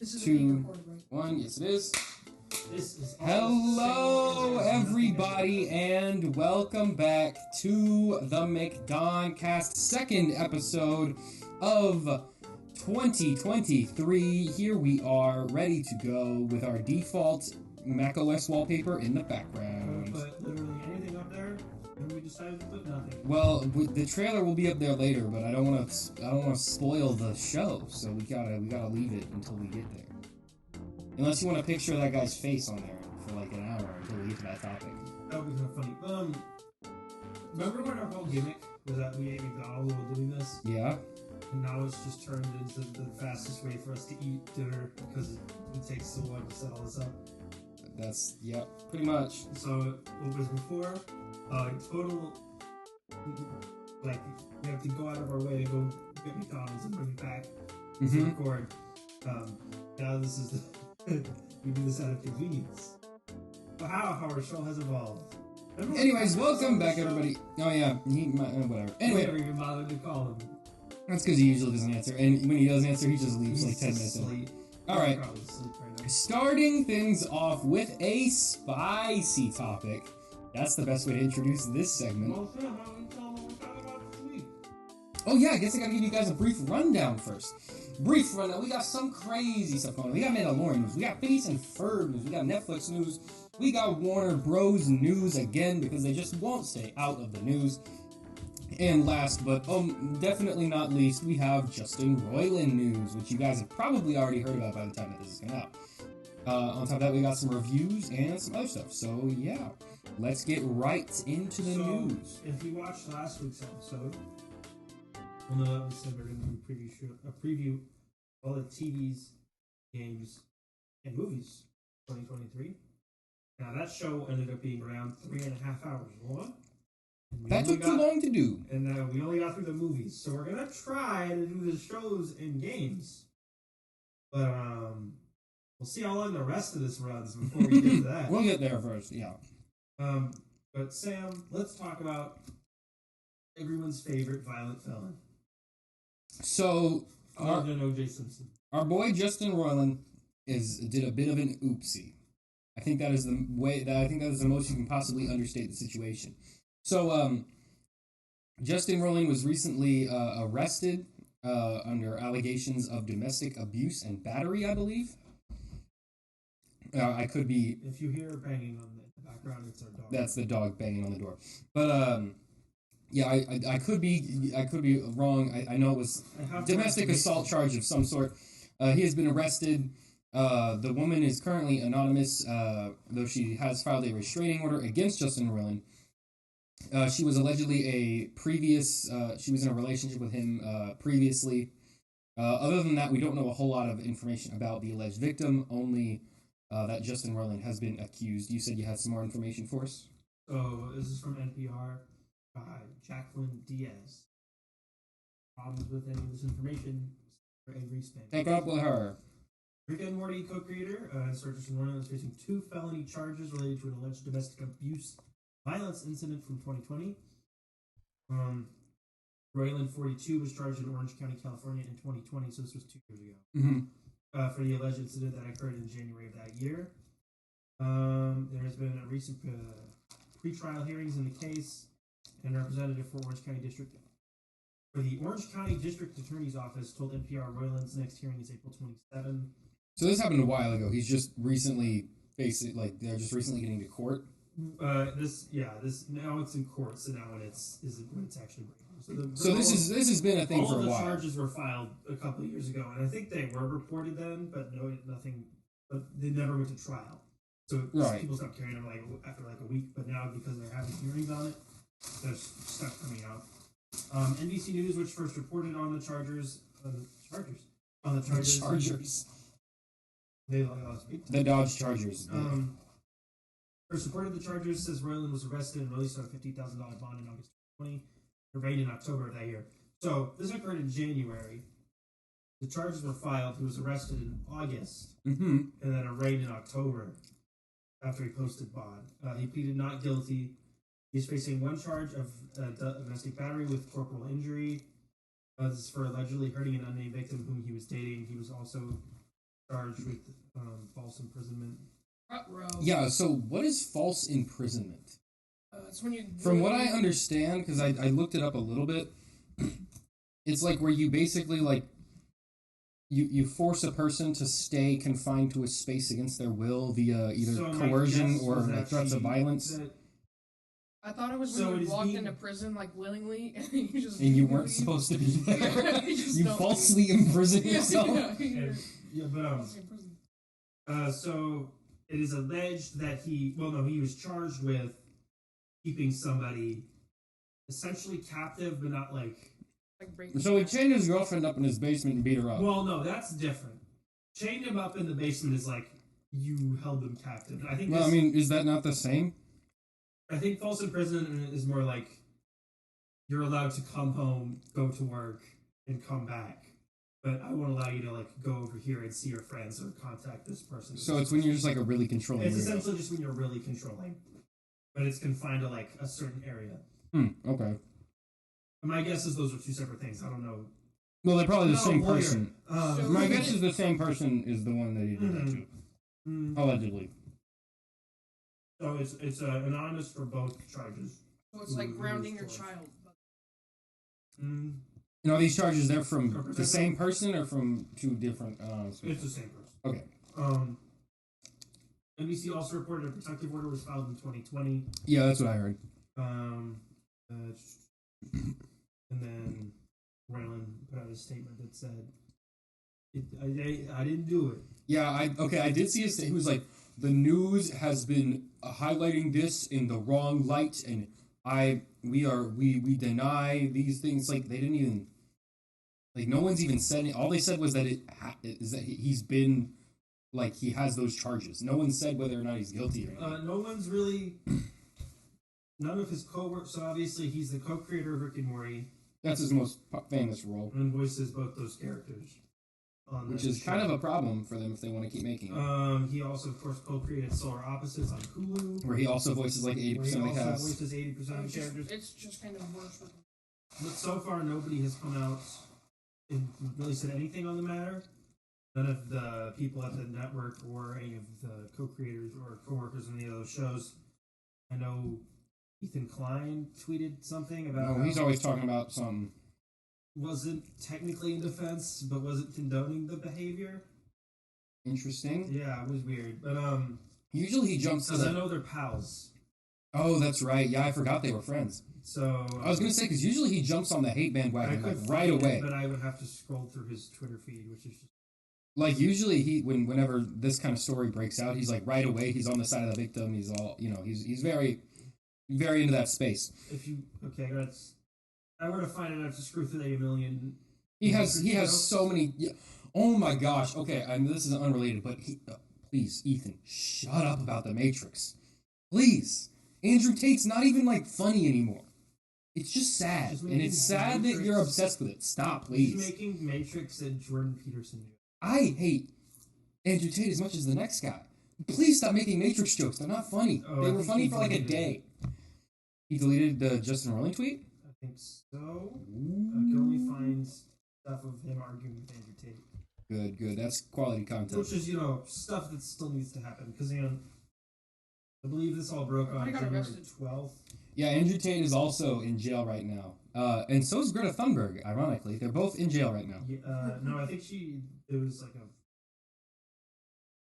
Two, one. Yes, it is. Hello, everybody, and welcome back to the McDonCast, second episode of 2023. Here we are, ready to go with our default macOS wallpaper in the background. Put literally anything up there, and we decided to put nothing. Well, the trailer will be up there later, but I don't want to spoil the show, so we gotta leave it until we get there. Unless you want to picture that guy's face on there for like an hour until we get to that topic. That would be kind of funny. Remember when our whole gimmick was that we ate McDonald's while doing this? Yeah. And now it's just turned into the fastest way for us to eat dinner because it takes so long to set all this up. That's, yep, pretty much. So, what was before, total, like, we have to go out of our way to go get McDonald's and bring it back to record. Now this is we do this out of convenience. But how our show has evolved. Anyways, welcome back, everybody. Oh, yeah, whatever. Anyway. Never even bothered to call him. That's because he usually doesn't answer. And when he does answer, he just leaves like 10 minutes in. Alright. Starting things off with a spicy topic. That's the best way to introduce this segment. Oh yeah, I guess I gotta give you guys a brief rundown first. We got some crazy stuff going on. We got Mandolorian news, we got Phineas and Ferb news, we got Netflix news, we got Warner Bros. News again because they just won't stay out of the news. And last but definitely not least, we have Justin Roiland news, which you guys have probably already heard about by the time that this is coming out. On top of that, we got some reviews and some other stuff. So yeah, let's get right into the news. If you watched last week's episode, on the episode we're going to do a preview of all the TVs, games, and movies 2023. Now that show ended up being around 3.5 hours long. That took too long to do. And we only got through the movies. So we're going to try to do the shows and games. But we'll see how long the rest of this runs before we get to that. We'll get there first, yeah. But Sam, let's talk about everyone's favorite violent felon. So, O.J. Simpson. Our boy Justin Roiland did a bit of an oopsie. I think that is the most you can possibly understate the situation. So, Justin Roiland was recently arrested under allegations of domestic abuse and battery, I believe. I could be... If you hear banging on the background, it's our dog. That's the dog banging on the door. But, yeah, I could be wrong. I know it was domestic assault charge of some sort. He has been arrested. The woman is currently anonymous, though she has filed a restraining order against Justin Roiland. She was allegedly she was in a relationship with him previously. Other than that, we don't know a whole lot of information about the alleged victim, only that Justin Roiland has been accused. You said you had some more information for us? Oh, this is from NPR by Jacqueline Diaz. Problems with any of this information for Avery Spank. Take up with her. Rick and Morty co-creator, Sir Justin Roiland is facing 2 felony charges related to an alleged domestic abuse violence incident from 2020. Roiland, 42, was charged in Orange County, California in 2020, so this was 2 years ago, for the alleged incident that occurred in January of that year. There has been a recent pre-trial hearings in the case, and a representative for Orange County District. For the Orange County District Attorney's Office told NPR Roiland's next hearing is April 27. So this happened a while ago. He's just recently they're just recently getting to court. This now it's in court, so now when it's actually breaking. So this has been a thing for a while. All the charges were filed a couple of years ago, and I think they were reported then, but nothing. But they never went to trial. So people stopped carrying them after a week. But now because they're having hearings on it, there's stuff coming out. NBC News, which first reported on the Chargers. They lost big time. The Dodge Chargers. First reported the Chargers, says Roiland was arrested and released on a $50,000 bond in August 2020. Arraigned in October of that year. So this occurred in January. The charges were filed. He was arrested in August, and then arraigned in October after he posted bond. He pleaded not guilty. He's facing 1 charge of domestic battery with corporal injury. This is for allegedly hurting an unnamed victim whom he was dating. He was also charged with false imprisonment. Yeah, so what is false imprisonment? It's when you... From what I understand, because I looked it up a little bit, it's like where you basically, like, you force a person to stay confined to a space against their will via either coercion or like, threats of violence. I thought it was when you walked into prison, like, willingly, and you just... And you weren't supposed to be there. You falsely imprisoned yourself. So it is alleged that he was charged with keeping somebody essentially captive, but not like so he chained his girlfriend up in his basement and beat her up. Well, no, that's different. Chained him up in the basement is like you held them captive. I think. Well, I mean, is that not the same? I think false imprisonment is more like you're allowed to come home, go to work, and come back, but I won't allow you to like go over here and see your friends or contact this person. So it's when you're just like a really controlling. It's essentially just when you're really controlling, but it's confined to like a certain area. Okay. My guess is those are two separate things. I don't know. Well, they're probably the same person. My guess is the same person is the one that he did that to. Allegedly. So it's anonymous for both charges. So it's like grounding your child. You know, these charges, they're from the same person or from two different... it's the same person. Okay. NBC also reported a protective order was filed in 2020. Yeah, that's what I heard. And then Roiland put out a statement that said, I didn't do it. Yeah, I did see a statement. He was like, the news has been highlighting this in the wrong light, and we deny these things. Like, they didn't even, like, no one's even said it. All they said was that is that he's been, like, he has those charges. No one said whether or not he's guilty or not. No one's really, none of his co-workers, so obviously he's the co-creator of Rick and Morty. That's his most famous role. And voices both those characters. Which is kind of a problem for them if they want to keep making it. He also, of course, co-created Solar Opposites on Hulu. Where he also voices like 80% of the cast. Voices 80% of the characters. It's just kind of worse. But so far, nobody has come out and really said anything on the matter. None of the people at the network or any of the co-creators or co-workers in any of those shows. I know Ethan Klein tweeted something about... No, he's always talking about something... Wasn't technically in defense, but wasn't condoning the behavior. Interesting. Yeah, it was weird. But usually he jumps because I know they're pals. Oh, that's right. Yeah, I forgot they were friends. So I was gonna say because usually he jumps on the hate bandwagon like right away. But I would have to scroll through his Twitter feed, which is just like usually whenever this kind of story breaks out, he's like right away. He's on the side of the victim. He's all he's very, very into that space. If you I were to find it, I have to screw through 80 million. He has so many. Yeah. Oh my gosh. Okay, I mean, this is unrelated, but please, Ethan, shut up about the Matrix. Please, Andrew Tate's not even like funny anymore. It's just sad, and it's sad that you're obsessed with it. Stop, please. He's making Matrix and Jordan Peterson. I hate Andrew Tate as much as the next guy. Please stop making Matrix jokes. They're not funny. They were funny for like a day. He deleted the Justin Roiland tweet? I think so. I can only find stuff of him arguing with Andrew Tate. Good. That's quality content. Which is, stuff that still needs to happen. Because, I believe this all broke on January 12th. Yeah, Andrew Tate is also in jail right now. And so is Greta Thunberg, ironically. They're both in jail right now. Yeah, no, I think it was like a...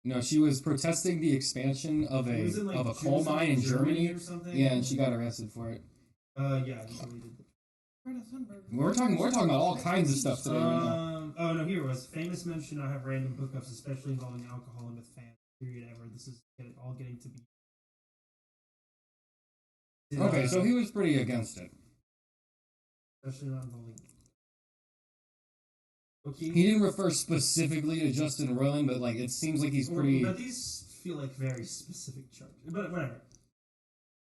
No, she was protesting the expansion of a coal mine in Germany or something. Yeah, and she got arrested for it. Yeah, he deleted it. We're talking about all kinds of stuff today. Right now. Oh no, here it was. Famous men should not have random hookups, especially involving alcohol and with fans. Period. Ever. This is all getting to be. Okay, so he was pretty against it. Especially not involving. Okay. He didn't refer specifically to Justin Roiland, but like it seems like he's pretty. But these feel like very specific charges. But whatever.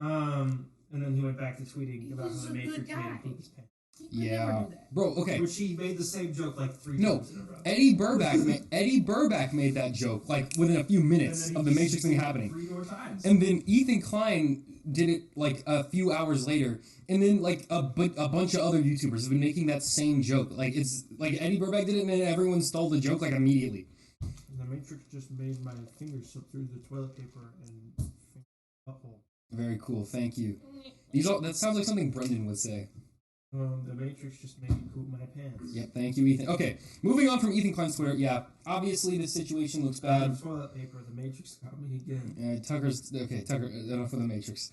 And then he went back to tweeting about how the Matrix made him poop his pants. Yeah, bro. Okay, which he made the same joke like 3 times in a row. Eddie Burback made that joke like within a few minutes of the Matrix thing happening. 3 more times. And then Ethan Klein did it like a few hours later, and then like a bunch of other YouTubers have been making that same joke. Like it's like Eddie Burback did it, and then everyone stole the joke like immediately. The Matrix just made my fingers slip through the toilet paper and butthole. Very cool. Thank you. That sounds like something Brendan would say. The Matrix just made me poop my pants. Yep, thank you, Ethan. Okay, moving on from Ethan Klein's Twitter. Yeah, obviously the situation looks bad. Toilet paper. The Matrix got me again. Tucker. Enough for the Matrix.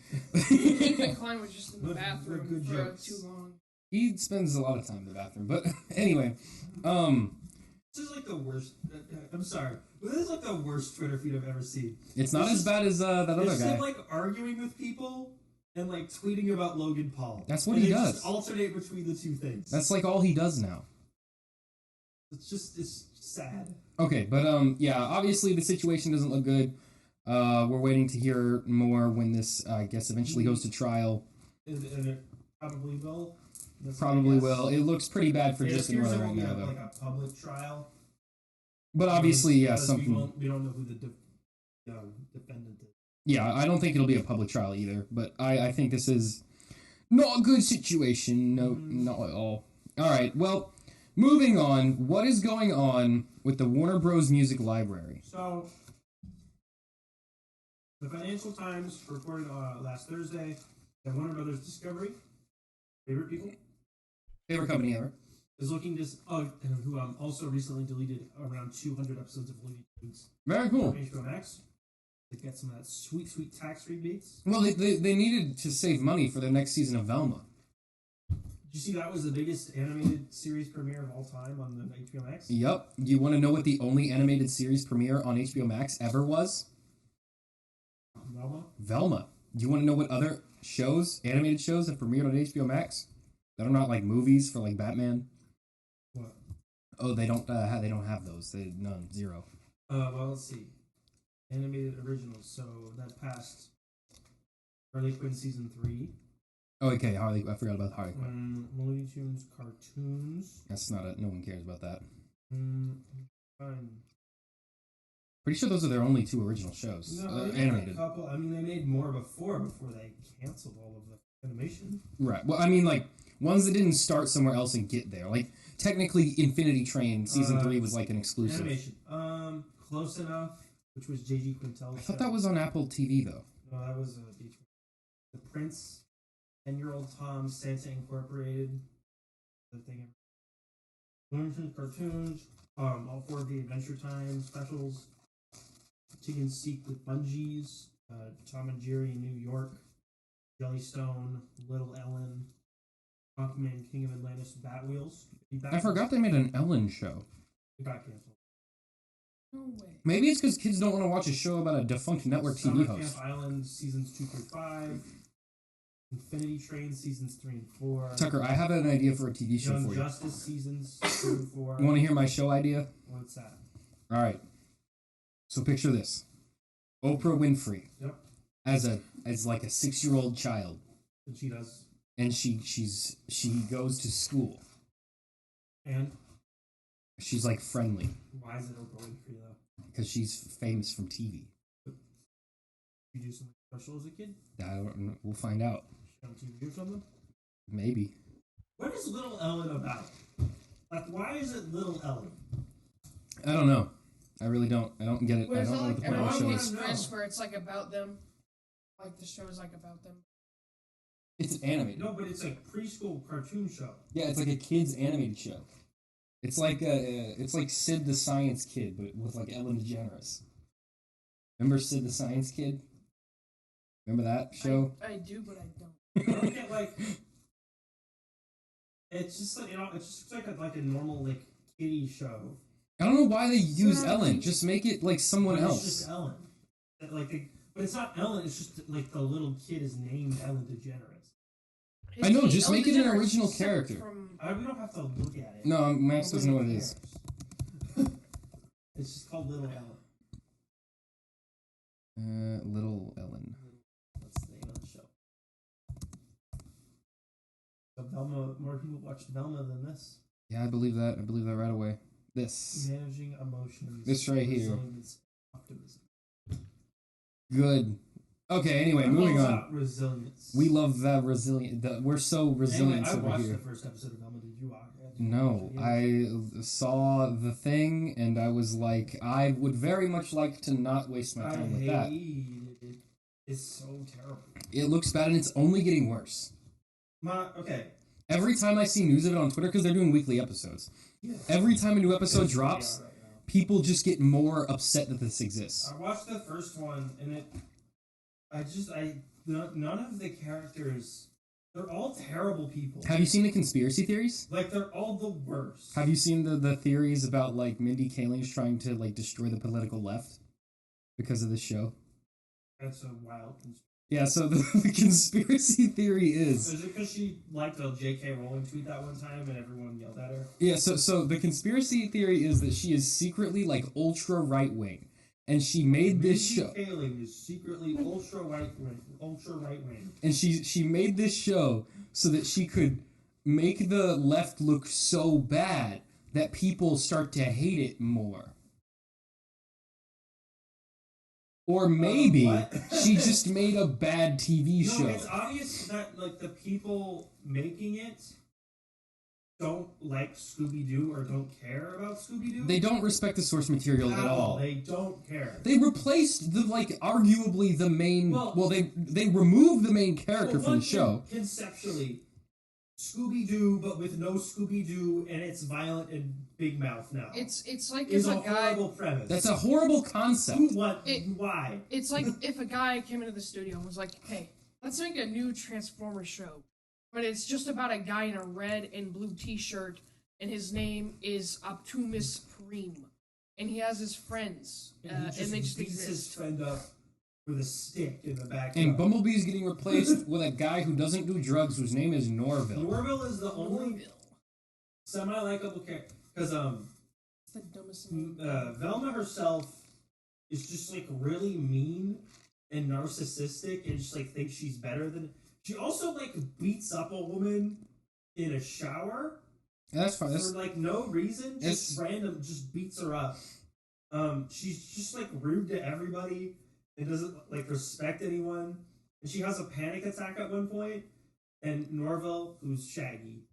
Ethan Klein was just in the bathroom for too long. He spends a lot of time in the bathroom, but anyway, This is like the worst. I'm sorry, but this is like the worst Twitter feed I've ever seen. It's not as bad as that other guy. It's him like arguing with people and like tweeting about Logan Paul. That's what he does. Just alternate between the two things. That's like all he does now. It's sad. Okay, but yeah, obviously the situation doesn't look good. We're waiting to hear more when this, I guess, eventually goes to trial. And it probably will. Probably will. It looks pretty bad for Justin Roiland right now, though. Like a public trial. But obviously, yeah, something. We don't know who the defendant is. Yeah, I don't think it'll be a public trial either. But I think this is not a good situation. No, not at all. All right. Well, moving on. What is going on with the Warner Bros. Music Library? So, the Financial Times reported last Thursday that Warner Brothers Discovery, favorite company ever, is looking to who also recently deleted around 200 episodes of Looney Tunes. Very cool. From HBO Max to get some of that sweet tax rebates. Well, they needed to save money for their next season of Velma. Did you see that was the biggest animated series premiere of all time on the HBO Max? Yep. You want to know what the only animated series premiere on HBO Max ever was? Velma. Do you want to know what other animated shows have premiered on HBO Max that are not like movies for like Batman? What? Oh, they don't have those. None. Zero. Well, let's see. Animated originals. So that passed Harley Quinn season 3. Oh, okay. I forgot about Harley Quinn. Looney Tunes cartoons. That's not no one cares about that. Fine. Pretty sure those are their only 2 original shows. No, animated. A couple. I mean, they made more before they canceled all of the animation. Right. Well, I mean, like ones that didn't start somewhere else and get there. Like technically, Infinity Train season 3 was like an exclusive. Animation. Close Enough, which was J.G. Quintel's. I thought that was on Apple TV though. No, that was The Prince, 10-Year-Old Tom, Santa Incorporated, the thing. Looney Tunes cartoons, all 4 of the Adventure Time specials, Chicken Seek with Bungees, Tom and Jerry in New York, Jellystone, Little Ellen, Aquaman, King of Atlantis, Bat Wheels. I forgot they made an Ellen show. It got canceled. No way. Maybe it's because kids don't want to watch a show about a defunct network TV host. Camp Island seasons 2 through 5. Infinity Train seasons 3 and 4. Tucker, I have an idea for a TV show Young for you. Justice seasons 2 and 4. You want to hear my show idea? What's that? All right. So picture this: Oprah Winfrey. Yep. As like a 6-year-old child. And she does. And she goes to school. And she's like friendly. Why is it Oprah Winfrey though? Because she's famous from TV. You do something special as a kid? We'll find out. On TV or something? Maybe. What is Little Ellen about? Like, why is it Little Ellen? I don't know. I really don't. I don't get it. I don't know what the point of the show is. Express where it's like about them. Like the show is like about them. It's animated. No, but it's a preschool cartoon show. Yeah, it's like a kids animated show. It's like Sid the Science Kid, but with like Ellen DeGeneres. Remember Sid the Science Kid? Remember that show? I do, but I don't. I don't get like. It's just like it just looks like a normal like kiddie show. I don't know why they use Ellen. Just make it like someone else. It's just Ellen. But it's not Ellen. It's just like the little kid is named Ellen DeGeneres. I know. Just make it an original character. We don't have to look at it. No, Max doesn't know what it is. It's just called Little Ellen. Little Ellen. That's the name of the show. So Velma, more people watched Velma than this. Yeah, I believe that. I believe that right away. This. Managing emotions. This right here. Optimism. Good. Okay, anyway, moving on. Resilience. We love that resilient. We're so resilient anyway, over here. I watched the first episode of Velma. Did you watch it? No, I saw the thing, and I was like, I would very much like to not waste my time with that. It. It's so terrible. It looks bad, and it's only getting worse. Okay. Every time I see news of it on Twitter, because they're doing weekly episodes, every time a new episode drops, people just get more upset that this exists. I watched the first one, and none of the characters, they're all terrible people. Have you seen the conspiracy theories? Like, they're all the worst. Have you seen the theories about, like, Mindy Kaling's trying to, like, destroy the political left because of this show? That's a wild conspiracy. Yeah, so the conspiracy theory is... Is it because she liked a J.K. Rowling tweet that one time and everyone yelled at her? Yeah, so the conspiracy theory is that she is secretly, like, ultra right-wing. And she made this show... Mindy Kaling is secretly ultra right-wing. And she made this show so that she could make the left look so bad that people start to hate it more. Or maybe she just made a bad TV show. No, it's obvious that, like, the people making it don't like Scooby-Doo or don't care about Scooby-Doo. They don't respect the source material at all. They don't care. They replaced arguably the main... They removed the main character from the show. Conceptually, Scooby-Doo, but with no Scooby-Doo, and it's violent and big mouth now. It's like is if a horrible premise. That's a horrible concept. Why? It's like if a guy came into the studio and was like, "Hey, let's make a new Transformers show, but it's just about a guy in a red and blue T-shirt, and his name is Optimus Prime, and he has his friends, and they just beats exist." His friend up with a stick in the back. And Bumblebee's getting replaced with a guy who doesn't do drugs, whose name is Norville. Norville is the only semi-likable character. Because, it's the dumbest thing. Velma herself is just, like, really mean and narcissistic and just, like, thinks she's better than... She also, like, beats up a woman in a shower. That's fine. For, like, no reason. Just beats her up. She's just, like, rude to everybody and doesn't, like, respect anyone. And she has a panic attack at one point. And Norville, who's Shaggy...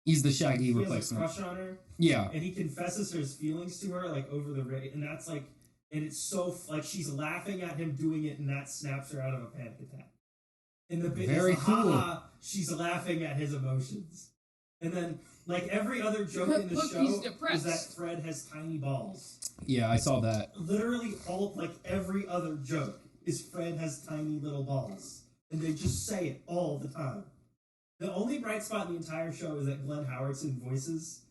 He's the Shaggy replacement. replacement. He has a crush on her. Yeah. And he confesses his feelings to her, like, over the radio. And that's, like... And it's so... Like, she's laughing at him doing it, and that snaps her out of a panic attack. And the bit Very is, cool. She's laughing at his emotions. And then, like, every other joke in the show is that Fred has tiny balls. Yeah, I saw that. Literally every other joke is Fred has tiny little balls. And they just say it all the time. The only bright spot in the entire show is that Glenn Howerton voices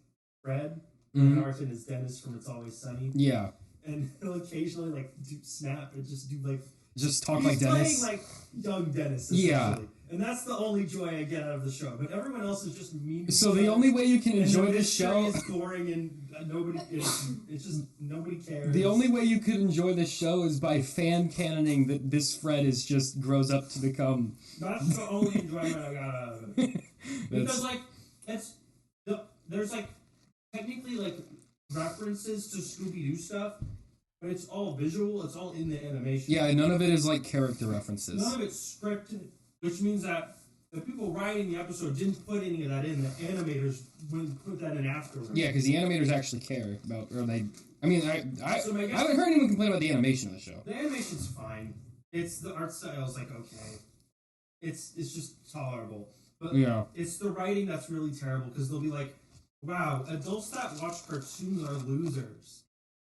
Fred. Mm-hmm. Glenn Howerton is Dennis from It's Always Sunny. Yeah. And he'll occasionally, like, snap and just do, like... Just talk like Dennis. He's playing, like, young Dennis, yeah. And that's the only joy I get out of the show. But everyone else is just mean. So the only way you can enjoy this show is boring and nobody. It's just nobody cares. The only way you could enjoy this show is by fan canoning that this Fred is just grows up to become. That's the only enjoyment I got out of it. Because like there's like technically like references to Scooby-Doo stuff. But it's all visual. It's all in the animation. Yeah, none of it is like character references. None of it's scripted, which means that the people writing the episode didn't put any of that in. The animators wouldn't put that in afterwards. Yeah, because the animators actually care about, or they. I mean, I haven't heard anyone complain about the animation of the show. The animation's fine. It's the art style's like okay. It's just tolerable. But yeah, it's the writing that's really terrible because they'll be like, "Wow, adults that watch cartoons are losers,"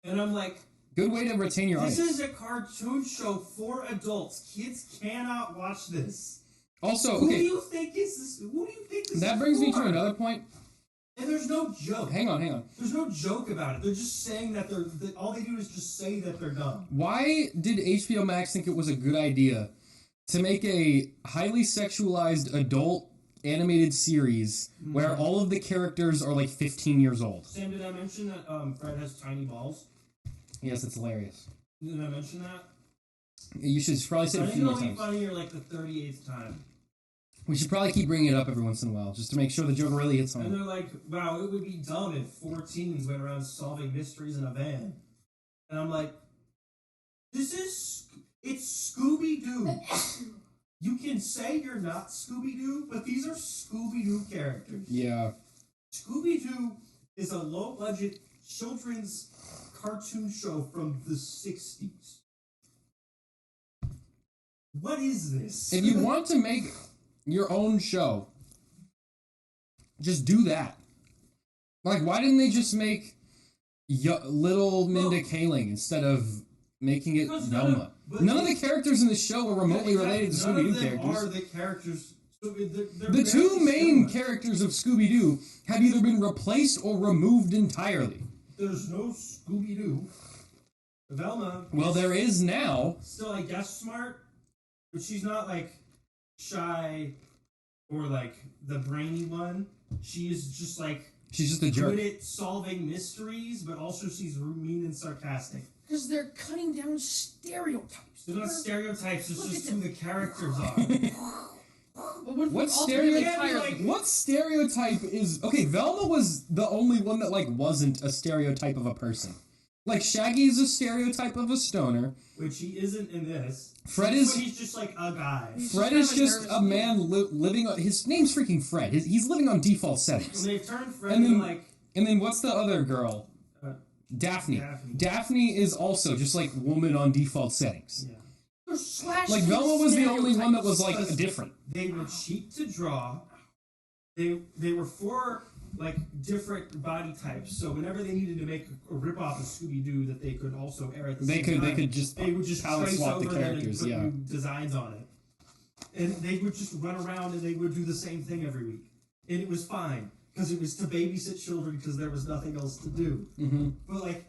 and I'm like. Good way to retain your audience. This is a cartoon show for adults. Kids cannot watch this. Also, Who okay. do you think is this? That brings me to another point. And there's no joke. Hang on. There's no joke about it. They're just saying that all they do is just say that they're dumb. Why did HBO Max think it was a good idea to make a highly sexualized adult animated series where all of the characters are like 15 years old? Sam, did I mention that Fred has tiny balls? Yes, it's hilarious. Did I mention that? You should probably say it a few more times. I think it'll be funnier like the 38th time. We should probably keep bringing it up every once in a while, just to make sure the joke really hits home. And they're like, wow, it would be dumb if 4 teens went around solving mysteries in a van. And I'm like, this is It's Scooby-Doo. You can say you're not Scooby-Doo, but these are Scooby-Doo characters. Yeah. Scooby-Doo is a low-budget children's cartoon show from the 60s. What is this? If you want to make your own show, just do that. Like, why didn't they just make Little Minda Kaling instead of making it Velma? None of the characters in the show are remotely related to Scooby-Doo characters. None of them are the characters. The two main characters of Scooby-Doo have either been replaced or removed entirely. There's no Scooby-Doo. Velma. Well, there is now. Still, I guess, smart, but she's not, like, shy or, like, the brainy one. She is just, like... She's just a jerk. Good at solving mysteries, but also she's mean and sarcastic. Because they're cutting down stereotypes. They're not stereotypes, it's just who the characters are. What stereotype is... Okay, Velma was the only one that, like, wasn't a stereotype of a person. Like, Shaggy is a stereotype of a stoner. Which he isn't in this. Fred is... He's just, like, a guy. Fred is just a man living on... His name's freaking Fred. He's living on default settings. And they've turned Fred into, like... And then what's the other girl? Daphne. Daphne is also just, like, woman on default settings. Yeah. Like, Velma was the only one that was, like, different. They were cheap to draw. They were for, like, different body types. So whenever they needed to make a rip-off of Scooby-Doo that they could also air at the same time, they would just palette swap the characters, and put new designs on it. And they would just run around and they would do the same thing every week. And it was fine. Because it was to babysit children because there was nothing else to do. Mm-hmm. But, like,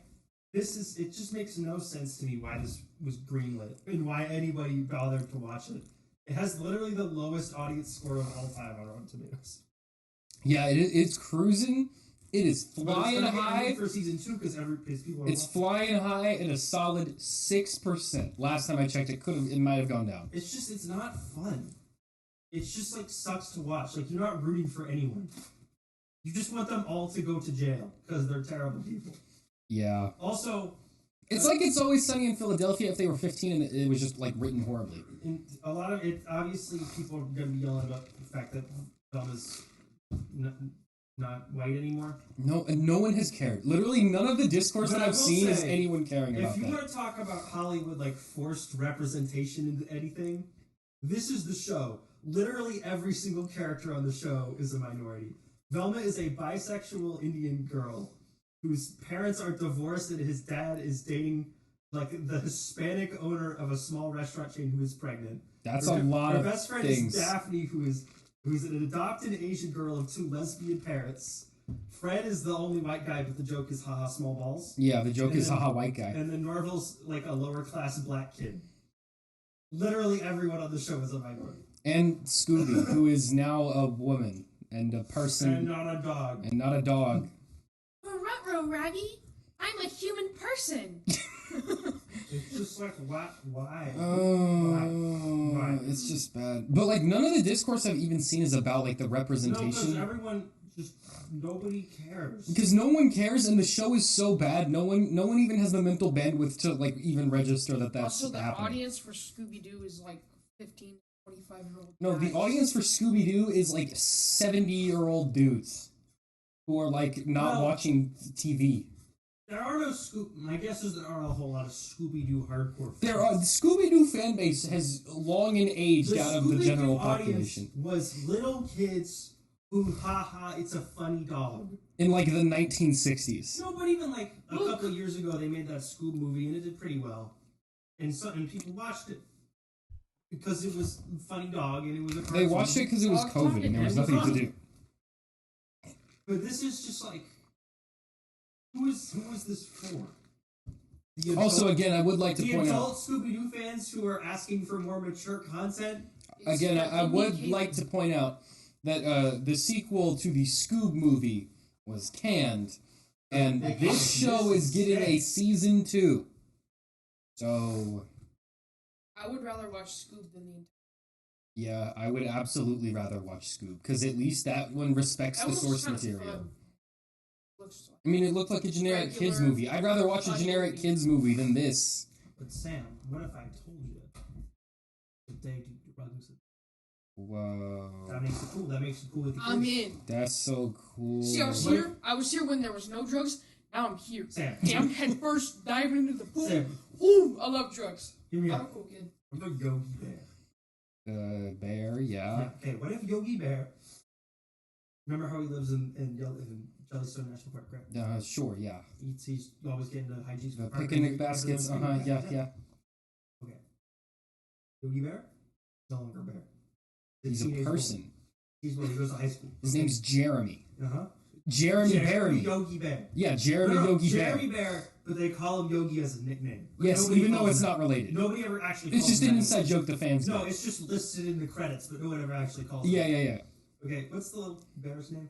it just makes no sense to me why this was greenlit and why anybody bothered to watch it. It has literally the lowest audience score of all time on Rotten Tomatoes. Yeah, it's cruising. It is flying high for season 2 because people are It's flying high at a solid 6%. Last time I checked, it might have gone down. It's not fun. It's just, like, sucks to watch. Like, you're not rooting for anyone. You just want them all to go to jail because they're terrible people. Yeah. Also, it's like It's Always Sunny in Philadelphia if they were 15 and it was just, like, written horribly. A lot of it, obviously, people are going to be yelling about the fact that Velma's not white anymore. No, and no one has cared. Literally, none of the discourse that I've seen is anyone caring about that. If you want to talk about Hollywood, like, forced representation into anything, this is the show. Literally every single character on the show is a minority. Velma is a bisexual Indian girl whose parents are divorced and his dad is dating, like, the Hispanic owner of a small restaurant chain who is pregnant. That's a lot of things. Her best friend is Daphne, who's an adopted Asian girl of 2 lesbian parents. Fred is the only white guy, but the joke is haha small balls. Yeah, the joke is haha white guy. And then Norval's, like, a lower class black kid. Literally everyone on the show is a minority. And Scooby, who is now a woman. And a person. And not a dog. And not a dog. Ruh-roh, Raggy. I'm a human person. It's just like, why? Why? It's just bad. But, like, none of the discourse I've even seen is about, like, the representation. No, because nobody cares. Because no one cares, and the show is so bad, no one even has the mental bandwidth to, like, even register that that's also, happening. Also, the audience for Scooby-Doo is, like, 15 25-year-old No, the audience for Scooby-Doo is, like, 70-year-old dudes who are, like, not watching TV. There are no my guess is there are a whole lot of Scooby-Doo hardcore fans. The Scooby-Doo fan base has long and aged out of the general population. Was little kids who, haha, it's a funny dog. In, like, the 1960s. No, but even, like, a couple of years ago, they made that Scoob movie, and it did pretty well. And people watched it. Because it was a funny dog, and it was a cartoon. They watched it because it was COVID, and there was nothing to do. But this is just like... Who is this for? Also, again, I would like to point out... The adult Scooby-Doo fans who are asking for more mature content? Again, I would like to point out that the sequel to the Scoob movie was canned, and this show is getting a season 2. So... I would rather watch Scoob than the... Yeah, I would absolutely rather watch Scoob, because at least that one respects the source material. I mean, it looked like a generic kids movie. I'd rather watch a generic kids movie than this. But Sam, what if I told you But they do drugs. Whoa. That makes it cool. That makes it cool with the kids. I'm in. That's so cool. See, I was here when there was no drugs. Now I'm here. Sam. Okay, I'm head first diving into the pool. Sam. Ooh, I love drugs. Hear me I'm a out. cool kid. I'm a Yogi Bear. Bear, yeah. Okay, what if Yogi Bear... Remember how he lives in Jellystone National Park, right? Sure, yeah. He's always getting the hijinks. The with park picnic rangers, baskets, everyone's yeah. Okay. Yogi Bear? No longer a bear. He's a person. He goes to high school. His name's Jeremy. Uh-huh. Jeremy Bearmy. Yogi Bear. Yeah, Jeremy Yogi Bear. Jeremy Bear, but they call him Yogi as a nickname. Yes, even though it's not related. Nobody ever actually It's calls just him an that. inside joke the fans No, know. it's just listed in the credits, but no one ever actually calls him. Yeah. Okay, what's the little bear's name?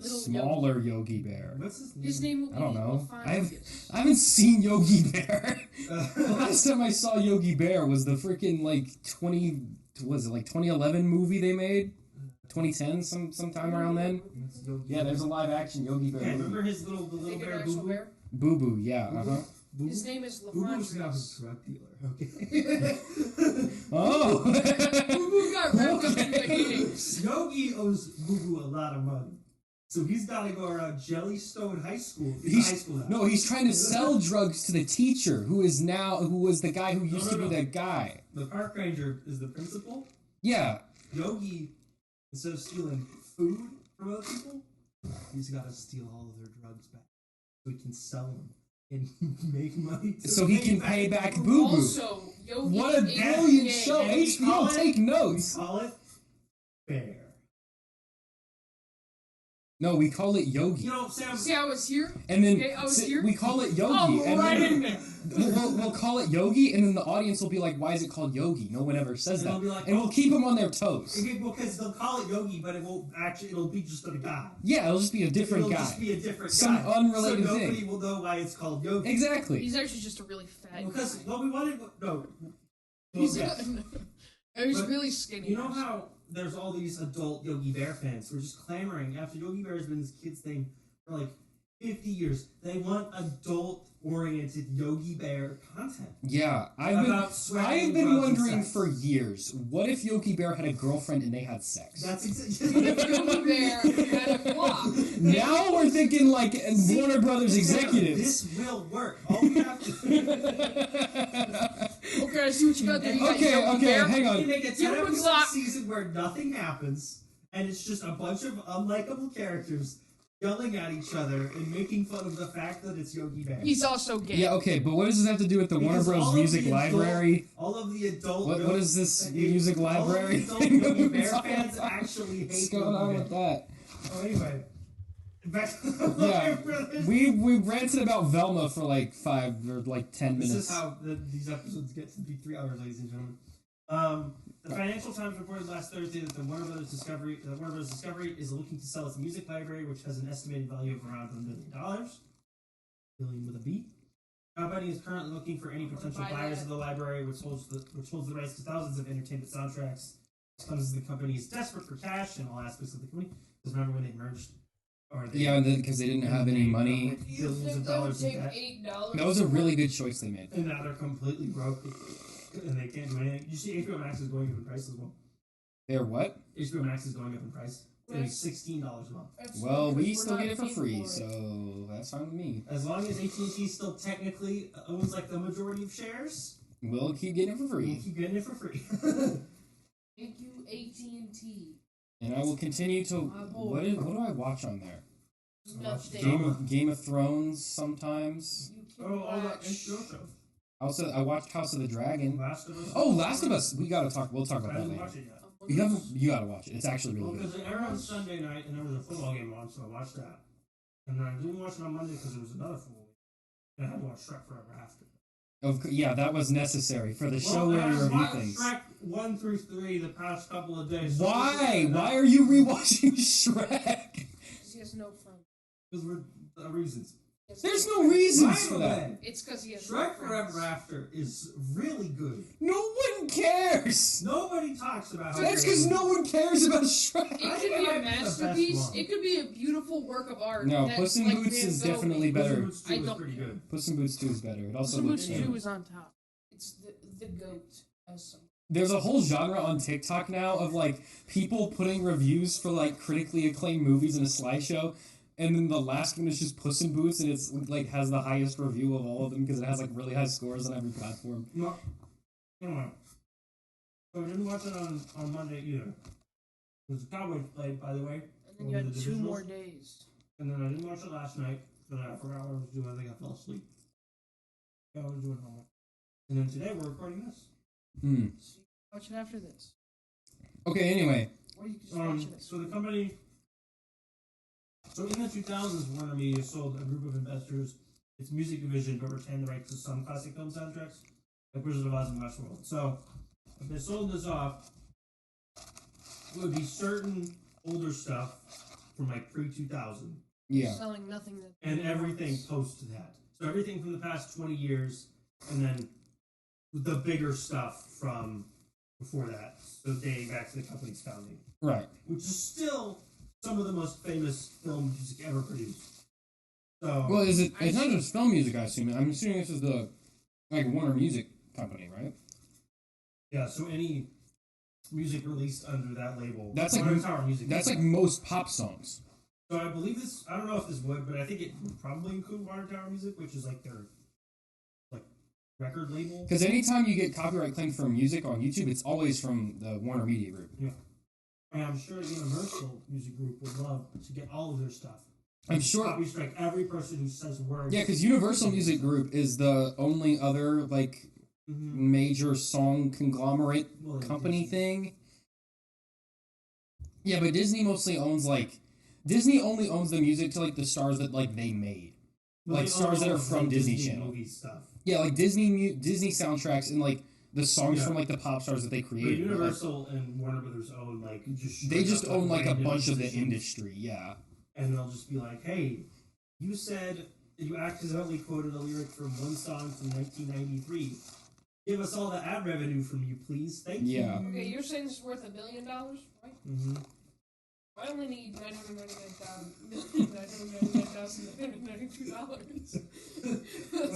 Smaller Yogi Bear. What's his name? His name will be I don't know. Phineas. I haven't seen Yogi Bear. The last time I saw Yogi Bear was the freaking 2011 movie they made? 2010, sometime around then. Yeah, there's a live action Yogi Bear Yeah, movie. remember his little Think bear an actual Boo bear? Boo Boo, yeah, Boo? His name is Boo Boo's now LeBron. a drug dealer. Okay. Oh! Boo Boo got wrapped up in the games. Yogi owes Boo Boo a lot of money. So he's got to go around Jellystone High School. He's high school now. No, he's trying to sell drugs to the teacher, who was the guy who used to be the guy. The park ranger is the principal. Yeah. Yogi, instead of stealing food from other people, he's got to steal all of their drugs back so he can sell them and make money. So he can pay back Boo Boo. Also, Yogi What a is brilliant gay. show! And we call HBO, it- take We notes. call it Bear. No, we call it Yogi. You know, Sam. See, I was here. And then Okay, I was here. we call it Yogi. I'm and right then in there. we'll call it Yogi, and then the audience will be like, "Why is it called Yogi?" No one ever says And that, they'll be like, and we'll keep them on their toes. Okay, because they'll call it Yogi, but it won't actually. It'll be just a guy. Yeah, it'll just be a different It'll guy. just be a different Some guy. unrelated so nobody thing. will know why it's called Yogi. Exactly. He's actually just a really fat Because guy. what we wanted. No. He's yeah. He's But really skinny. You know how there's all these adult Yogi Bear fans who are just clamoring after Yogi Bear has been this kid's thing for like 50 years. They want adult-oriented Yogi Bear content. Yeah, I've sweating been drugs and wondering sex. for years, what if Yogi Bear had a girlfriend and they had sex? That's exactly. Yogi Bear had a flop. Now we're thinking like Warner Brothers executives. This will work. All we have to Okay, I see what you got there. You got Okay, Yogi Bear. hang You on. make a You 10 would episode not- season where nothing happens, and it's just a bunch of unlikable characters yelling at each other and making fun of the fact that it's Yogi Bear. He's also gay. Yeah, okay, but what does this have to do with the Warner Because all Bros. of Music the adult- Library? All of the adult. What is this Yogi- music all of the library adult thing that Yogi we've been Bear talking fans about? actually hate What's going Yogi on Bear. with that? Oh, anyway. Back to the Yeah, Warner Brothers. we ranted about Velma for like 5 or like 10 This minutes. is how these episodes get to be 3 hours, ladies and gentlemen. The Financial Times reported last Thursday that the Warner Brothers Discovery is looking to sell its music library, which has an estimated value of around $1 billion. Billion with a B. The company is currently looking for any potential Buy buyers that. of the library, which holds the rights to thousands of entertainment soundtracks. This comes as the company is desperate for cash in all aspects of the company. Because remember when they merged? Or they, Yeah, because they didn't have any money. with You billions think of that would dollars in take debt. $8? That was a really good choice they made. And now they're completely broke, and they can't do anything. You see, HBO Max is going up in price as well. They're what? HBO Max is going up in price. It's going to be $16 a month. That's Well, because we we're still not get it for paying free, for it. so that's fine with me. As long as AT&T still technically owns like the majority of shares, We'll keep getting it for we'll free. keep getting it for free. Thank you, AT&T. And I will continue to... My boy. What do I watch on there? Nothing. Game of Thrones sometimes. You can Oh, all that watch. HBO show. I watched House of the Dragon. Last of Us. Oh, Last of Us. We'll talk about I that didn't later. watch it yet. You gotta watch it. It's actually Well, really because good. it aired on Sunday night, and there was a football game on, so I watched that. And then I didn't watch it on Monday because there was another football game. And I had to watch Shrek Forever After. Yeah, that was necessary for the show where we I review watched things. Shrek 1 through 3 the past couple of days. so Why? Why are you rewatching Shrek? Because he has no friends. Because we're reasons. There's no reasons By for the that. way, It's because he has no Shrek friends. Forever After is really good. No one cares. Nobody talks about how That's good it because is. no one cares about It Shrek. could be I a think it's the masterpiece. best one. It could be a beautiful work of art. No, that, Puss in like, Boots Van is Gogh definitely made. better. Puss in Boots 2 I was don't pretty care. good. Puss in Boots 2 is better. It Puss also in looks Boots better. 2 is on top. It's the goat. As some There's a whole genre on TikTok now of like people putting reviews for like critically acclaimed movies in a slideshow, and then the last one is just Puss in Boots, and it's like has the highest review of all of them because it has like really high scores on every platform. No. Anyway. So I didn't watch it on Monday either. Because the Cowboys played, by the way. And then you had 2 more days. And then I didn't watch it last night. But I forgot what I was doing. I think I fell asleep. Yeah, I was doing homework. And then today we're recording this. So you can watch it after this. Okay, anyway. Or you can just watch it. So the company... So in the 2000s, Warner Media sold a group of investors its music division, but retained the rights to some classic film soundtracks, like Wizard of Oz and Westworld. So, if they sold this off, it would be certain older stuff from like pre-2000. Yeah. Selling nothing that... And everything post to that. So everything from the past 20 years, and then the bigger stuff from before that. So dating back to the company's founding. Right. Which is still some of the most famous film music ever produced. So, Well, is it? It's not just film music, I assume. I'm assuming this is the like Warner Music Company, right? yeah, so any music released under that label. That's like Water Tower Music. That's like most pop songs. So I believe this. I don't know if this would, but I think it would probably include Water Tower Music, which is like their like record label. Because anytime you get copyright claimed for music on YouTube, it's always from the Warner Media Group. Yeah, and I'm sure Universal Music Group would love to get all of their stuff. I'm sure. Copy strike every person who says words. Yeah, because Universal Music Group is the only other like major song conglomerate company Disney. thing. Yeah, but Disney mostly owns like Disney only owns the music to like the stars that like they made, Well, like they stars that own are from Disney Channel. movie stuff. Yeah, like Disney soundtracks and like the songs Yeah. from like the pop stars that they But created. Universal and Warner Brothers own like They just own like a random bunch of the musicians. industry. Yeah. And they'll just be like, hey, you said that you accidentally quoted a lyric from one song from 1993. Give us all the ad revenue from you, please. Thank Yeah. you. Okay, you're saying this is worth $1 billion, right? Mm-hmm. I only need $999,992. I'm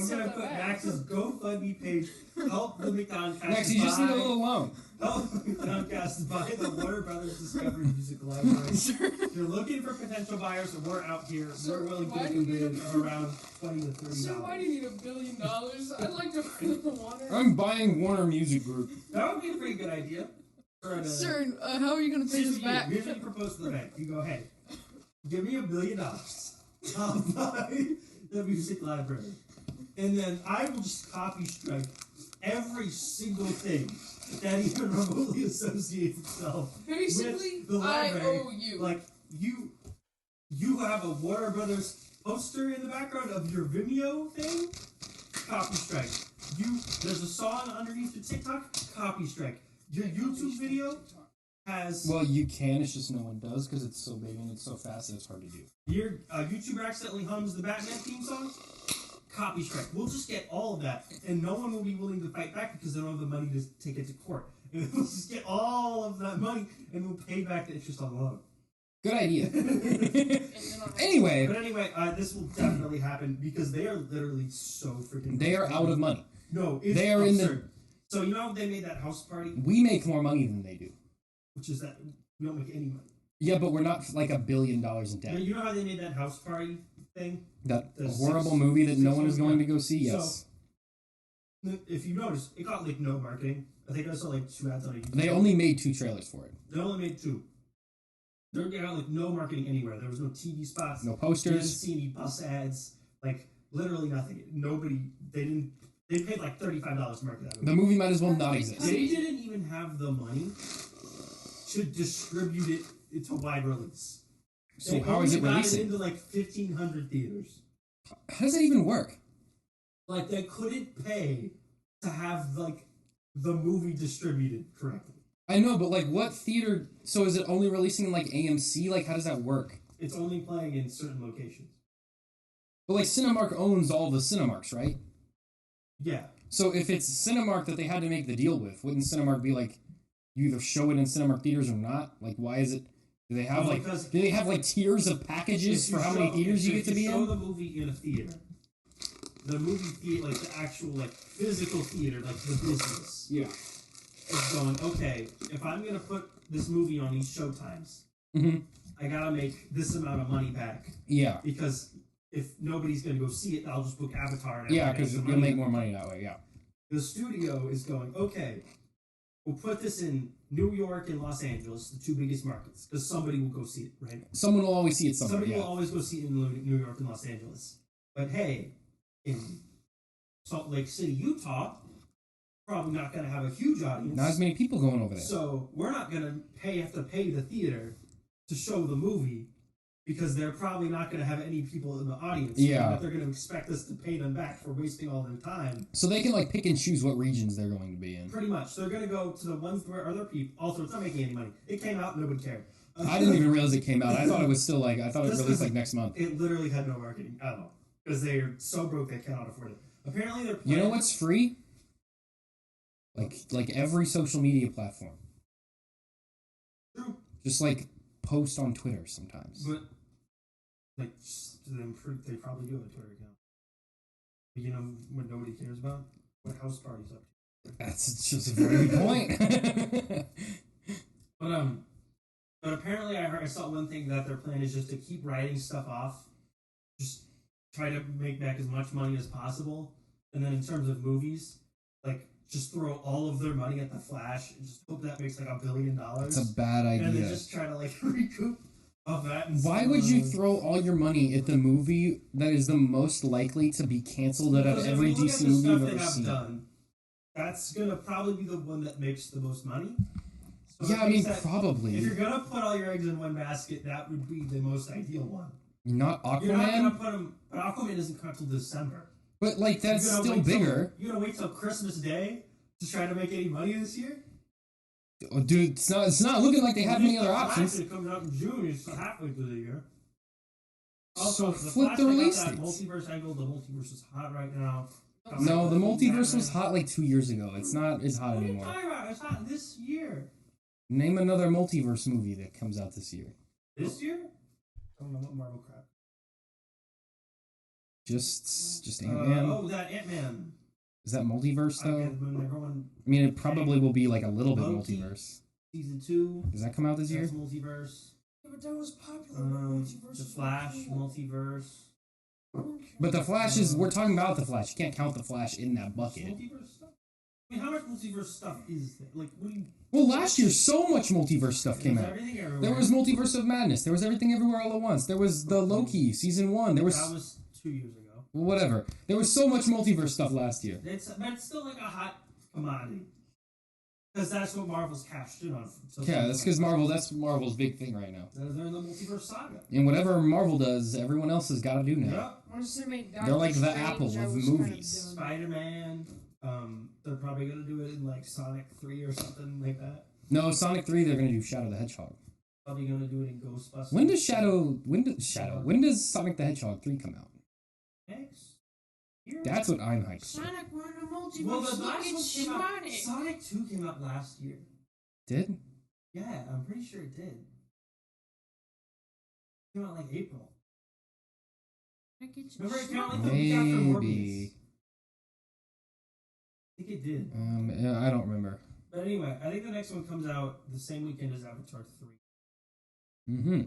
going to put Max's GoFundMe page. Help the McDonCast. Max, you just need a little loan. Help the McDonCast buy the Warner Brothers Discovery Music Library. If you're looking for potential buyers, and we're out here. Sir, We're willing to why make do a you bid need of around $20 to $30. Sir, why do you need $1 billion? I'd like to bring the water. I'm buying Warner Music Group. That would be a pretty good idea. Sir, how are you going to pay this back? Here's what you propose to the bank. You go, hey, give me $1 billion. I'll buy the music library. And then I will just copy strike every single thing that even remotely associates itself Basically, with the I library. owe you. Like, you have a Warner Brothers poster in the background of your Vimeo thing? Copy strike. There's a song underneath your TikTok? Copy strike. Your YouTube video has... Well, you can, it's just no one does because it's so big and it's so fast and it's hard to do. Your YouTuber accidentally hums the Batman theme song? Copy strike. We'll just get all of that, and no one will be willing to fight back because they don't have the money to take it to court. And we'll just get all of that money, and we'll pay back the interest on the loan. Good idea. Anyway. But anyway, this will definitely happen because they are literally so freaking... They are out of money. No, it's They are absurd. in the... So you know how they made that house party? We make more money than they do. Which is that we don't make any money. Yeah, but we're not like $1 billion in debt. You know how they made that house party thing? That The horrible six- movie that no six one is one- going to go see, yes. So, if you notice, it got like no marketing. I think I saw like 2 ads on it. They only made 2 trailers for it. They only made 2. They got like no marketing anywhere. There was no TV spots. No You didn't posters. see any bus ads. Like literally nothing. Nobody. They didn't. They paid like $35 to market that The movie. movie might as well not exist. They didn't even have the money to distribute it to wide release. So They how is it only got releasing? into like 1,500 theaters. How does that even work? Like they couldn't pay to have like the movie distributed correctly. I know, but like what theater... So is it only releasing in like AMC? Like how does that work? It's only playing in certain locations. But like Cinemark owns all the Cinemarks, right? Yeah. So if it's Cinemark that they had to make the deal with, wouldn't Cinemark be like, you either show it in Cinemark theaters or not? Like why is it... Do they have Well, like... because Do they have like tiers of packages if you for how many show- theaters you if get to be show in? the movie in a theater, the movie theater, like the actual like physical theater, like the business, Yeah. is going, okay, if I'm going to put this movie on these showtimes, I got to make this amount of money back. Yeah. Because if nobody's going to go see it, I'll just book Avatar. And Yeah, because you'll make more money that way, yeah. The studio is going, okay, we'll put this in New York and Los Angeles, the two biggest markets, because somebody will go see it, right? Someone will always see it somewhere. Somebody will always go see it in New York and Los Angeles. But hey, in Salt Lake City, Utah, probably not going to have a huge audience. Not as many people going over there. So we're not going to have to pay the theater to show the movie because they're probably not going to have any people in the audience. Yeah. They're going to expect us to pay them back for wasting all their time. So they can like pick and choose what regions they're going to be in. Pretty much. So they're going to go to the ones where other people... Also, it's not making any money. It came out, nobody cared. I didn't even realize it came out. I thought it was still like... I thought it released like next month. It literally had no marketing at all. Because they're so broke they cannot afford it. Apparently they're... You know what's free? Like every social media platform. True. Just like post on Twitter sometimes. But... Like, they probably do have a Twitter account. But you know what nobody cares about? What house parties up to. That's just a very good point. But apparently I saw one thing that their plan is just to keep writing stuff off. Just try to make back as much money as possible. And then in terms of movies, like, just throw all of their money at The Flash and just hope that makes like $1 billion. That's a bad idea. And then just try to like recoup of that. Why would you throw all your money at the movie that is the most likely to be canceled out of every DC movie you've ever seen? Done, that's gonna probably be the one that makes the most money. So yeah, I mean, probably. If you're gonna put all your eggs in one basket, that would be the most ideal one. Not Aquaman? You're not gonna put them... But Aquaman isn't come till December. But, like, that's still bigger. You're gonna wait till Christmas Day to try to make any money this year? Oh, dude, it's not looking like they have many other options. It comes out in June. It's halfway through the year. Also, flip the release dates. Multiverse angle. The multiverse is hot right now. No, the multiverse was hot like 2 years ago. It's not as hot anymore. What are you talking about? It's hot this year. Name another multiverse movie that comes out this year. This year? I don't know what Marvel crap. Just Ant-Man. That Ant-Man. Is that multiverse though? I mean, it probably will be like a little bit multiverse. Season 2. Does that come out this year? That's multiverse. Yeah, but that was popular. The Flash, multiverse. But the Flash is... We're talking about the Flash. You can't count the Flash in that bucket. Multiverse stuff? I mean, how much multiverse stuff is there? Like, what do you... Well, last year, so much multiverse stuff came out. There was Multiverse of Madness. There was Everything Everywhere All at Once. There was the Loki, Season 1. There was... That was 2 years ago. Whatever. There was so much multiverse stuff last year. But it's still like a hot commodity. Because that's what Marvel's cashed in on. Yeah, that's because that's Marvel's big thing right now. They're in the multiverse saga. And whatever Marvel does, everyone else has got to do now. Yep. They're like the Apple of movies. Spider-Man. They're probably going to do it in like Sonic 3 or something like that. No, Sonic 3, they're going to do Shadow the Hedgehog. Probably going to do it in Ghostbusters. When does Sonic the Hedgehog 3 come out? Next year? That's what I'm hyped. Sonic won the multiverse. Well, the last one came out. Sonic 2 came out last year. Did? Yeah, I'm pretty sure it did. It came out like April. Remember it came out like the week after Morbius? I think it did. I don't remember. But anyway, I think the next one comes out the same weekend as Avatar 3. Mm-hmm.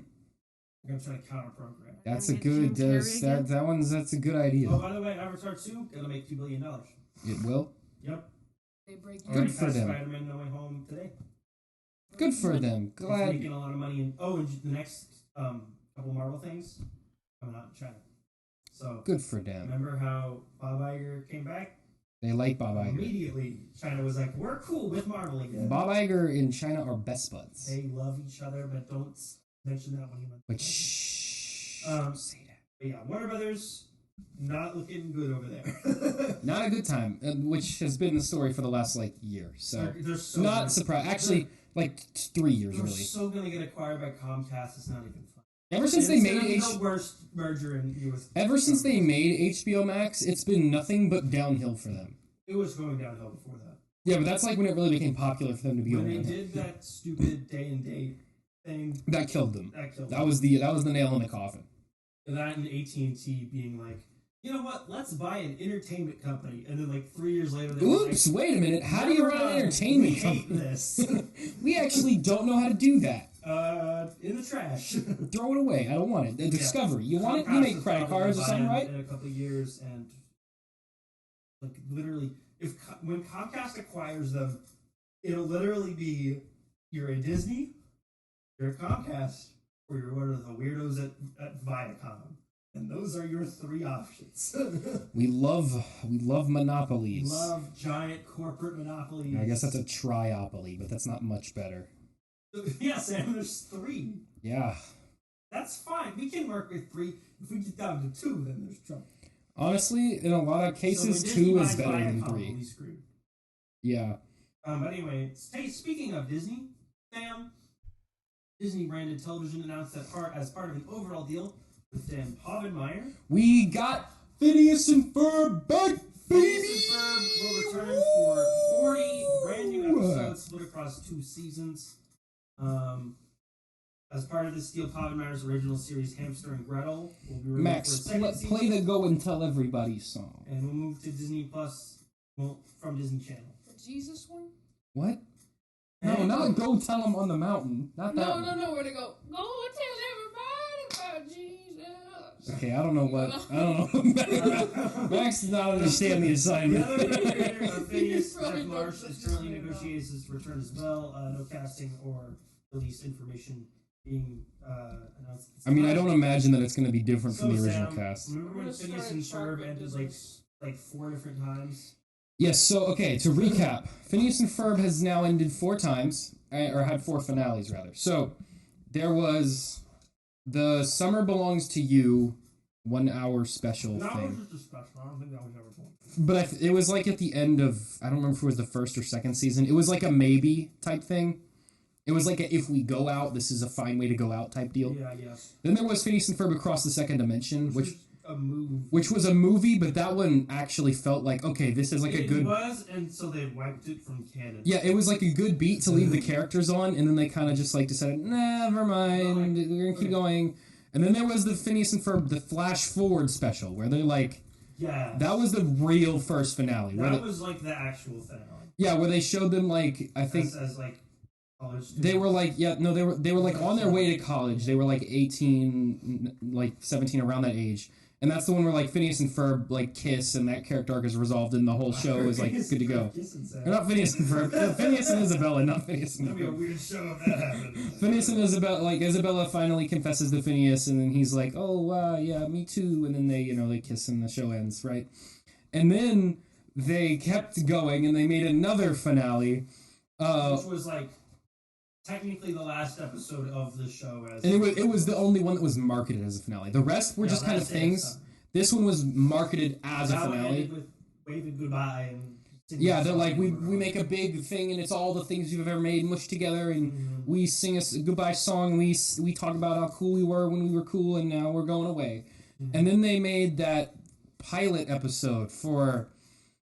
I'm trying to counter program. That's a good. That's a good idea. Oh, by the way, Avatar 2 gonna make $2 billion. It will. Yep. They break. Good for them. Spider-Man No Way Home today. Good for them. Glad. It's making a lot of money. And the next couple Marvel things coming out in China. So good for them. Remember how Bob Iger came back? They like Bob Iger. Immediately, China was like, "We're cool with Marvel again." Bob Iger and China are best buds. They love each other, but don't mention that when you. But shh. Say that. But yeah, Warner Brothers not looking good over there. Not a good time, which has been the story for the last year. So, they're so not surprised. Actually, 3 years they're really. So gonna get acquired by Comcast. It's not even fun. Ever since they made the worst merger in U.S. Ever since they made HBO Max, it's been nothing but downhill for them. It was going downhill before that. Yeah, but that's when it really became popular for them to be when on. They did that stupid day and date thing. That killed them. That was the nail in the coffin. And that and AT&T being like, you know what? Let's buy an entertainment company, and then like 3 years later, Oops! Wait a minute. How do you run an entertainment company? We hate this. We actually don't know how to do that. In the trash. Throw it away. I don't want it. The Discovery. You want it? You make credit cards or something, right? In a couple of years, and like literally, when Comcast acquires them, it'll literally be you're a Disney, you're a Comcast, or you're one of the weirdos at Viacom. And those are your three options. We love monopolies. We love giant corporate monopolies. I guess that's a triopoly, but that's not much better. Yeah, Sam, there's three. Yeah. That's fine. We can work with three. If we get down to two, then there's trouble. Honestly, in a lot of cases, two is better than three. Yeah. But anyway, hey, speaking of Disney, Sam, Disney branded television announced that as part of an overall deal with Dan Povenmire, we got Phineas and Ferb back, baby! Phineas and Ferb will return for 40 brand new episodes split across 2 seasons. As part of this deal, Povenmire's original series Hamster and Gretel will be renewed Max, for a second season. play the Go and Tell Everybody song. And we'll move to Disney Plus, from Disney Channel. The Jesus one? What? No, not Go Tell Them on the Mountain. Not that one. No, where to go? Go tell everybody about Jesus. Okay, I don't know. Max does not understand the assignment. The other creator of Phineas, Jeff Marsh, is currently negotiating his return as well. No casting or release information being announced. I mean, I don't imagine that it's going to be different from the original Sam, cast. Remember when Phineas and Ferb ended like 4 different times? Yes, so, okay, to recap, Phineas and Ferb has now ended 4 times, or had 4 finales, rather. So, there was the Summer Belongs to You 1 hour special That thing. was just a special. I don't think that was ever born. But it was like at the end of, I don't remember if it was the first or second season. It was like a maybe type thing. It was like a, if we go out, this is a fine way to go out type deal. Yeah, yes. Then there was Phineas and Ferb Across the Second Dimension, which was a a movie. movie, but that one actually felt like, okay, this is like a good... It was, and so they wiped it from canon. Yeah, it was like a good beat to leave the characters on, and then they kind of just like decided, never mind, we're gonna keep going. And then there was the Phineas and Ferb, the Flash Forward special, where they're like... Yeah. That was the real first finale. That was like the actual finale. Yeah, where they showed them like, I think... As like... They were like, they were like on their way to college. They were like 18, like 17, around that age. And that's the one where like Phineas and Ferb like kiss, and that character arc is resolved, and the whole show is like good to go. Or not Phineas and Ferb, Phineas and Isabella, not Phineas and Ferb. That'd be a weird show if that happened. Phineas and Isabella, like Isabella finally confesses to Phineas, and then he's like, "Oh, yeah, me too." And then they kiss, and the show ends, right? And then they kept going, and they made another finale, which was like technically the last episode of the show. And it was the only one that was marketed as a finale. The rest were just kind of things. This one was marketed as a finale. With waving goodbye and yeah, they're like, we make a big thing, and it's all the things we've ever made mushed together, and we sing a goodbye song, and we talk about how cool we were when we were cool, and now we're going away. And then they made that pilot episode for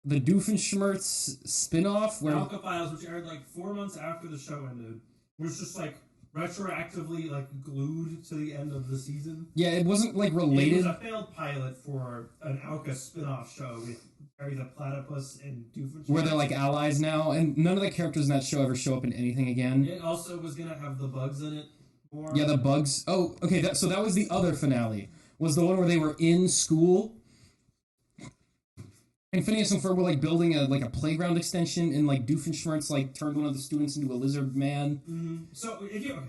the Doofenshmirtz spin-off where Alka Files, which aired like 4 months after the show ended, was just like retroactively like glued to the end of the season. Yeah, it wasn't like related. It was a failed pilot for an Alka spin-off show with Harry the Platypus and Doofenshmirtz. Where they're like allies now, and none of the characters in that show ever show up in anything again. It also was gonna have the bugs in it more. Yeah, the bugs. Oh, okay, so that was the other finale. Was the one where they were in school, and Phineas and Ferb were like building a playground extension, and like Doofenshmirtz like turned one of the students into a lizard man. Mm-hmm. So if you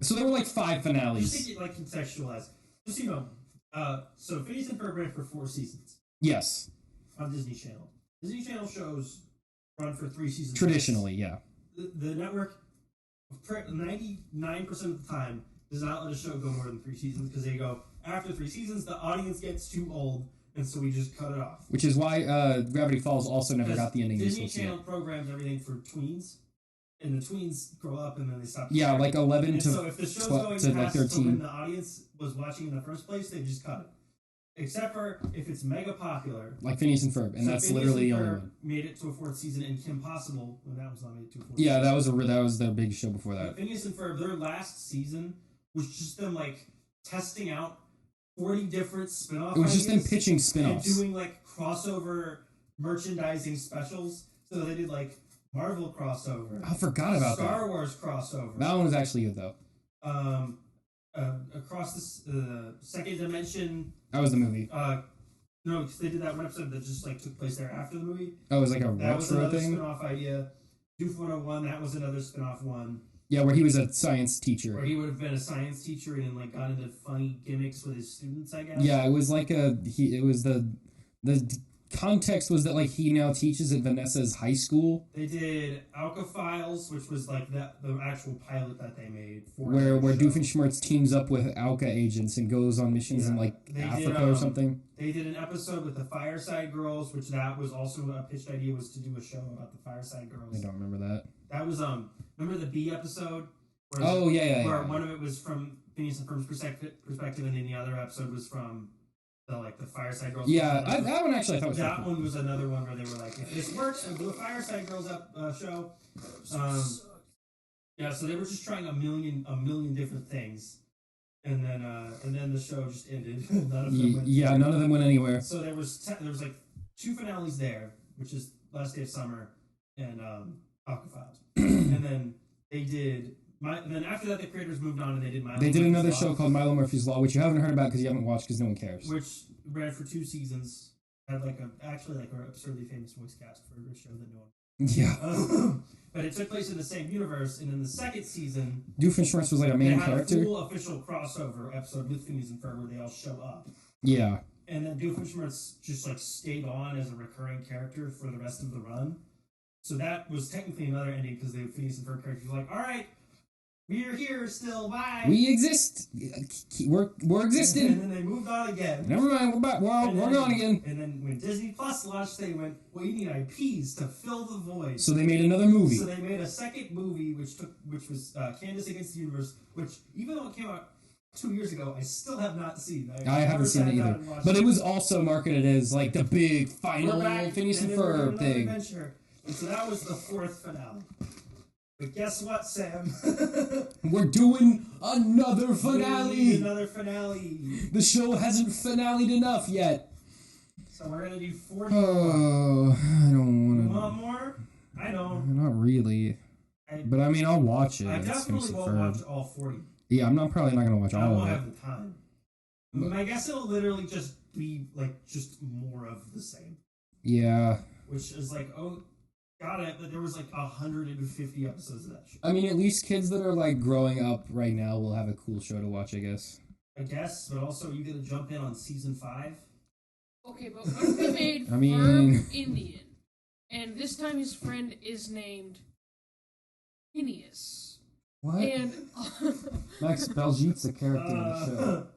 so there were like 5 finales. Just to get like contextualized, just so you know, so Phineas and Ferb ran for 4 seasons. Yes. On Disney Channel. Disney Channel shows run for 3 seasons. Traditionally, yeah. The network, 99% of the time, does not let a show go more than 3 seasons because they go, after 3 seasons, the audience gets too old, and so we just cut it off. Which is why Gravity Falls also never got the ending. Disney Channel programs everything for tweens, and the tweens grow up and then they stop. Yeah, like 11 to so if the show's 12 going to past like 13. when the audience was watching in the first place, they just cut it. Except for if it's mega popular. Like Phineas and Ferb, and so that's Phineas literally the and only Ferb one. Made it to a 4th season, and Kim Possible, when that was not made it to a 4th Yeah, season. that was their big show before that. But Phineas and Ferb, their last season was just them like testing out 40 different spin-off It was just them ideas pitching and spin-offs. doing like crossover merchandising specials. So they did like Marvel crossover. I forgot about Star Wars crossover. That one was actually good though. Across the second dimension. That was the movie. No, because they did that one episode that just like took place there after the movie. Oh, it was like a That was retro another thing. spin-off idea. Doof 101, that was another spin-off one. Yeah, where he was a science Where teacher. he would have been a science teacher and like got into funny gimmicks with his students, I guess. Yeah, it was like it was the context was that like he now teaches at Vanessa's high school. They did Alka Files, which was like the actual pilot that they made for Where the show. Doofenshmirtz teams up with Alka agents and goes on missions in like They Africa did, or something. They did an episode with the Fireside Girls, which that was also a pitched idea, was to do a show about the Fireside Girls. I don't remember that. That was remember the B episode? Where Oh yeah. Where one of it was from Phineas and Ferb's perspective, and then the other episode was from the Fireside Girls. Yeah, that one actually I thought was that pretty cool. one was another one where they were like, if this works, we'll do a Fireside Girls show. Yeah, so they were just trying a million different things, and then the show just ended. None of them went. Yeah, none of them went anywhere. So there was like 2 finales there, which is Last Day of Summer and Alka Files, and then they did. Then after that, the creators moved on and they did Milo. They did another Murphy's show Law, called Milo Murphy's Law, which you haven't heard about because you haven't watched because no one cares. which ran for 2 seasons. Had like an absurdly famous voice cast for a show that no one. Yeah. But it took place in the same universe, and in the second season, Doofenshmirtz was like a they main had character. a full official crossover episode with Phineas and Ferb where they all show up. Yeah. And then Doofenshmirtz just like stayed on as a recurring character for the rest of the run. So that was technically another ending because the Phineas and Ferb characters were like, all right, we're here still, bye. We exist. We're existing. And then they moved on again. Never mind, we're back. We're gone again. And then when Disney Plus launched, they went, well, you need IPs to fill the void. So they made another movie. So they made a second movie, which was Candace Against the Universe, which, even though it came out 2 years ago, I still have not seen. I haven't seen it either. But it was also marketed as like the big final Phineas and Ferb thing. Adventure. And so that was the 4th finale. But guess what, Sam? We're doing another finale. Another finale. The show hasn't finale'd enough yet. So we're gonna do 40. Oh, I don't You want want more? I know. to. Not really. But I mean, I'll watch it. I It's definitely Phineas and won't Ferb. watch all 40. Yeah, I'm probably not gonna watch I all won't of it. have the time. I guess it'll literally just be like just more of the same. Yeah. Which is like, oh, got it. But there was like 150 episodes of that show. I mean, at least kids that are like growing up right now will have a cool show to watch, I guess. But also you gotta jump in on season 5. Okay, but what if we made I mean- Ferb Indian, and this time his friend is named Phineas, What? and Max Baljeet's a character in the show.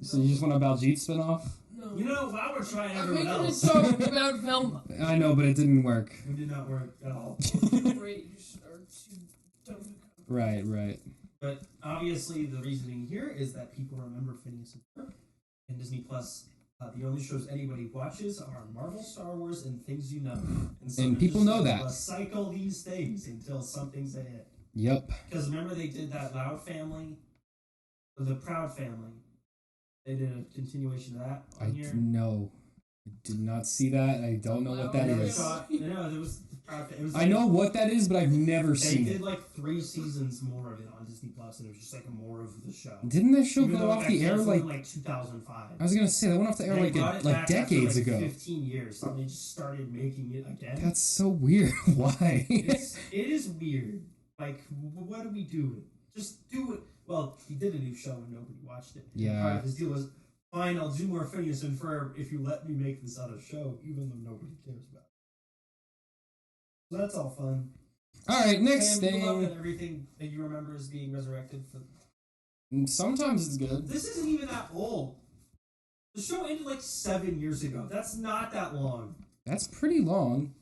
So you just want a Baljeet spinoff? No. You know, while we're trying I'm everyone making else, a joke about Velma. I know, but it didn't work. it did not work at all. Great, you are too dumb to come. Right. But obviously, the reasoning here is that people remember Phineas and Ferb. And Disney Plus, the only shows anybody watches are Marvel, Star Wars, and things you know. And people know that. Recycle these things until something's a hit. Yep. Because remember they did that Loud Family, or the Proud Family. They did a continuation of that I on here. know. I did not see that. I don't know what that Never is. saw it. No, it was the Proud Family. I know what that is, but I've never They seen did it. like 3 seasons more of it on Disney Plus, and it was just like more of the show. Didn't that show Even go though off it the got air canceled like? in, like 2005. I was gonna say that went off the air They like got it like back after, decades like, ago. 15 years, and they just started making it again. That's so weird. Why? It is weird. Like, what do we do? Just do it. Well, he did a new show and nobody watched it. Yeah. Part of his deal was, fine, I'll do more Phineas and Ferb if you let me make this other show, even though nobody cares about it. So that's all fun. All right, next Sam, you love that thing. everything that you remember is being resurrected. Sometimes it's good. This isn't even that old. The show ended like 7 years ago. That's not that long. That's pretty long.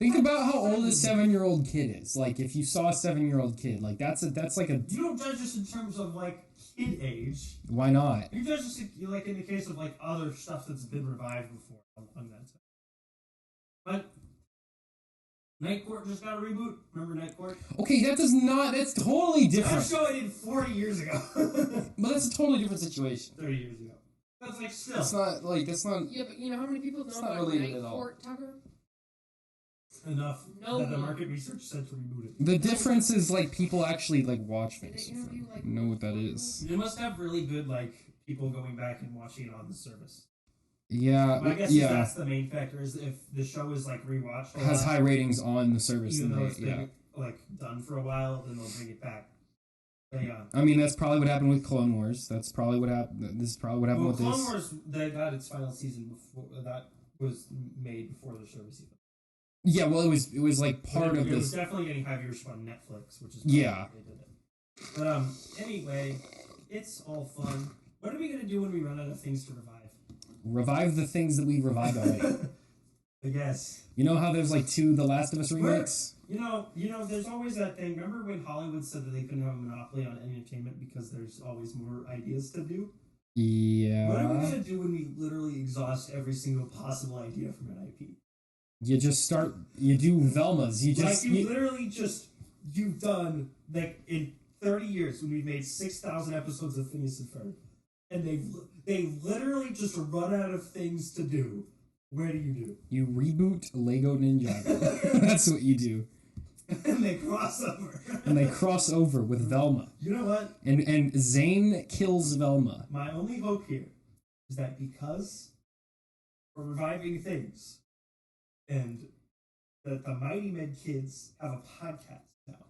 Think about how old a 7-year-old kid is. Like, if you saw a 7-year-old kid, like that's like a. You don't judge us in terms of like kid age. Why not? You judge us like in the case of like other stuff that's been revived before on that side. But Night Court just got a reboot. Remember Night Court? Okay, that's totally different. That show I did 40 years ago. But that's a totally different situation. 30 years ago. That's like still. That's not... Yeah, but you know how many people know about related Night at all. Court, Tucker? Enough No that the one. market research said to reboot it. The difference is, like, people actually, like, watch Did they things. interview, like, Know what that is. They must have really good, like, people going back and watching it on the service. Yeah, But I guess yeah. that's the main factor, is if the show is, like, rewatched a Has lot, high ratings on the service. even though They, it's been, like, done for a while, then they'll bring it back. But, yeah. I mean, that's probably what happened with Clone Wars. That's probably what happened. This is probably what happened Well, with Clone this. Wars, they got its final season before, that was made before the service even. Yeah, well, it was like part of It was this. definitely getting high viewership on Netflix, which is Yeah. why they did it. But anyway, it's all fun. What are we gonna do when we run out of things to revive? Revive the things that we revived already. I guess. You know how there's like 2 The Last of Us remakes? You know, there's always that thing. Remember when Hollywood said that they couldn't have a monopoly on entertainment because there's always more ideas to do? Yeah. What are we gonna do when we literally exhaust every single possible idea from an IP? You do Velmas. You've done, like, in 30 years when we've made 6,000 episodes of Phineas and Ferb, and they literally just run out of things to do. What do? You reboot Lego Ninjago. That's what you do. And they cross over. And they cross over with Velma. You know what? And Zane kills Velma. My only hope here is that because we're reviving things, and that the Mighty Med kids have a podcast now,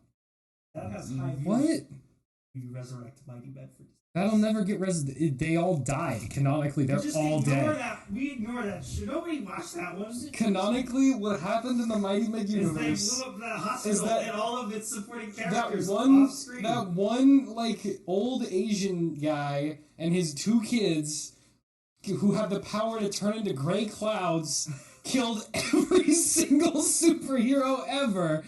that has high views. What? You resurrect Mighty Bedford. That'll never get They all died. Canonically, they're all dead. We ignore that shit. Nobody watched that one. Canonically, what happened in the Mighty Med universe Is they blew up that hospital and all of its supporting that characters one, off screen. that one, like, old Asian guy and his 2 kids who have the power to turn into gray clouds killed every single superhero ever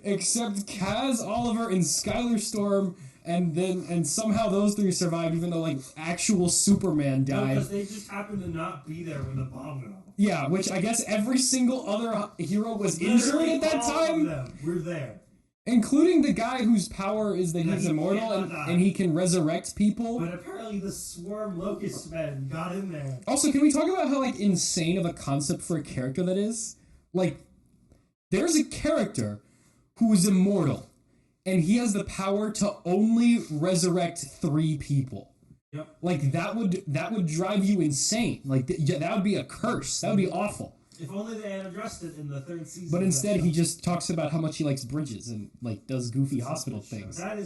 except Kaz, Oliver, and Skylar Storm. And somehow those 3 survived, even though, like, actual Superman died. Because they just happened to not be there when the bomb went off. Yeah, which I guess every single other hero was injured at that all time. of them were there. Including the guy whose power is that he's he immortal cannot die. and he can resurrect people. But apparently the Swarm Locust Men got in there. Also, can we talk about how, like, insane of a concept for a character that is? Like, there's a character who is immortal, and he has the power to only resurrect 3 people. Yep. Like, that would drive you insane. Like, that would be a curse. That would be awful. If only they had addressed it in the 3rd season. But instead, he just talks about how much he likes bridges and, like, does goofy hospital things. That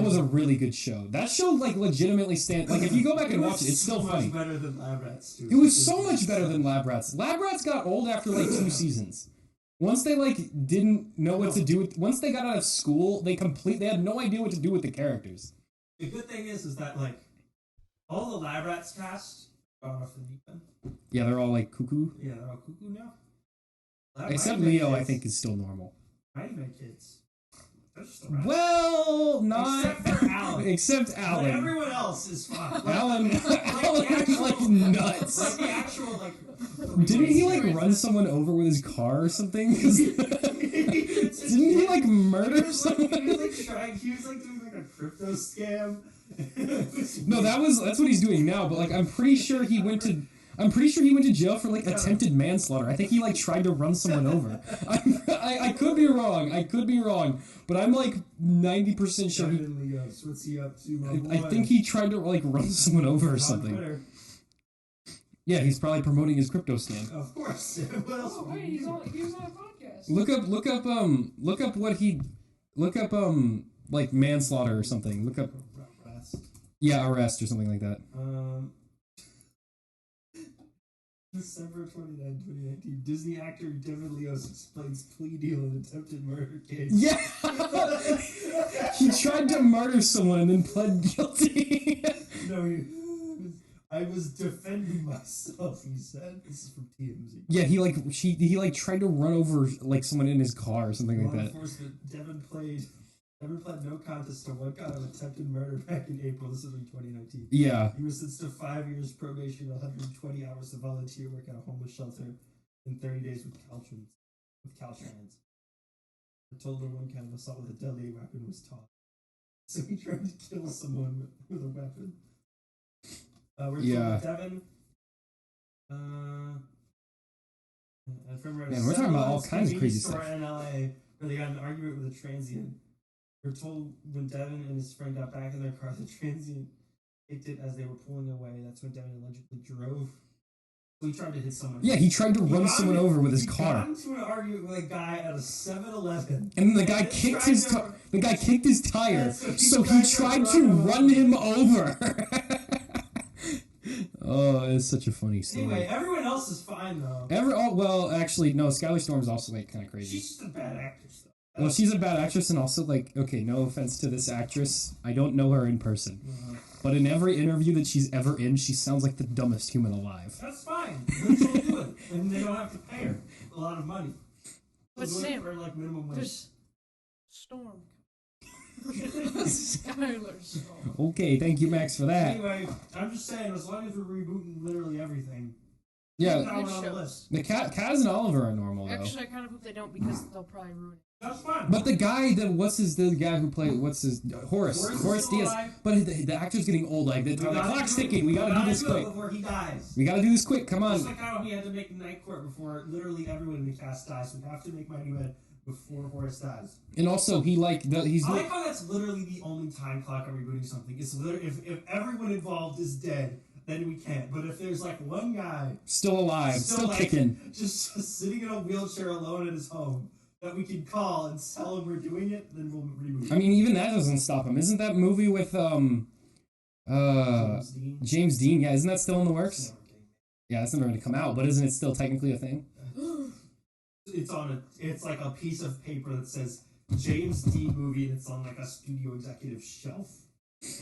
was a really good show. That show, like, legitimately like, if you go back and watch it, it's still funny. It was better than Lab Rats, too. It was so much better than Lab Rats. Lab Rats got old after, like, 2 seasons. Once they, like, didn't know what to do with... Once they got out of school, they had no idea what to do with the characters. The good thing is that, like, all the Lab Rats cast are off the deep end. Yeah, they're all, like, cuckoo. Yeah, they're all cuckoo now. Except Leo, I think, is still normal. Mighty Med kids. They're just around. Well, not... Except for Alan. Except Alan. But everyone else is fine. Alan is, like, nuts. Like the actual, like... Didn't he, like, run someone over with his car or something? Didn't he, like, murder someone? He was, like, doing, like, a crypto scam. No, that's what he's doing now, but, like, I'm pretty sure he went to jail for, like, attempted manslaughter. I think he, like, tried to run someone over. I could be wrong, but I'm, like, 90% sure what's he up to? I think he tried to, like, run someone over or something. Yeah, he's probably promoting his crypto scam. Of course. What else? Oh, wait, he was on a podcast. Look up like manslaughter or something. Look up Arrest. Yeah, arrest or something like that. December 29, 2019, Disney actor Devin Leos explains plea deal in attempted murder case. Yeah! He tried to murder someone and then pled guilty. No, I was defending myself, he said. This is from TMZ. Yeah, he tried to run over, like, someone in his car or something like that. Law enforcement, Devin pled no contest to one count of attempted murder back in April. This is in 2019. Yeah. He was sentenced to 5 years probation, 120 hours of volunteer work at a homeless shelter, and 30 days with Caltrans. We're told that one kind of assault with a deadly weapon was taught. So he tried to kill someone with a weapon. We're told that Devin. Man, we're talking about all kinds of crazy stuff. In LA, where they got in an argument with a transient. We're told when Devin and his friend got back in their car, the transient kicked it as they were pulling away. That's when Devin allegedly drove. So he tried to hit someone. Yeah, he tried to run someone over with his car. He got into an argument with a guy at a 7-Eleven. And the guy kicked his tire, so he tried to run him over. Oh, it's such a funny story. Anyway, everyone else is fine though. Well, actually, no. Skylar Storm's also like kind of crazy. She's just a bad actress though. Well, she's a bad actress, and also like, okay, no offense to this actress, I don't know her in person, but in every interview that she's ever in, she sounds like the dumbest human alive. That's fine. She'll do it, and they don't have to pay her a lot of money. But Sam, for like minimum wage. there's Storm. Skylar Storm. Okay, thank you, Max, for that. Anyway, I'm just saying, as long as we're rebooting literally everything. Yeah, on the list. the Kaz and Oliver are normal though. Actually, I kind of hope they don't because they'll probably ruin it. That's fine. But the guy the guy who played Horace Diaz. But the actor's getting old. Like the clock's ticking. We gotta do this quick before he dies. We gotta do this quick. Come on. Just like how he had to make Night Court before literally everyone in the cast dies. We have to make Mighty Red before Horace dies. And also, he's. I like how that's literally the only time clock I'm rebooting something. It's literally if everyone involved is dead, then we can't. But if there's like one guy still alive, still like, kicking, just sitting in a wheelchair alone in his home that we can call and tell him we're doing it, then we'll reboot. I mean, even that doesn't stop him. Isn't that movie with James Dean? Yeah, isn't that still in the works? Yeah, that's never going to come out, but isn't it still technically a thing? It's like a piece of paper that says James Dean movie, and it's on like a studio executive shelf.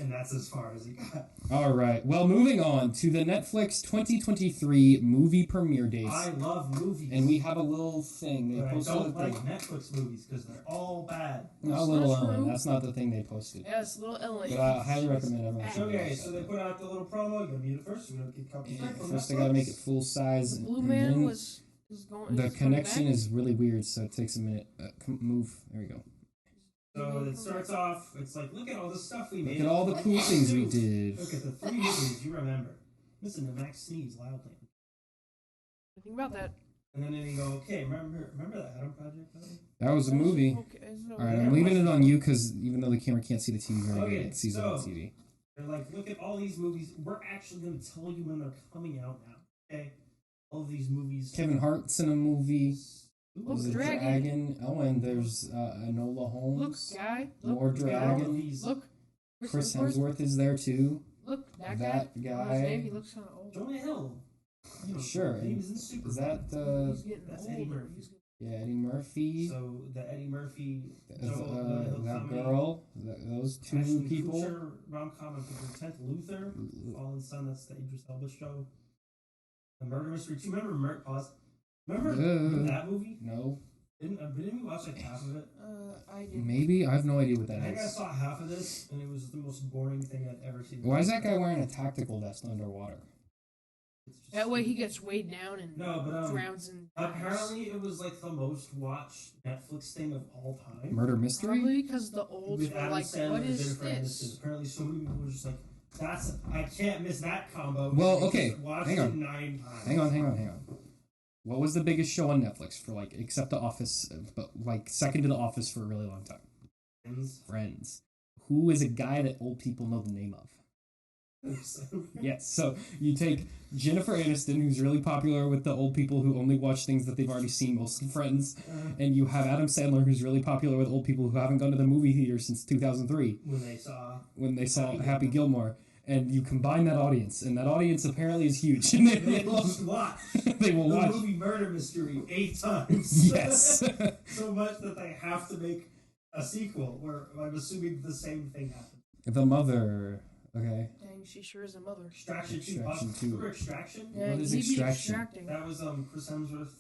And that's as far as it got. All right. Well, moving on to the Netflix 2023 movie premiere dates. I love movies. And we have a little thing. They posted don't like Netflix movies because they're all bad. Not Little Ellen. That's not the thing they posted. Yeah, it's Little Ellen. But I highly recommend everyone. Okay, so they put out the little promo. You gotta meet it first. We're gonna get copies. First, I gotta make it full size. The Blue Man was going. The connection is really weird, so it takes a minute. Move. There we go. So it starts off, it's like, look at all the stuff we made. Look at all the cool things we did. Look at the 3 movies you remember. Listen to Max sneeze loudly. Think about that. And then you go, okay, remember that Adam Project? That was a movie. Okay, Alright, I'm leaving it on you because even though the camera can't see the TV very good, it sees it on TV. They're like, look at all these movies. We're actually going to tell you when they're coming out now. Okay? All of these movies. Kevin Hart's in a movie. Look, there's a dragon. Oh, and there's Enola Holmes. Look, guy. More dragons. Look. Chris Hemsworth is there too. Look, that guy. He looks kind of old. Jonah Hill. Sure. Is that That's Eddie Murphy. Yeah, Eddie Murphy. So the Eddie Murphy. That girl. Those two Ashton people. Kutcher, rom-com of the 10th Luther. Fallen Son. That's the Idris Elba show. The Murder Mystery 2. Remember that movie? No. Didn't we watch like half of it? I did. Maybe? I have no idea what that is. I think I saw half of this, and it was the most boring thing I'd ever seen. Why is that guy wearing a tactical vest underwater? That way he gets weighed down and drowns in... Apparently it was like the most watched Netflix thing of all time. Murder Mystery? Probably because the olds were like, what is this? Apparently so many people were just like, I can't miss that combo. Well, okay, hang on. 9 times. Hang on. What was the biggest show on Netflix for except The Office, but second to The Office for a really long time? Friends. Who is a guy that old people know the name of? Yes, so you take Jennifer Aniston, who's really popular with the old people who only watch things that they've already seen, mostly Friends, and you have Adam Sandler, who's really popular with old people who haven't gone to the movie theater since 2003. When they saw Happy Gilmore. And you combine that audience, and that audience apparently is huge. And they will watch the movie Murder Mystery 8 times. Yes. So much that they have to make a sequel, where I'm assuming the same thing happened. The Mother, okay. Dang, she sure is a mother. Extraction 2. Remember Extraction? Yeah, what is Extraction? That was Chris Hemsworth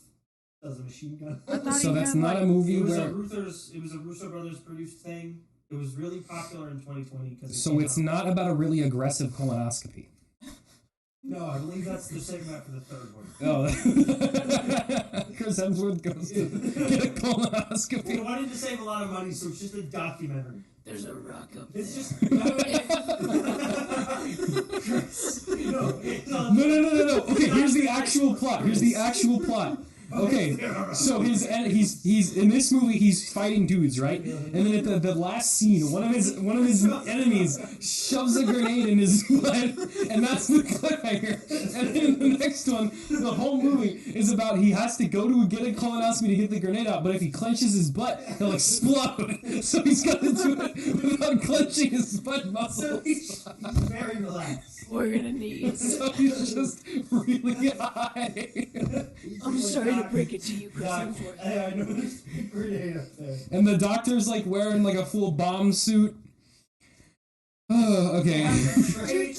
does a machine gun. So that's not a movie where... It was a Russo Brothers produced thing. It was really popular in 2020. So it's not about a really aggressive colonoscopy. No, I believe that's the segment for the third one. Oh. Chris Hemsworth goes to get a colonoscopy. They wanted to save a lot of money, so it's just a documentary. There's a rock up there. It's just... No. Okay, here's the actual plot. Okay, so he's in this movie he's fighting dudes, right? And then at the last scene, one of his enemies shoves a grenade in his butt, and that's the cliffhanger. And then in the next one, the whole movie is about he has to go to get a colonoscopy to get the grenade out, but if he clenches his butt, he'll explode. So he's got to do it without clenching his butt muscles. He's very relaxed. We're gonna need. So he's just really high. I'm sorry to break it to you, Chris Hemsworth. I know there's a grenade up there. And the doctor's like wearing like a full bomb suit. Oh, okay. Get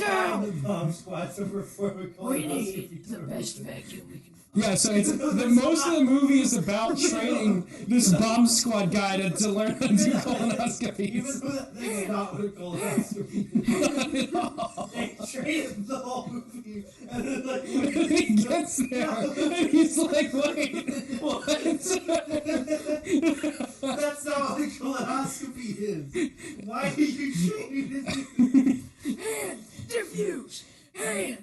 down. The bomb squats over before We need the best vacuum we can find. Yeah, so it's most of the movie is about training this bomb squad guy to learn how to do colonoscopies. Even though that thing is not what a colonoscopy is. They train him the whole movie, and then like He gets there, and he's like, wait, what? that's not what a colonoscopy is. Why are you training this? Hand, diffuse, hand.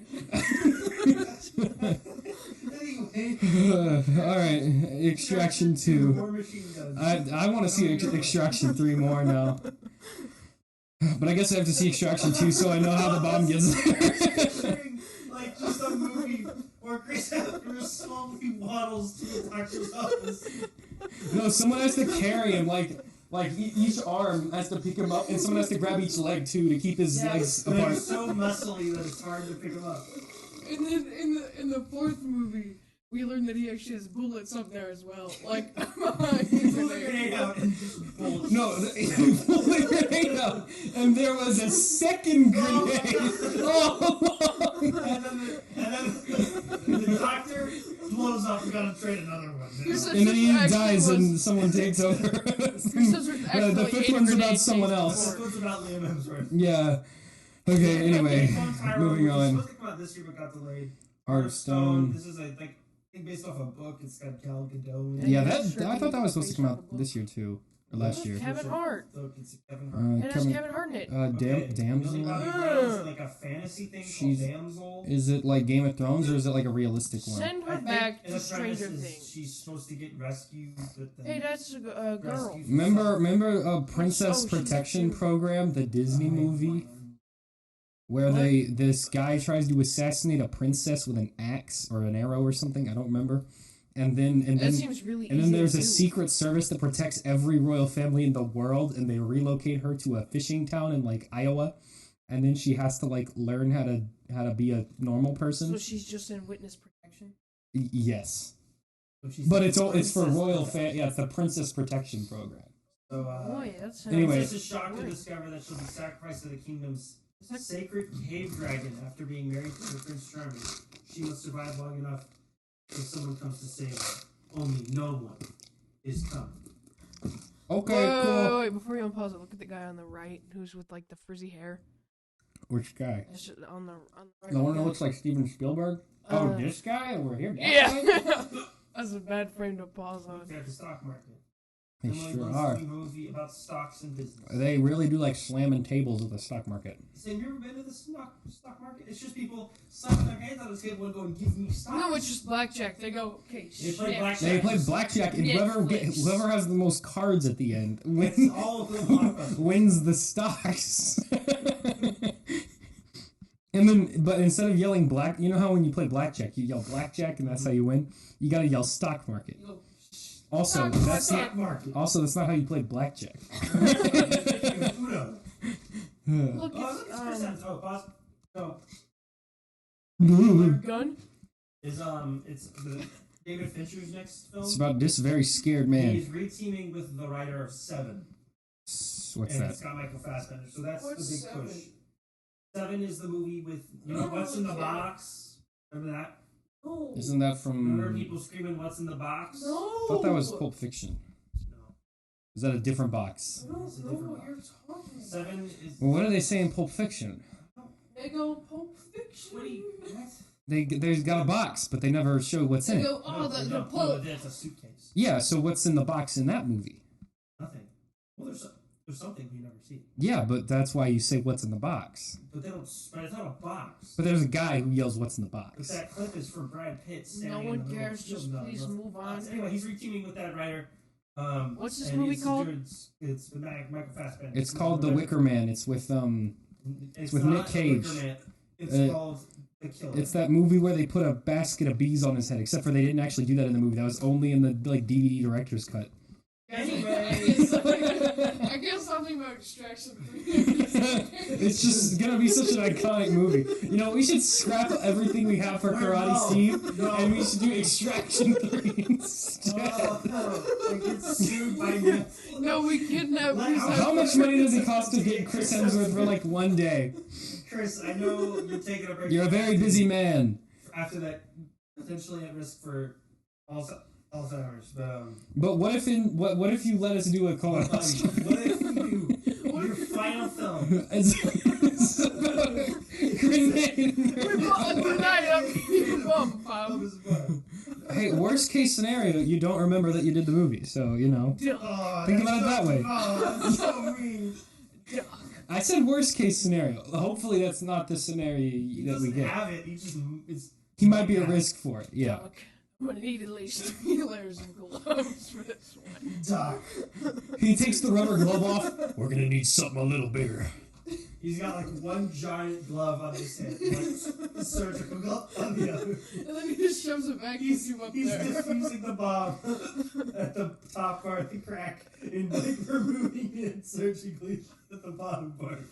Alright, Extraction 2. More machine guns. I want to see Extraction 3 more now. But I guess I have to see Extraction 2 so I know how the bomb gets there. Like just a movie where Chris Hemsworth slowly waddles to the doctor's office. No, someone has to carry him, like each arm has to pick him up, and someone has to grab each leg too to keep his legs But apart. it's so muscly that it's hard to pick him up. And then in the fourth movie, we learned that he actually has bullets up there as well. Like, He pulled the grenade out and just bullets. No, he pulled the grenade out, and there was a second grenade all along. And then the doctor blows up and gotta trade another one. And then he dies and someone takes over. The fifth one's about someone else. This one's about Liam Hemsworth. Yeah. Okay, anyway, moving on. It was supposed to come out this year but got delayed. Heart of Stone. This is I think based off a book. It's got Gal Gadot. Yeah, I thought that was supposed to come out this year too, or last year. Kevin Hart. It's Kevin Hart. It has Kevin Hart in it. Damsel. It's like a fantasy thing called Damsel. Is it like Game of Thrones or is it like a realistic one? Send her back to Stranger Things. She's supposed to get rescued. Hey, that's a girl. Remember Princess Protection Program, the Disney movie? Where this guy tries to assassinate a princess with an axe or an arrow or something, I don't remember. And then Seems really and then there's easy a to do. secret service that protects every royal family in the world, and they relocate her to a fishing town in like Iowa, and then she has to like learn how to be a normal person. So she's just in witness protection. Yes, but it's for royal yeah, it's the Princess Protection Program. So Boy, that's anyway. Princess is shocked to discover that she'll be sacrificed to the kingdom's sacred cave dragon after being married to Prince Charming. She must survive long enough if someone comes to save her. Only no one is coming. Okay, cool. Wait, before you unpause it, look at the guy on the right who's with like the frizzy hair. Which guy? It's just on the right. The one that looks like Steven Spielberg? This guy over here? That Yeah. guy? That's a bad frame to pause on. At the stock market. They sure are. Movie about stocks and business. They really do like slamming tables at the stock market. So have you ever been to the stock market? It's just people slapping their hands on the table and going, "Give me stocks." No, it's just blackjack. They go, okay, They play blackjack. They play blackjack, and whoever has the most cards at the end All of them wins the stocks. And then, but instead of yelling black, you know how when you play blackjack, you yell blackjack, and that's how you win. You gotta yell stock market. Also, that's not how you play blackjack. Look, gun. It's David Fincher's next film. It's about this very scared man. He's re-teaming with the writer of Seven. What's and that? It's got Michael Fassbender, so that's the big push. Seven is the movie with what's in the box. Remember that? No. Isn't that from? Remember people screaming, "What's in the box?" No. I thought that was Pulp Fiction. No. Is that a different box? It's a different box. Seven is. Well, what do they say in Pulp Fiction? They go Pulp Fiction. What? There's got a box, but they never show what's in They it. go, oh, the no, pull. that's a suitcase. Yeah, so what's in the box in that movie? Nothing. Well, there's something we never see. Yeah, but that's why you say what's in the box. But they don't. But it's not a box. But there's a guy who yells what's in the But box. that clip is for Brad Pitt. No one cares. Just please move on. Anyway, he's reteaming with that writer. What's this movie called? It's with Michael Fassbender. It's called The Wicker Man. It's with with Nick Cage. It's called The Killer. It's that movie where they put a basket of bees on his head, except for they didn't actually do that in the movie. That was only in the DVD director's cut. Anyway. I guess something about Extraction 3. It's just gonna be such an iconic movie. You know, we should scrap everything we have for Karate Steve, and we should do Extraction 3 instead. I get sued by Netflix. No, we kidnapped. How much money does it cost to get Chris Hemsworth for like one day? Chris, I know you're taking a break. You're a very busy man. After that, potentially at risk for Alzheimer's, But what if what if you let us do a colonoscopy? what if you do your final film? It's about grenade. Hey, worst case scenario, you don't remember that you did the movie, so you know. Think about it that way. Oh, that's so mean. I said worst case scenario. Hopefully, that's not the scenario that we get. Have it. He might be a risk for it. Yeah. I'm gonna need at least 3 layers of gloves for this one. Doc. He takes the rubber glove off. We're gonna need something a little bigger. He's got like one giant glove on his head, like a surgical glove on the other. And then he just shoves a vacuum tube up He's there. diffusing the bomb at the top part of the crack and like removing it surgically at the bottom part.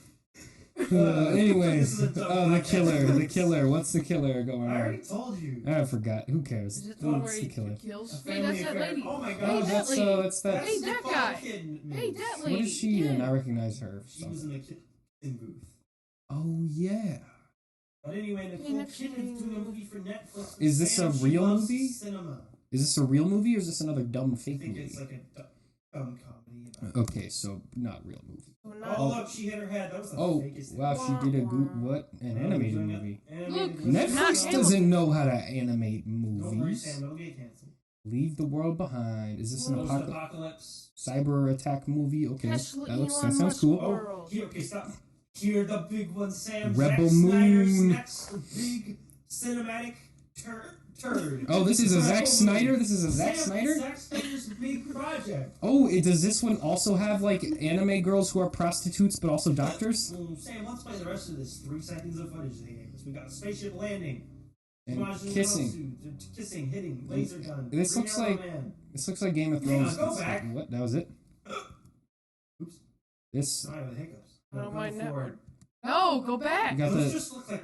Anyways, the the killer. What's the killer going I on? already told you. I forgot. Who cares? Is it the one where What's he the killer? kills? A Hey, that's family that affair. lady. Oh my Hey, god. that lady. That's that. Hey, that guy. Hey, that lady. What is she Yeah. in? I recognize her. She was in the kitchen booth. Oh yeah. But anyway, Nicole next Kidman's thing- doing a movie for Netflix. Is this a and she real loves movie? Cinema. Is this a real movie or is this another dumb I fake think movie? it's like a dumb comedy. Okay, so not real movie. Oh, look, she hit her head. That was the Oh, fakest thing. wow, she did a what? An animated Doing movie. Animated Look, movie. Netflix Not doesn't know how to animate Don't worry, movies. Sam, it'll get canceled. Leave the world behind. Is this an Post-apocalypse. cyber attack movie? Okay, Tesla, that Elon sounds Musk. cool. Oh, here, okay, stop. Here, the big one, Sam. Rebel Zack Snyder's Moon. next big cinematic turd. Oh, this is a Zack Rebel Snyder. Moon. This is a Zack Sam, Snyder. Zack Snyder's big project. Oh, does this one also have like anime girls who are prostitutes but also doctors? Sam, let's play the rest of this. 3 seconds of footage they gave us. We got a spaceship landing. And Smashing kissing. kissing, hitting, laser gun. This Green looks Arrow like Man. this looks like Game of Hang on, Thrones. go back. What? That was it. Oops. This Sorry with the hiccups. I don't Go mind that forward. No, go back. you got Those the. just look like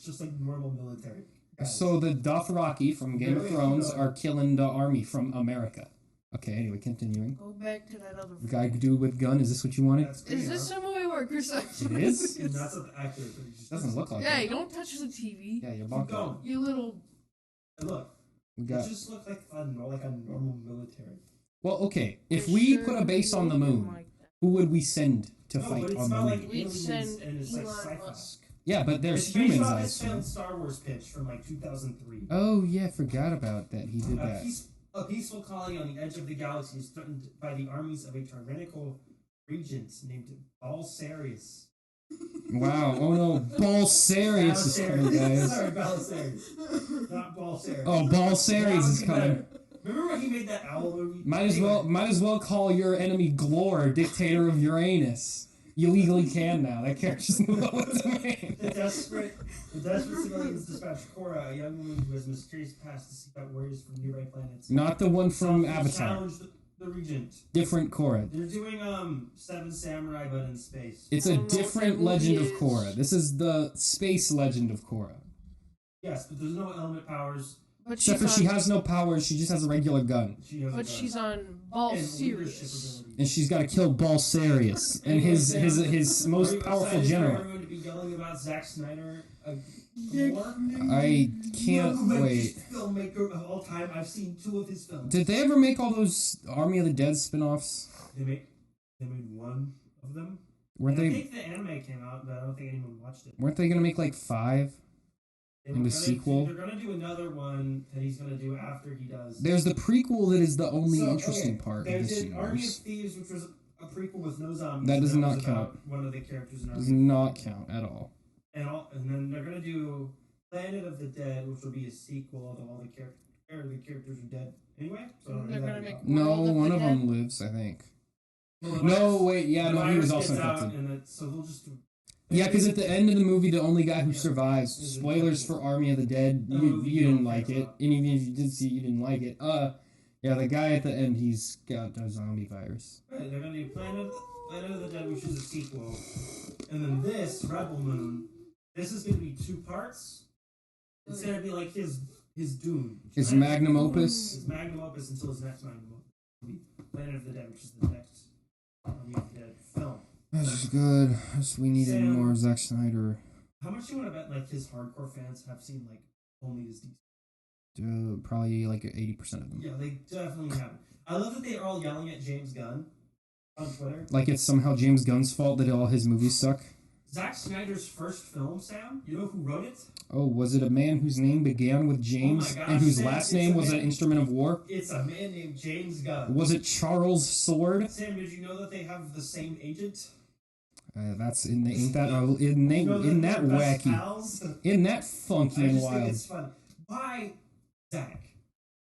just like normal military guys. So the Dothraki from Game of Thrones are killing the army from America. Okay, anyway, continuing. Go back to that other. The guy dude with gun. Is this what you wanted? That's Is this a movie where Chris? It is. It's not so accurate, but it just Doesn't look like Hey, it. don't touch the TV. Yeah, you're Keep bonking. going. You little. And look, We it got. just looked like a normal military. Well, okay. If You're we sure put a base you on the moon, like that? who would we send to No, fight but it's on the not moon? like We'd aliens send and it's like Elon sci-fi. Musk. Yeah, but there's It's based humans, on I his failed assume. Star Wars pitch from like 2003. Oh yeah, forgot about that. He did A, that. a peaceful colony on the edge of the galaxy is threatened by the armies of a tyrannical regent named Balsarius. Wow. Oh no, Balsarius is coming, guys. Sorry, Balsarius. Not Balsarius. Oh, Balsarius is coming. Remember when he made that owl movie? Might as well call your enemy Glor, dictator of Uranus. You legally can now. That character's know what to mean. The desperate civilians dispatch Korra, a young woman who has mysterious past, to seek out warriors from nearby planets. Not the one from To Avatar. challenge the regent. Different Korra. They're doing Seven Samurai, but in space. It's I a don't know what different that Legend movie of is. Korra. This is the space Legend of Korra. Yes, but there's no element powers. But Except for she's she on, has no powers. She just has a regular gun. She has a But gun. she's on Ball And leadership Serious. abilities. And she's got to kill Balsarius and his Are most you powerful excited for general. everyone to be yelling about Zack Snyder more? I can't The wait. greatest filmmaker of all time. I've seen 2 of his films. Did they ever make all those Army of the Dead spin-offs? They made 1 of them. Weren't And I they think the anime came out, but I don't think anyone watched it. gonna make like 5? In the sequel? They're gonna do another one that he's gonna do after he does. There's the prequel that is the only interesting part of this did Army of universe. Thieves, which was a prequel with no zombies. That does not count. One of the characters in Army Does not count at all. And then they're gonna do Planet of the Dead, which will be a sequel, although all the characters are dead anyway. So They're gonna make No, World of one the of Dead? them lives, I think. Well, No, wait, yeah, the no, he was virus also gets out, infected. so they'll just do. Yeah, because at the end of the movie, the only guy who survives, spoilers for Army of the Dead, you didn't like it. And even if you did see it, you didn't like it. Yeah, the guy at the end, he's got a zombie virus. Right, they're gonna do Planet of the Dead, which is a sequel. And then this, Rebel Moon, this is gonna be 2 parts. It's gonna be like his Doom. His magnum opus? His magnum opus until his next magnum opus. It'll be Planet of the Dead, which is the next Army of the Dead film. That's just good. We needed Sam, more Zack Snyder. How much do you want to bet like his hardcore fans have seen like only his DC? Probably like 80% of them. Yeah, they definitely have. I love that they are all yelling at James Gunn on Twitter. Like it's somehow James Gunn's fault that all his movies suck. Zack Snyder's first film, Sam, you know who wrote it? Oh, was it a man whose name began with James gosh, and whose Sam, last name was an instrument of war? It's a man named James Gunn. Was it Charles Sword? Sam, did you know that they have the same agent? That's in that wacky, in that funky I and just think wild. it's fun. Why, Zach?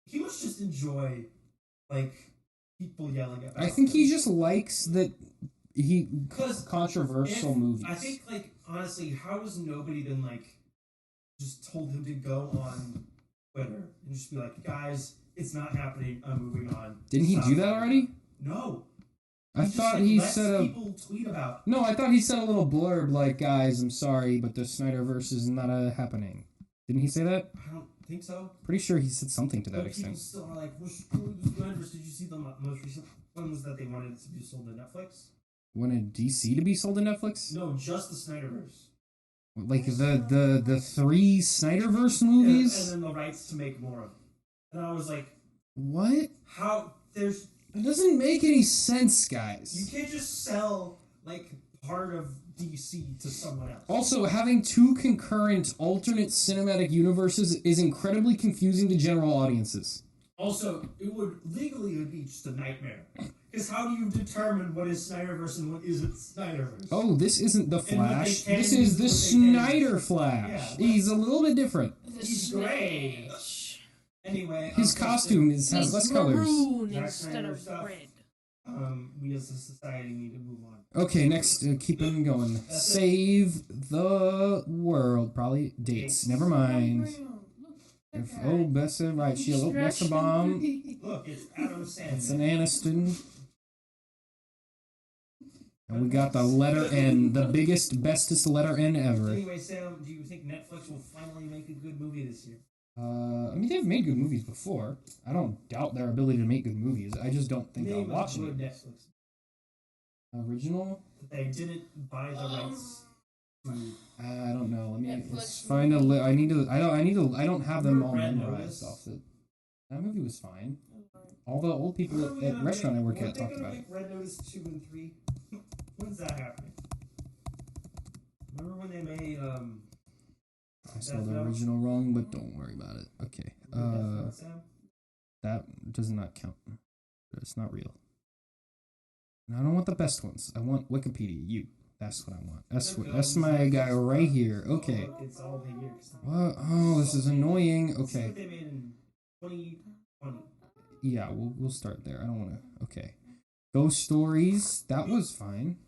He must just enjoy like people yelling at. I think he just likes that controversial movies. I think like honestly, how has nobody been like just told him to go on Twitter and just be like, guys, it's not happening. I'm moving on. Didn't he do that already? No. I thought he said people tweet about. No, I thought he said a little blurb like, "Guys, I'm sorry, but the Snyderverse is not happening." Didn't he say that? I don't think so. Pretty sure he said something to that But extent. people still are like, "We're screwing the Snyderverse." Did you see the most recent ones that they wanted to be sold to Netflix? Wanted DC to be sold to Netflix? No, just the Snyderverse. Like the 3 Snyderverse movies? And then the rights to make more of it. And I was like, what? how there's. It doesn't make any sense, guys. You can't just sell, like, part of DC to someone else. Also, having 2 concurrent alternate cinematic universes is incredibly confusing to general audiences. Also, it would be just a nightmare. Because how do you determine what is Snyderverse and what isn't Snyderverse? Oh, this isn't the Flash. can This is do, the what they Snyder Flash. Yeah. He's a little bit different. He's great. Anyway, His costume has less colors. Maroon Zack instead Snyder of stuff. red. We as a society need to move on. Okay, next, keep it going. Save the world. Probably dates. Never mind. Best right shield. Oh, that's a bomb. Look, it's Adam Sandler. It's an Aniston. And we got the letter N, the biggest, bestest letter N ever. Anyway, Sam, do you think Netflix will finally make a good movie this year? I mean, they've made good movies before. I don't doubt their ability to make good movies. I just don't think I'll watch Name a it. good Netflix Original? that they didn't buy the rights to. I don't know. Let's Netflix find a I don't have them all Red memorized Notice? off it. That movie was fine. All the old people at restaurant I work at talked about it. Red Notice 2 and 3. When's that happening? Remember when they made I spelled the original wrong, but don't worry about it. Okay. That does not count. It's not real. And I don't want the best ones. I want Wikipedia. That's what I want. That's my guy right here. Okay. It's all the years. What? Oh, this is annoying. This is Okay. what they made in 2020. Yeah, we'll start there. I don't want to. Okay. Ghost Stories. That was fine.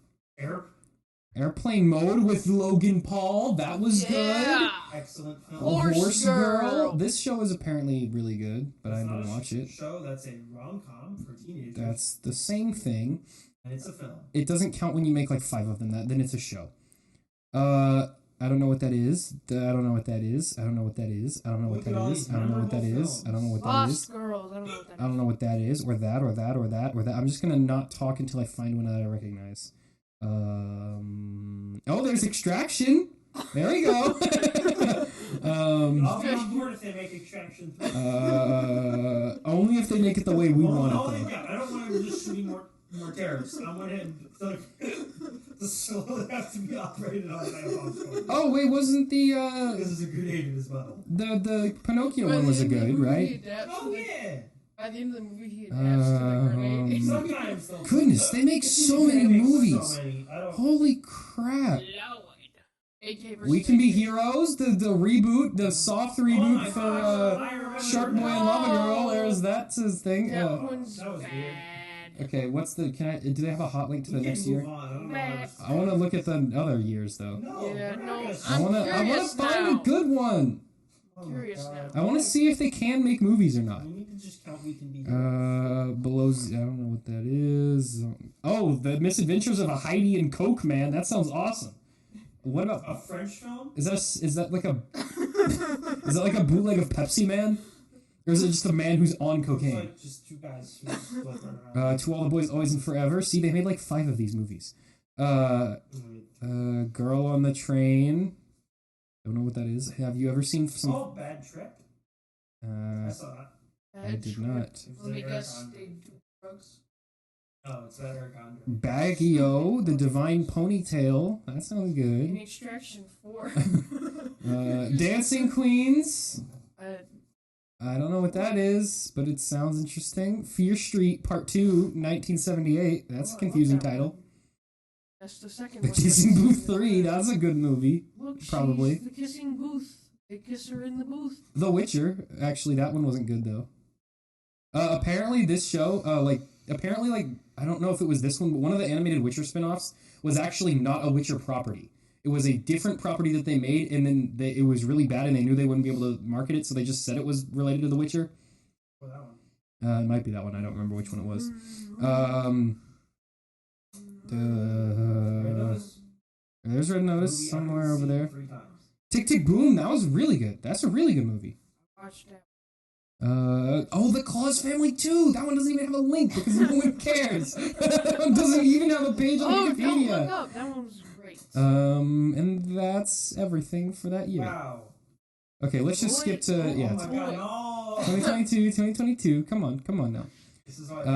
Airplane Mode with Logan Paul. That was good. Excellent film. Horse Girl. This show is apparently really good, but I It's didn't not a watch it. Show that's a rom-com for teenagers. That's the same thing. And it's a film. It doesn't count when you make like 5 of them. Then it's a show. I don't know what that is. I don't know what that is. I don't know what that is. I don't know what that is. I don't know what that is. I don't know what that is. Lost Girls. I don't know what that I don't know what that is, or that, or that, or that, or that. I'm just gonna not talk until I find one that I recognize. Oh, there's Extraction. There we go. I'll be on board if they make Extraction 3. Only if they make it the way we want it, though. Yeah, I don't want him just shooting more terrorists. I want him to The slowly have to be operated on by a bomb. Oh wait, wasn't the Because it's a grenade in his bottle. the Pinocchio one was a good, right? Oh yeah. By the end of the movie, he adapts to the grenade. Sometimes though. Goodness, they make so many movies. So many. Holy crap! AK versus We Can Be AK. Heroes, the reboot, the soft reboot for I remember Shark Boy and Lava Girl. There's that's his thing. That one's that was bad. weird. Okay, what's the? Do they have a hot link to the We can next move year? on. I don't know Bad. why we're I want to look at the other years though. No, Yeah, we're no, not I I'm want to curious find now. a good one. Oh my Curious God. now. I want to see if they can make movies or not. We need to just count We Can Be Heroes. Below. I don't know what that is. Oh, the Misadventures of a Heidi and Coke Man. That sounds awesome. What about? A French film? Is that like a? Is that like a bootleg of Pepsi Man? Or is it just a man who's on It's cocaine? like just two guys who split around. To All the Boys, Always and Forever. See, they made like 5 of these movies. Girl on the Train. Don't know what that is. Have you ever seen some? Oh, Bad Trip. I saw that. I did not. It was Let me Eric guess, Andre. they do drugs. Oh, it's that Eric Andre. Baggio, The Divine Ponytail. That sounds In good. Extraction 4. Dancing Queens. uh, I don't know what that is, but it sounds interesting. Fear Street Part 2, 1978. That's a confusing title. That's the second The one. Kissing Booth 3. That's a good movie. Look, probably. she's the kissing booth. They kiss her in the booth. The Witcher. Actually, that one wasn't good, though. Apparently, this show, I don't know if it was this one, but one of the animated Witcher spin-offs was actually not a Witcher property. It was a different property that they made, and then it was really bad, and they knew they wouldn't be able to market it, so they just said it was related to The Witcher. Oh, that one. It might be that one. I don't remember which one it was. Red Notice? There's Red Notice Movie somewhere I've over seen there. 3 times. Tick Tick Boom. That was really good. That's a really good movie. Watch that. The Claus Family 2. That one doesn't even have a link because no one cares. That one doesn't even have a page on Oh, don't look Wikipedia. up. That one was great. And that's everything for that year. Wow. Okay, let's just skip to, Oh yeah, my God, no. 2022, come on now. This is like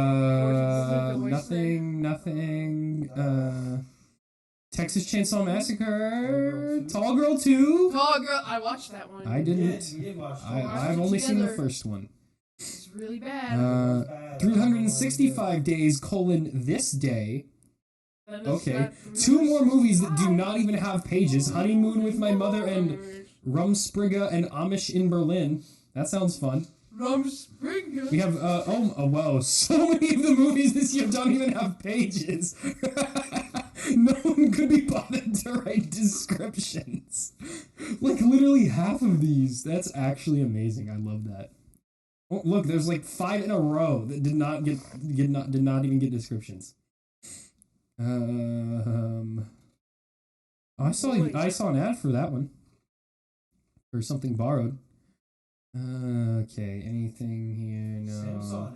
Nothing, Texas Chainsaw Massacre, Tall Girl 2. Oh, girl, I watched that one. I didn't. We did watch that. I've only seen the first one. It's really bad. 365 days, this day. Then it's Okay. got 2 more movies that do not even have pages. Honeymoon with My Mother and Rumspringa and Amish in Berlin. That sounds fun. Rumspringa. We have, wow, so many of the movies this year don't even have pages. No one could be bothered to write descriptions. Like, literally half of these. That's actually amazing. I love that. Oh, look, there's like 5 in a row that did not even get descriptions. I saw an ad for that one. For something borrowed. Okay, anything here? Sam saw No.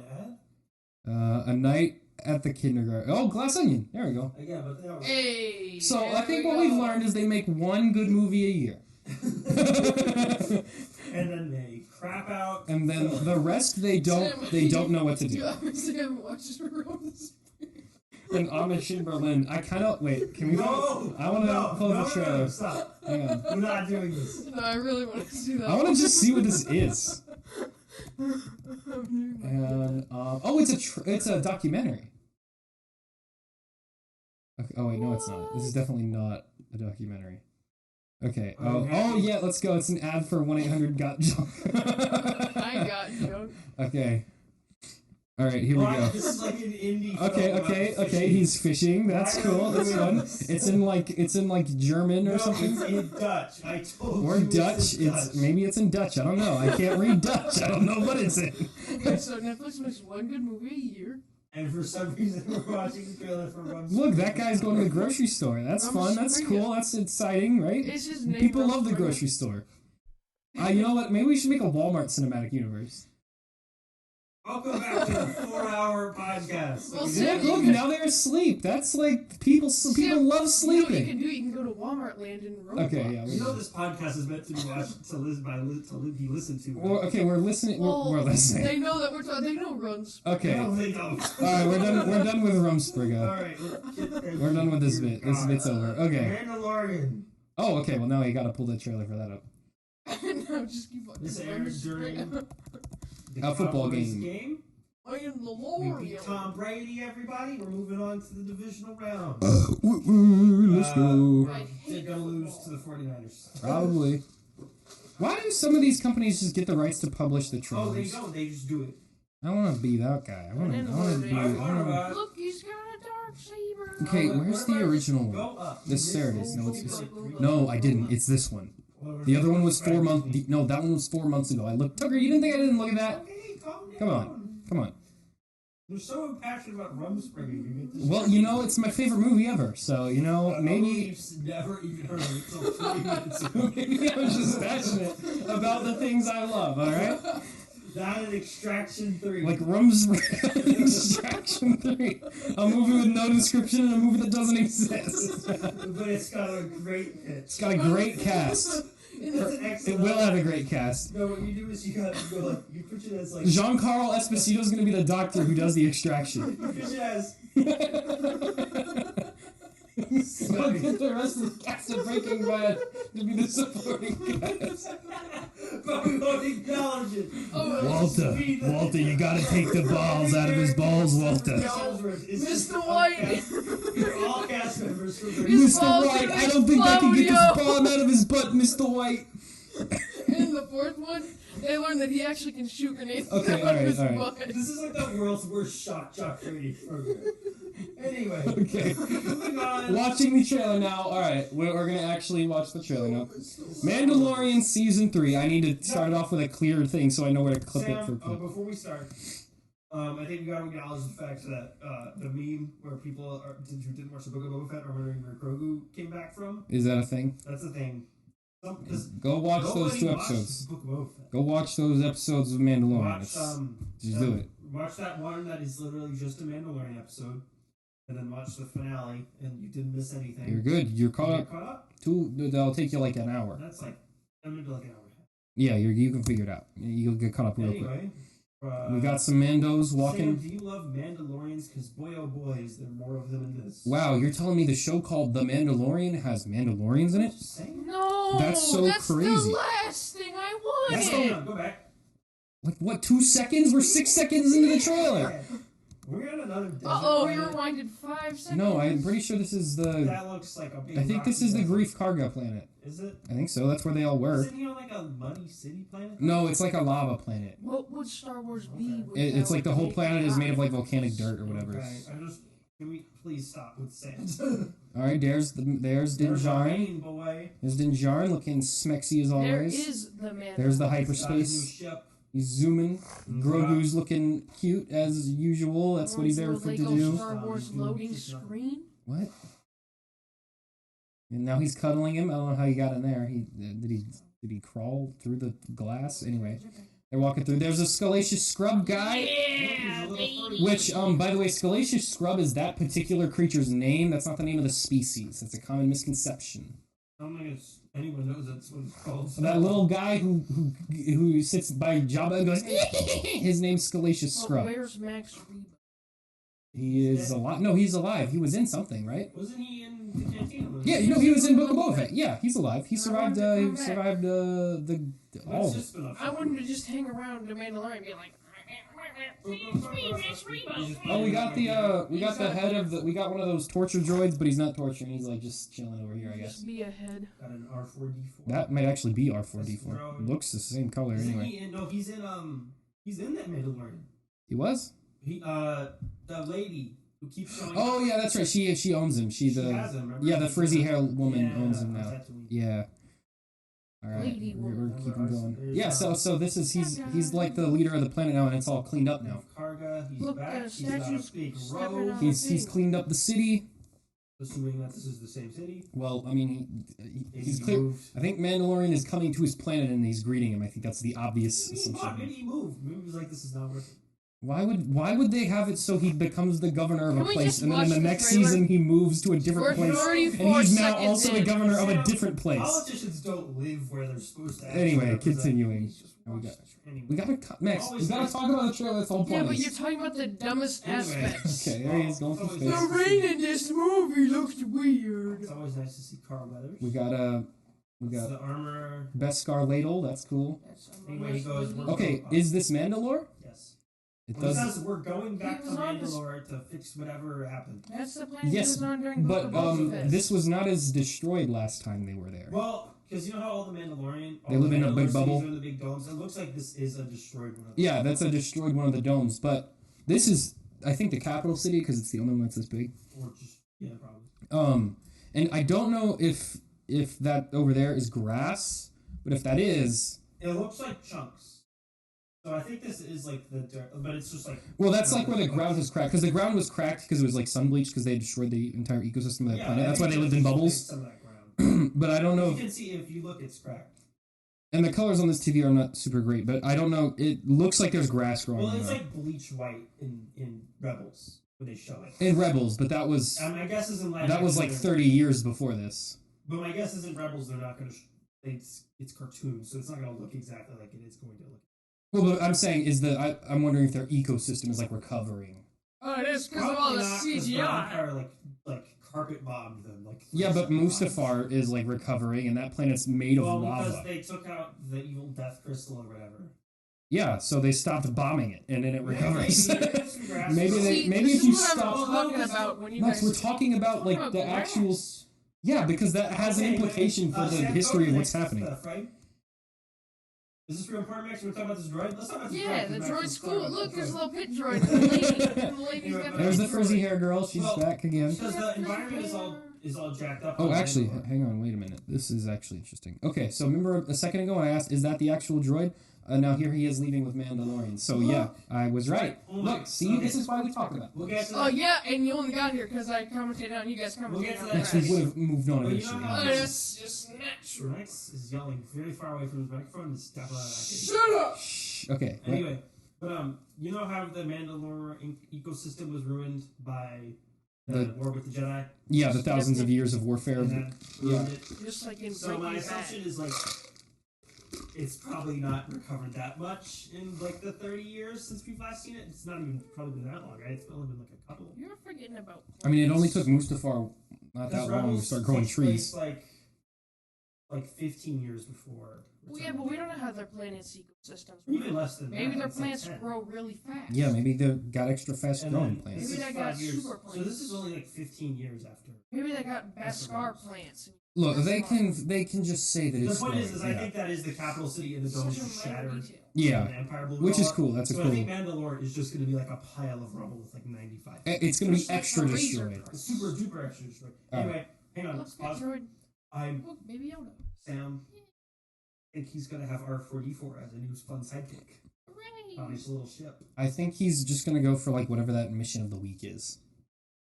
an ad? A Night at the Kindergarten. Oh, Glass Onion. There we go. Yeah, but that was... Hey. So there I think we what go. we've learned is they make one good movie a year. And then they crap out. And then the rest they don't know what to do. Sam watches Rose. And Amish in Berlin. I kind of wait. Can we? No! I want to close the trailer. Stop. Hang on. We're not doing this. No, I really want to see that. I want to just see what this is. And it's a documentary. Okay, oh wait, no, it's not. This is definitely not a documentary. Okay. Oh yeah, let's go. It's an ad for 1-800-GOT-JUNK. I got junk. Okay. All right, here we go. This is like an indie Okay. film. He's fishing. That's cool. That's fun. It's in like German or No, something. it's in Dutch. I told Or you Dutch. It's in Dutch. Maybe it's in Dutch. I don't know. I can't read Dutch. I don't know what it's in. Okay, so Netflix makes one good movie a year. And for some reason, we're watching the trailer for Rumspringa. Look, that guy's going to the grocery store. That's fun. That's cool. That's exciting, right? It's his name. People love the Rumspringa. grocery store. You know what? Maybe we should make a Walmart cinematic universe. Welcome back to the 4-hour podcast. Well, Look, look, now they're asleep. That's like people love You know what you sleeping. can do? You can go to Walmart Land and Roblox. Okay, yeah. You know this podcast is meant to be watched to be listened to. Well, okay, we're listening. Well, we're listening. They know that we're talking. They know runs. Okay. No, they don't. All right, we're done with Rumspringer. All right, We're done with this bit. This bit's over. Okay. Mandalorian. Oh, okay. Well, now you got to pull the trailer for that up. No, just keep on. This aired during the A football Cowboys game. I am the We beat Lord. Tom Brady, everybody. We're moving on to the divisional round. Let's go. They're going to lose to the 49ers. Probably. Why do some of these companies just get the rights to publish the Oh, they trailers? don't. They just do it. I want to be that guy. I want to be. Look, he's got a dark saber. Okay, where's the original Go one? up. There it is. No, I didn't. It's this one. The other one was 4 months. No, that one was 4 months ago. I looked. Tucker, you didn't think I didn't look at that? Okay, calm Come down. Come on. You're so impassioned about Rumspringer. You get this. Well, you know, it's my favorite movie ever. So, you know, maybe You've never even heard of it until 3 minutes ago. maybe I'm just passionate about the things I love. All right. Not an Extraction 3. Like Rum's Extraction 3. A movie with no description and a movie that doesn't exist. But it's got a great hit. It's got a great cast. It's an It excellent. will have a great cast. No, what you do is you go like, you picture it as like. Giancarlo Esposito is going to be the doctor who does the extraction. You picture it as. We'll get the rest of the cast of Breaking Bad to be the supporting cast. But we won't acknowledge it. Walter, you gotta take the balls out of his balls, Walter. Mr. White. You're all cast members for His Mr. balls White, are I don't think I can get this Claudio. bomb out of his butt, Mr. White. In the fourth one, they learned that he actually can shoot grenades Okay, out of his alright. butt. This is like the world's worst shock jock training program. Anyway, Okay. moving on. Watching the trailer now. Alright, we're gonna actually watch the trailer now. Mandalorian Season 3. I need to start it off with a clear thing so I know where to clip it for Sam, clip. before we start, I think we gotta acknowledge the fact that the meme where people who didn't watch the Book of Boba Fett are wondering where Grogu came back from. Is that a thing? That's the thing. Go watch those 2 watched episodes. the Book of Boba Fett. Go watch those episodes of Mandalorian. Watch, Just do it. Watch that one that is literally just a Mandalorian episode, and then watch the finale, and you didn't miss anything. You're good. You're caught You're up. caught up? That'll take you like an hour. That's like, I'm into like an hour and a half. Yeah, you can figure it out. You'll get caught up real quick. Anyway, We got some Mandos Sam, walking. do you love Mandalorians? Because boy, oh boy, is there more of them in this. Wow, you're telling me the show called The Mandalorian has Mandalorians in it? Just saying. No, That's so crazy. the last thing I wanted. Hang on, go back. Like, what, 2 seconds? We're 6 seconds into the trailer. We're on another desert Uh-oh, you planet. rewinded 5 seconds. No, I'm pretty sure this is the... That looks like a big I think this rocky is the desert. Grief Karga planet. Is it? I think so. That's where they all were. Isn't he on like a muddy city planet? No, it's like a lava planet. What would Star Wars be? Okay. without It's like the whole big planet is made of like rocks? volcanic dirt or whatever. Okay, can we please stop with sand? Alright, there's Din There's our Djarin. main boy. There's Din Djarin looking smexy as There always. is the man. There's the Got his new hyperspace. ship. He's zooming. Grogu's looking cute as usual. That's what he's there for to do. Star Wars loading screen. What? And now he's cuddling him. I don't know how he got in there. Did he crawl through the glass? Anyway, they're walking through. There's a Scalacious Scrub guy. Yeah, baby. Which, by the way, Scalacious Scrub is that particular creature's name. That's not the name of the species. That's a common misconception. I don't think anyone knows that's what it's called. So that little guy who sits by Jabba and goes, his name's Scalacious Well, Scrub. where's Max Reba? He is alive. No, he's alive. He was in something, right? Wasn't he in the cantina? Yeah, you know, he was in Book of Boba Fett. Yeah, he's alive. He survived. I want He to come survived the all What's of his it. spin-off? I wouldn't just hang around the Mandalorian and be like, Max Reba. Oh, we got the head of the. We got one of those torture droids, but he's not torturing. He's like just chilling over here, I guess. Just be a head. Got an R4D4. That might actually be R4D4. Looks the same color Isn't anyway. he in, no, he's in that Mandalorian. He was. The lady who keeps showing. Oh yeah, that's right. She owns him. She has him. Remember? yeah, the frizzy hair woman Yeah, owns him now. Tatooine. Yeah. All right, Lady we're woman. keeping going. There's, Yeah, so this is he's like the leader of the planet now, and it's all cleaned up now. Karga, he's Look, back. the He's got a statue's big stepping robe. out. He's cleaned up the city. Assuming that this is the same city. Well, I mean, Maybe he's he clear. moved. I think Mandalorian is coming to his planet and he's greeting him. I think that's the obvious Maybe assumption. he moved. Maybe he was like, this is not working. Why would they have it so he becomes the governor of a Can we place, just and then in watch the the next trailer? season he moves to a different We're place, 34 and he's now seconds also the in. governor of a Sam, different place? Politicians don't live where they're supposed to. actually Anyway, represent. continuing. He's just We got- anyway. We gotta Max. We gotta talk about the trailer. That's all Yeah, point but is. you're talking about the dumbest Anyway. aspects. Okay, there he is going through It's space. always The rain in this movie looks weird. It's always nice to see Carl Weathers. We got the armor. Beskar Ladle. That's cool. Anyway, he goes. Okay, is this Mandalore? Yes. It Well, it does. says we're going back He to was on this- Mandalore to fix whatever happened. That's the plan he Yes, was on during but Book of this was not as destroyed last time they were there. Well, because you know how all the Mandalorian, all They live the in a big Mandalore bubble? cities are in the big domes. It looks like this is a destroyed one. Of them. Yeah, that's a destroyed one of the domes, but this is, I think, the capital city because it's the only one that's this big. Or just probably. And I don't know if that over there is grass, but if that is, It looks like chunks. So I think this is like the dirt, but it's just like. well, that's like where the ground is cracked because the ground was cracked because it was like sun bleached because they destroyed the entire ecosystem of that planet. That's why they lived in bubbles. Some of that ground. But I don't know. You can see if you look, it's cracked. And the colors on this TV are not super great, but I don't know. It looks like there's grass growing. Well, it's there. like bleach white in Rebels when they show it. In Rebels, but that was My guess is in live that was action, like they're- 30 years before this. But my guess is in Rebels they're not going to. It's cartoon, so it's not going to look exactly like it is going to look. Well, but I'm saying is I'm wondering if their ecosystem is like recovering. Oh, it is because of all the CGI. Or like carpet bombed them. Like Yeah, but Mustafar is like recovering, and that planet's made of because lava. they took out the evil death crystal or whatever. Yeah, so they stopped bombing it, and then it recovers. Maybe See, maybe this if you is what stop. I'm talking about when you Max, guys. we're talking about like about the grass. actual. Yeah, because that has an implication for the Sam, history go of to what's the next happening. stuff, right? Is this real important, Max? We're talking about this droid. Let's talk about this Yeah, droid. the 'cause Max droid's was talking cool. about Look, the there's a droid. little pit droid. The lady's got There's the pit frizzy droid. hair girl. She's Well, back again. Because the environment is all jacked up. Oh, on actually, Mandalore. hang on, wait a minute. This is actually interesting. Okay, so remember a second ago I asked, is that the actual droid? Now here he is leaving with Mandalorian. So yeah, I was right. Look, see, this is why we talk about We'll this. get to Oh that. yeah, and you only got here because I commented on you guys We'll commented get to on that Next that. we would have moved on But you eventually. know how- Oh, that's just natural. Max is yelling very far away from his microphone and stuff like that. Shut up! Shh. Okay. what? Anyway, but you know how the Mandalore ecosystem was ruined by the war with the Jedi? Yeah, the thousands of years of warfare. And that ruined it? Just like in So my Breaking assumption Bad. is like it's probably not recovered that much in like the 30 years since we've last seen it. It's not even probably been that long, right? It's only been like a couple. You're forgetting about. I mean, it only took Mustafar not that long to start growing takes place, trees. like 15 years before. Well, yeah, but we don't know how their planet's ecosystems Even work. less than Maybe that. their It's like plants 10. grow really fast. Yeah, maybe they got extra fast And growing then plants. this Maybe is they got 5 years. super So this is plants. only like 15 years after. Maybe they got Beskar plants. Look, they can just say that The it's point growing. is I think that is the capital city and the dome Such a is minor shattered. detail. Yeah, And the Empire blew it which all is up. cool. That's a So cool. I think Mandalore is just going to be like a pile of rubble with like 95. It's going to be Just like extra a laser destroyed. cut. Super duper extra destroyed. All Anyway, hang on. Look, Pause. Droid. I'm Look, Baby Yoda. Sam. I think he's going to have R4D4 as a new fun sidekick on Hooray! his little ship. I think he's just going to go for like whatever that mission of the week is.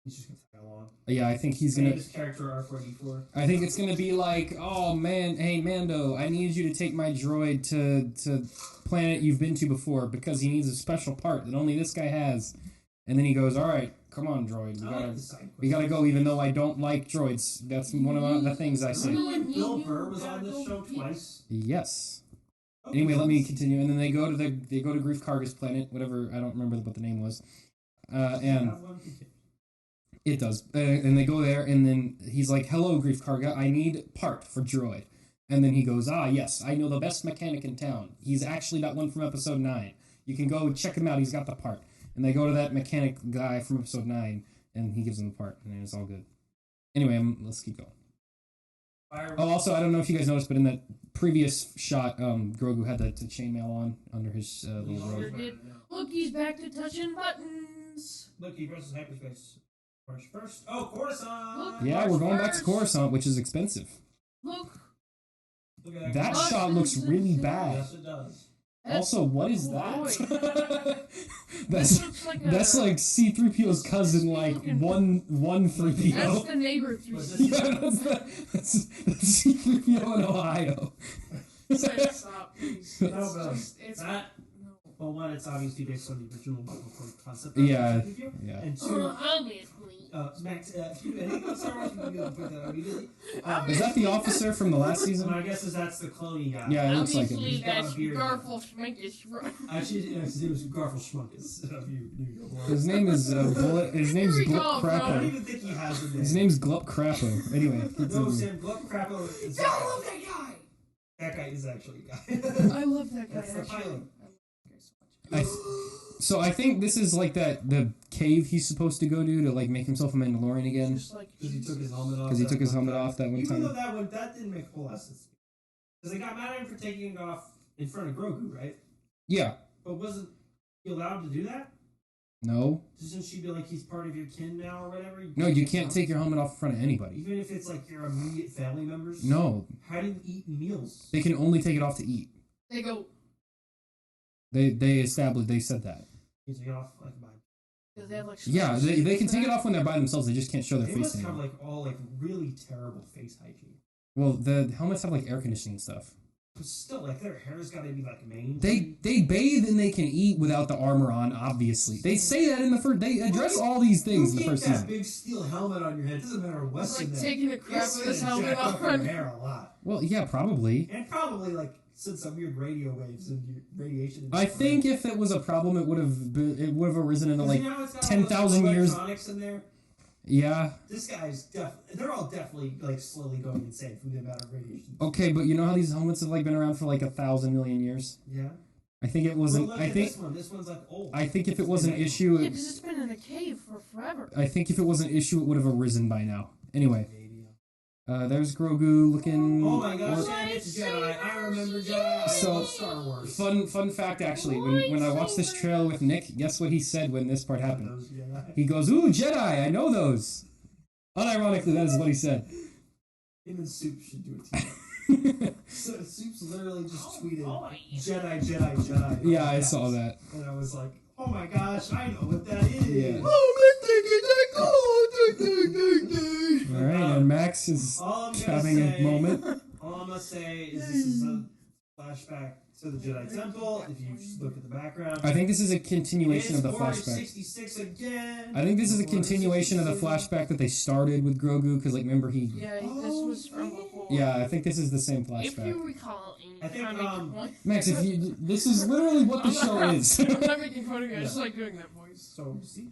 He's just going to tag along. Yeah, I think he's going to. This character R4D4. I think it's gonna be like, oh man, hey Mando, I need you to take my droid to planet you've been to before because he needs a special part that only this guy has. And then he goes, all right, come on, droid, we gotta go. Even though I don't like droids, that's one of the things I say. Remember when Bill Burr was on this show twice? Yes. Okay. Anyway, let me continue. And then they go to Grief Karga's planet, whatever, I don't remember what the name was. And it does. And they go there, and then he's like, hello, Grief Karga, I need part for droid. And then he goes, yes, I know the best mechanic in town. He's actually that one from episode 9. You can go check him out, he's got the part. And they go to that mechanic guy from episode 9, and he gives them the part, and it's all good. Anyway, let's keep going. Oh, also, I don't know if you guys noticed, but in that previous shot, Grogu had the chainmail on under his little Sure robe. did. Look, he's back to touching buttons. Look, he presses hyperspace. First. Oh, Coruscant! Look. Yeah, we're going back to First. Coruscant, which is expensive. Look. Look at That Buttons shot looks and really things. bad. Yes, it does. Also, what is Oh, that? This that's looks like that's a- like C-3PO's cousin, like one 3PO. That's the neighbor Was 3. this- Yeah, that's C-3PO in Ohio. Stop, please. No, It's Bill. just, it's That, no. Well, one, it's obviously based on the original Michael Ford concept. Yeah. Yeah. And two, Max, if you do anything on Star Wars, you can put that immediately. Is that the officer from the last season? My guess is that's the cloney guy. Yeah, it looks like it. Obviously, that's Garful Schminkus. Actually, his name is Garful Schmunkus. His name is his name's Here we Glup go, I don't Crappo. even think he has a name. His name's Glup Crappo. Anyway, No, continue. Sam, Glup Crappo is... I love that guy! That guy is actually a guy. I love that guy, That's the actually. pilot. So I think this is like the cave he's supposed to go to like make himself a Mandalorian again. Just like, Because he took his helmet off. Because he took his helmet off that one Even though time. that didn't make a whole lot of sense. Because they got mad at him for taking it off in front of Grogu, right? Yeah. But wasn't he allowed to do that? No. Shouldn't she be like, he's part of your kin now or whatever? No, you can't take your helmet off in front of anybody. Even if it's like your immediate family members? No. How do you eat meals? They can only take it off to eat. they go, They established, they said that. You take it off like by... because they have like... Yeah, they can take it off when they're by themselves, they just can't show their They face must have anymore. like all like really terrible face hygiene. Well, the helmets have like air conditioning and stuff. But still, like their hair's gotta be like maned. They bathe and they can eat without the armor on, obviously. They say that in the first, they address all these things in the first that season. big steel helmet on your head. It doesn't matter what's It's like in there. taking a crap It's with this gonna helmet jack up on. your hair a lot. Well, yeah, probably. And probably like send some weird radio waves and radiation. I think if it was a problem, it would have arisen into like 10,000 years. Electronics in there. Yeah. This guy's they're all definitely like slowly going insane from the amount of radiation. Okay, but you know how these helmets have like been around for like 1,000 million years? Yeah. I think it wasn't. Well, look I at think. this one. This one's like old. I think if it was an issue, Yeah, because it's been in a cave for forever. I think if it was an issue, it would have arisen by now. Anyway, Maybe. there's Grogu looking. Oh my gosh, Sam, it's Jedi. I remember Jedi. I So, love Star Wars. Fun fact, actually, when I watched this trailer with Nick, guess what he said when this part happened? Those Jedi. He goes, "Ooh, Jedi! I know those." Unironically, that is what he said. Him and Soup should do it together. So Soup's literally just tweeted Jedi, Jedi, Jedi. Yeah, I saw that. And I was like, oh my gosh, I know what that is. Yeah. Oh, All right, and Max is All I'm gonna having say, a moment. All I'm gonna say is this is a flashback to the Jedi Temple. If you just look at the background, I think this is a continuation of the it's flashback. 66 again. I think this is a Order continuation of the 66. flashback that they started with Grogu, because, like, remember he... Yeah, this was from before. Yeah, I think this is the same If flashback. you recall, I think, Max, if you... This is literally what the show is. I'm not making fun of you. I just like doing that voice. So, see?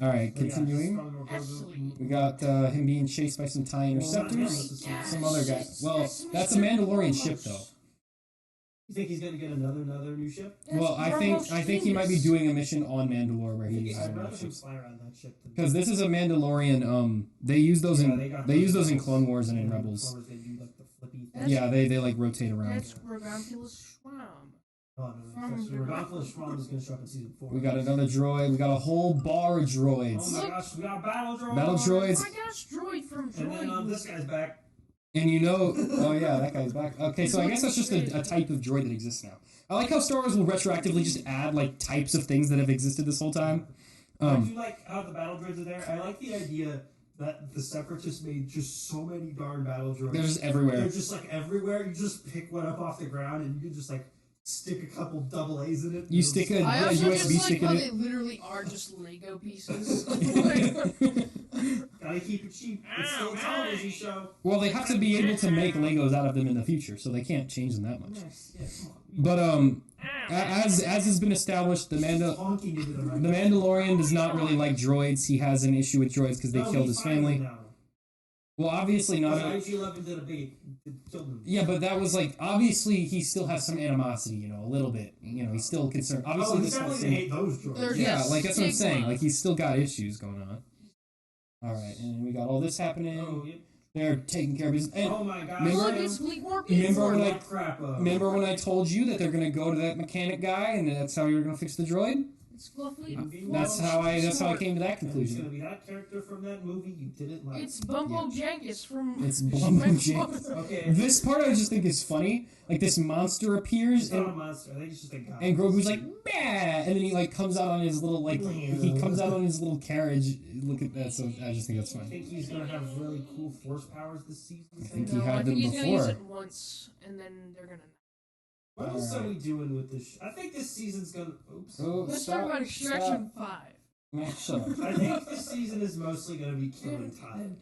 Alright, But yeah, continuing. probably more Absolutely. We got him being chased by some TIE interceptors. Yes. Some other guy. Well, that's a Mandalorian ship, though. You think he's gonna get another new ship? Well, I think he might be doing a mission on Mandalore where he's I'd on rather that him ship. fly around that ship. Because this is a Mandalorian. They use those in in Clone Wars and in Rebels. They do like the flippy thing. That's- Yeah, they like rotate around. That's Roganculus Schwam. Oh no, no. Regonculus Schwan is gonna show up in season 4. We got another droid. We got a whole bar of Oh droids. my gosh, we got battle droids. Battle droids. Oh my gosh, droid from And then Droid. this guy's back. And you know, oh yeah, that guy's back. Okay, so I guess that's just a type of droid that exists now. I like how Star Wars will retroactively just add like types of things that have existed this whole time. I do like how the battle droids are there. I like the idea that the Separatists made just so many darn battle droids. They're just everywhere. They're just like everywhere. You just pick one up off the ground and you can just like stick a couple double A's in it. You stick a I also USB just like stick how in they it. literally are just Lego pieces. Like, Gotta keep it cheap. It's still a television show. Well, they have to be able to make Legos out of them in the future, so they can't change them that much. Nice. Yeah, come on. But as has been established, the Honking into the right. Mandalorian does not really like droids. He has an issue with droids because they killed his family. Well, obviously not. IG-11 did a big killed him. Yeah, but that was like obviously he still has some animosity, you know, a little bit. You know, he's still concerned. Obviously, He this whole definitely thing. hate those droids. They're- Yeah, Yes, like that's what I'm stigma. saying. Like he's still got issues going on. All right, and we got all this happening. Oh, yeah. They're taking care of business. And Oh my god. Remember- look, it's more Remember when I- crap remember when I told you that they're gonna go to that mechanic guy, and that's how you're gonna fix the droid? It's Fluffy. That's how I came to that It's gonna conclusion. be that character from that movie you didn't like. It's Bumbo Jankus from. It's Bumbo Jankus. Okay. This part I just think is funny. Like this monster appears It's not a and monster. I think it's just a guy. and Grogu's like, bah! And then he like comes out on his little like he comes out on his little carriage. Look at that. So I just think that's I funny. think he's gonna have really cool force powers this season. I think he No, had I them think he's gonna use before. it once, and then they're gonna. What else are we doing with this? I think this season's gonna. Oops. Oh, Let's stop, talk about Extraction 5. Man, shut up. I think this season is mostly gonna be killing time.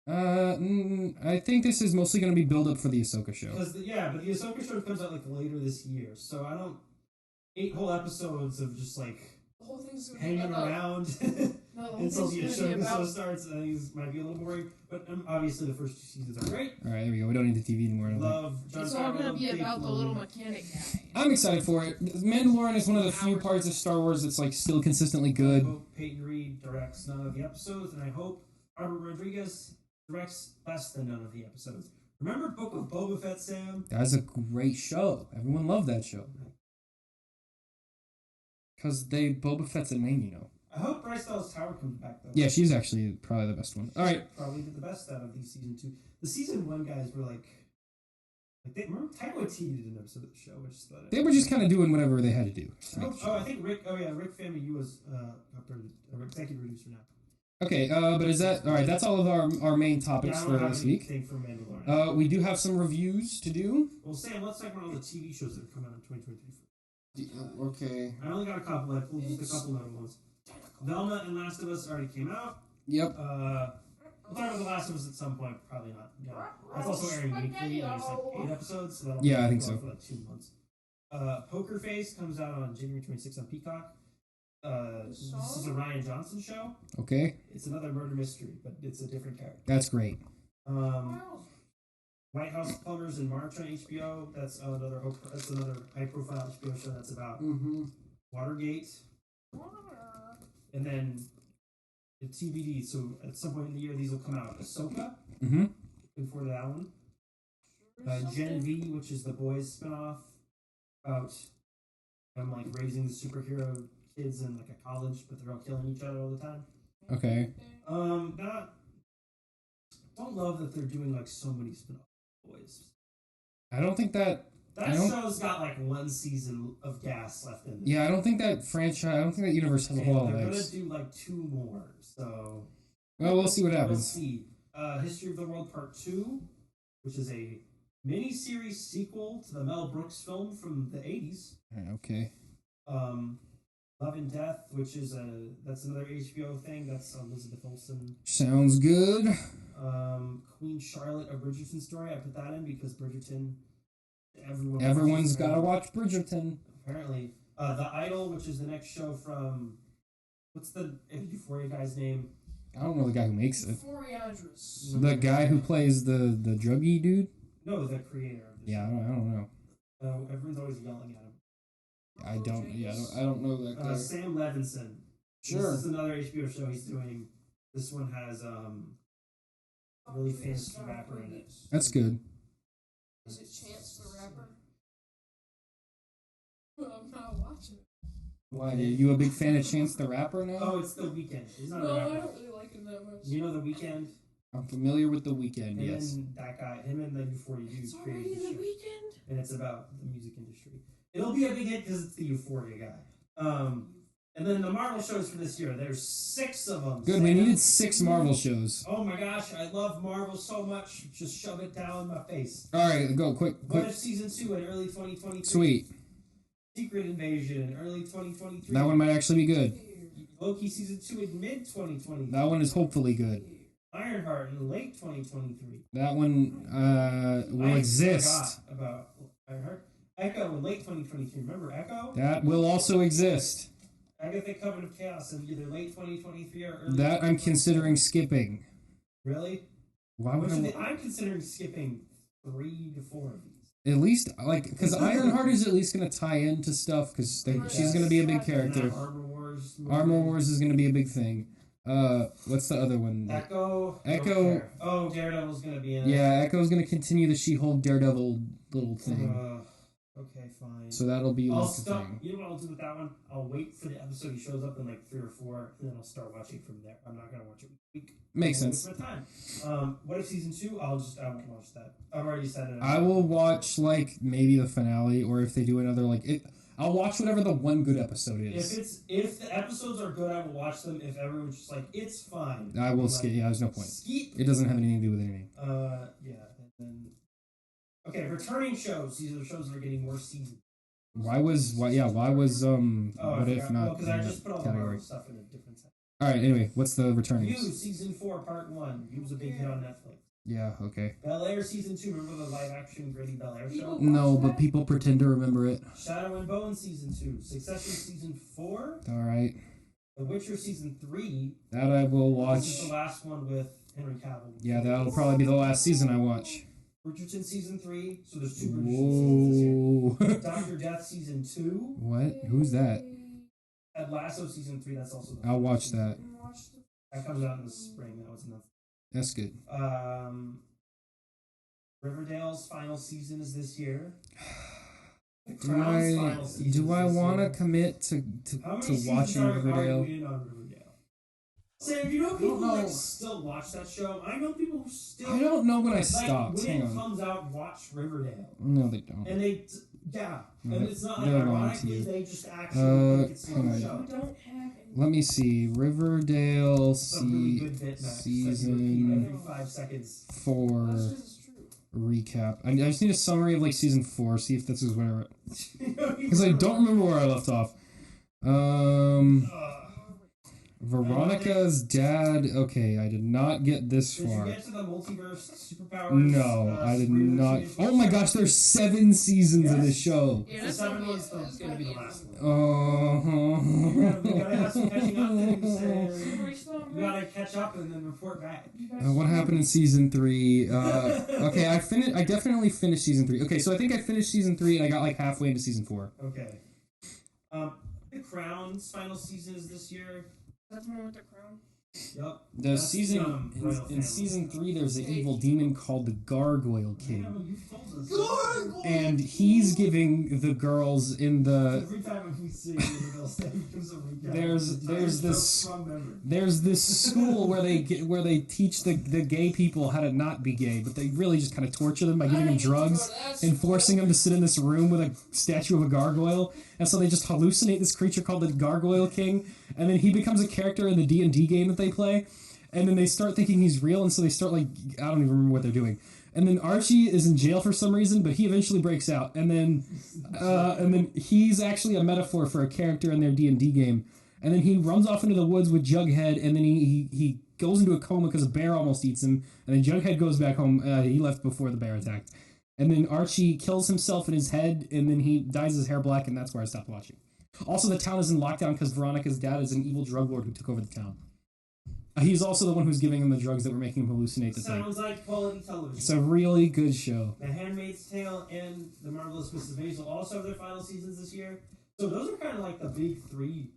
I think this is mostly going to be build up for the Ahsoka show. But the Ahsoka show comes out like later this year, so I don't. 8 whole episodes of just like The whole thing's gonna hanging be about around no, the whole until the thing's gonna be Ahsoka show about starts. I think it might be a little boring, but obviously the first 2 seasons are great. All right, there we go. We don't need the TV anymore. I don't think. Love John it's all Favreau, gonna be Dave about the Filoni. little mechanic guy. I'm excited for it. Mandalorian is one of the few parts of Star Wars that's like still consistently I good. hope Peyton Reed directs none of the episodes, and I hope Robert Rodriguez directs less than none of the episodes. Remember Book of Boba Fett, Sam? That's a great show. Everyone loved that show. Because Boba Fett's a name, you know. I hope Bryce Dallas Howard comes back, though. Yeah, she's actually probably the best one. All right. Probably did the best out of these season 2. The season 1 guys were they remember Taika Waititi did an episode of the show, which They were just kind of doing whatever they had to do. I think Rick Famuyiwa was executive producer now. Okay, but is that... All right, that's all of our main topics I for don't have this week. anything for Mandalorian. We do have some reviews to do. Well, Sam, let's talk about all the TV shows that have come out in 2023. Okay. I only got a couple. I pulled just a couple other ones. Velma and Last of Us already came out. Yep. We'll talk about The Last of Us at some point. Probably not. Yeah. That's also airing weekly. There's like 8 episodes. So that'll Yeah, I be think so. for like 2 months. Poker Face comes out on January 26th on Peacock. This is a Ryan Johnson show. Okay. It's another murder mystery, but it's a different character. That's great. White House Plumbers in March on HBO. That's another high-profile HBO show that's about Watergate. And then the TBD. So at some point in the year, these will come out. Ahsoka. Mm-hmm. Looking forward to that one. Gen V, which is the Boys spinoff about them like raising the superhero kids in like a college, but they're all killing each other all the time. Okay. Don't love that they're doing like so many spin-off Boys. I don't think that... That show's got like 1 season of gas left in it. Yeah, I don't think that franchise... I don't think that universe has a whole lot of They're legs. gonna do like 2 more, so... Well, we'll see what We'll happens. see. History of the World Part 2, which is a mini-series sequel to the Mel Brooks film from the 80s. Okay. Love and Death, which is that's another HBO thing. That's Elizabeth Olsen. Sounds good. Queen Charlotte, a Bridgerton story. I put that in because Bridgerton. Everyone's got to watch Bridgerton. Apparently, The Idol, which is the next show from what's the Euphoria guy's name? I don't know the guy who makes it. Euphoria-dress. The guy who plays the druggy dude? No, the creator of the Yeah, I show. don't know. Everyone's always yelling at him. I don't know that guy. Sam Levinson. Sure. This is another HBO show he's doing. This one has a really famous rapper in it. That's good. Is it Chance the Rapper? I'm not watching it. Why, are you a big fan of Chance the Rapper now? Oh, it's The Weeknd. He's not a No, I rapper. don't really like him that much. You know The Weeknd? I'm familiar with The Weeknd, And yes. then that guy, him and the Euphoria dude It's created already the the show. weekend? And it's about the music industry. It'll be a big hit because it's the Euphoria guy. And then the Marvel shows for this year, there's 6 of them. Good, we needed 6 Marvel shows. Oh my gosh, I love Marvel so much. Just shove it down my face. Alright, go, quick. What if Season 2 in early 2023? Sweet. Secret Invasion in early 2023. That one might actually be good. Loki Season 2 in mid-2023. That one is hopefully good. Ironheart in late 2023. That one will exist. I forgot about Ironheart. Echo in late 2023. Remember Echo? That will also exist. Agatha Coven of Chaos in either late 2023 or early That I'm 2023. considering skipping. Really? Why would I'm considering skipping 3 to 4 of these. At least, like, because Ironheart is at least going to tie into stuff, because she's going to be a big character. And that Armor Wars. movie. Armor Wars is going to be a big thing. What's the other one? Echo. Echo. Oh, Daredevil's gonna be in it. Yeah, Echo's going to continue the She-Hulk Daredevil little thing. Okay, fine. So that'll be I'll like a stop. thing. You know what I'll do with that one? I'll wait for the episode he shows up in like 3 or 4, and then I'll start watching from there. I'm not gonna watch it week. Makes I'll sense. waste my time. What if Season 2? I won't watch that. I've already said it. I will watch, like, maybe the finale, or if they do another, like, I'll watch whatever the one good episode is. If the episodes are good, I will watch them. If everyone's just like, it's fine. I will like, skip. Yeah, there's no point. Skip. It doesn't have anything to do with anything. Yeah, and then Okay, returning shows. These are the shows that are getting more seasons. Why was what if not because in I that just put all the category? Marvel stuff in a different section. All right. Anyway, what's the returning? You season 4, part 1. You was a big hit on Netflix. Yeah. Okay. Bel Air season 2. Remember the live action gritty Bel Air show? No, but people pretend to remember it. Shadow and Bone season 2. Succession season 4. All right. The Witcher season 3. That I will watch. This is the last one with Henry Cavill. Yeah, that'll probably be the last season I watch. Bridgerton season 3. So there's 2 Bridgerton seasons this year. Whoa. Doctor Death season 2. What? Who's that? Ted Lasso season 3. That's also the I'll watch that. That comes out in the spring. That was enough. That's good. Riverdale's final season is this year. The Do Crown's I final season want to year. commit to watching Riverdale? Are you in on Riverdale? Sam, you know people who still watch that show? I know people who still. I don't know when I stopped. When Hang it on. comes out, watch Riverdale. No, they don't. And they, and it's not like they're lying to ironically you. they just actually think it's hang on the on. show. We don't have any. Let me see. Riverdale It's a really good bit, Max, that you repeat season every 5 seconds. 4 That's just true. recap. I just need a summary of like season 4. See if this is where. Because I don't remember where I left off. Veronica's dad. Okay, I did not get this Did far. you get to the multiverse superpowers? No, I did not. Oh my gosh, there's 7 seasons of this show. Yeah, The that's 7 gonna one's be, that's going to be the last one. We gotta have some catching up things. We gotta catch up and then report back. What happened in season 3? Okay, I definitely finished season 3. Okay, so I think I finished season 3 and I got like halfway into season 4. Okay. The Crown's final season is this year. That's the one with the crown. Yep. The That's, season Royal in Family. season 3, there's an evil demon called the Gargoyle Yeah, King, you told us. and he's giving the girls in the Every time we see Riverdale, Sam gives a recap. there's this school where they teach the gay people how to not be gay, but they really just kind of torture them by giving them drugs and forcing them to sit in this room with a statue of a gargoyle. And so they just hallucinate this creature called the Gargoyle King, and then he becomes a character in the D&D game that they play, and then they start thinking he's real, and so they start like, I don't even remember what they're doing. And then Archie is in jail for some reason, but he eventually breaks out, and then he's actually a metaphor for a character in their D&D game. And then he runs off into the woods with Jughead, and then he goes into a coma because a bear almost eats him, and then Jughead goes back home. He left before the bear attacked. And then Archie kills himself in his head, and then he dyes his hair black, and that's where I stopped watching. Also, the town is in lockdown because Veronica's dad is an evil drug lord who took over the town. He's also the one who's giving him the drugs that were making him hallucinate the thing. Sounds like quality television. It's a really good show. The Handmaid's Tale and The Marvelous Mrs. Maisel also have their final seasons this year. So those are kind of like the big 3.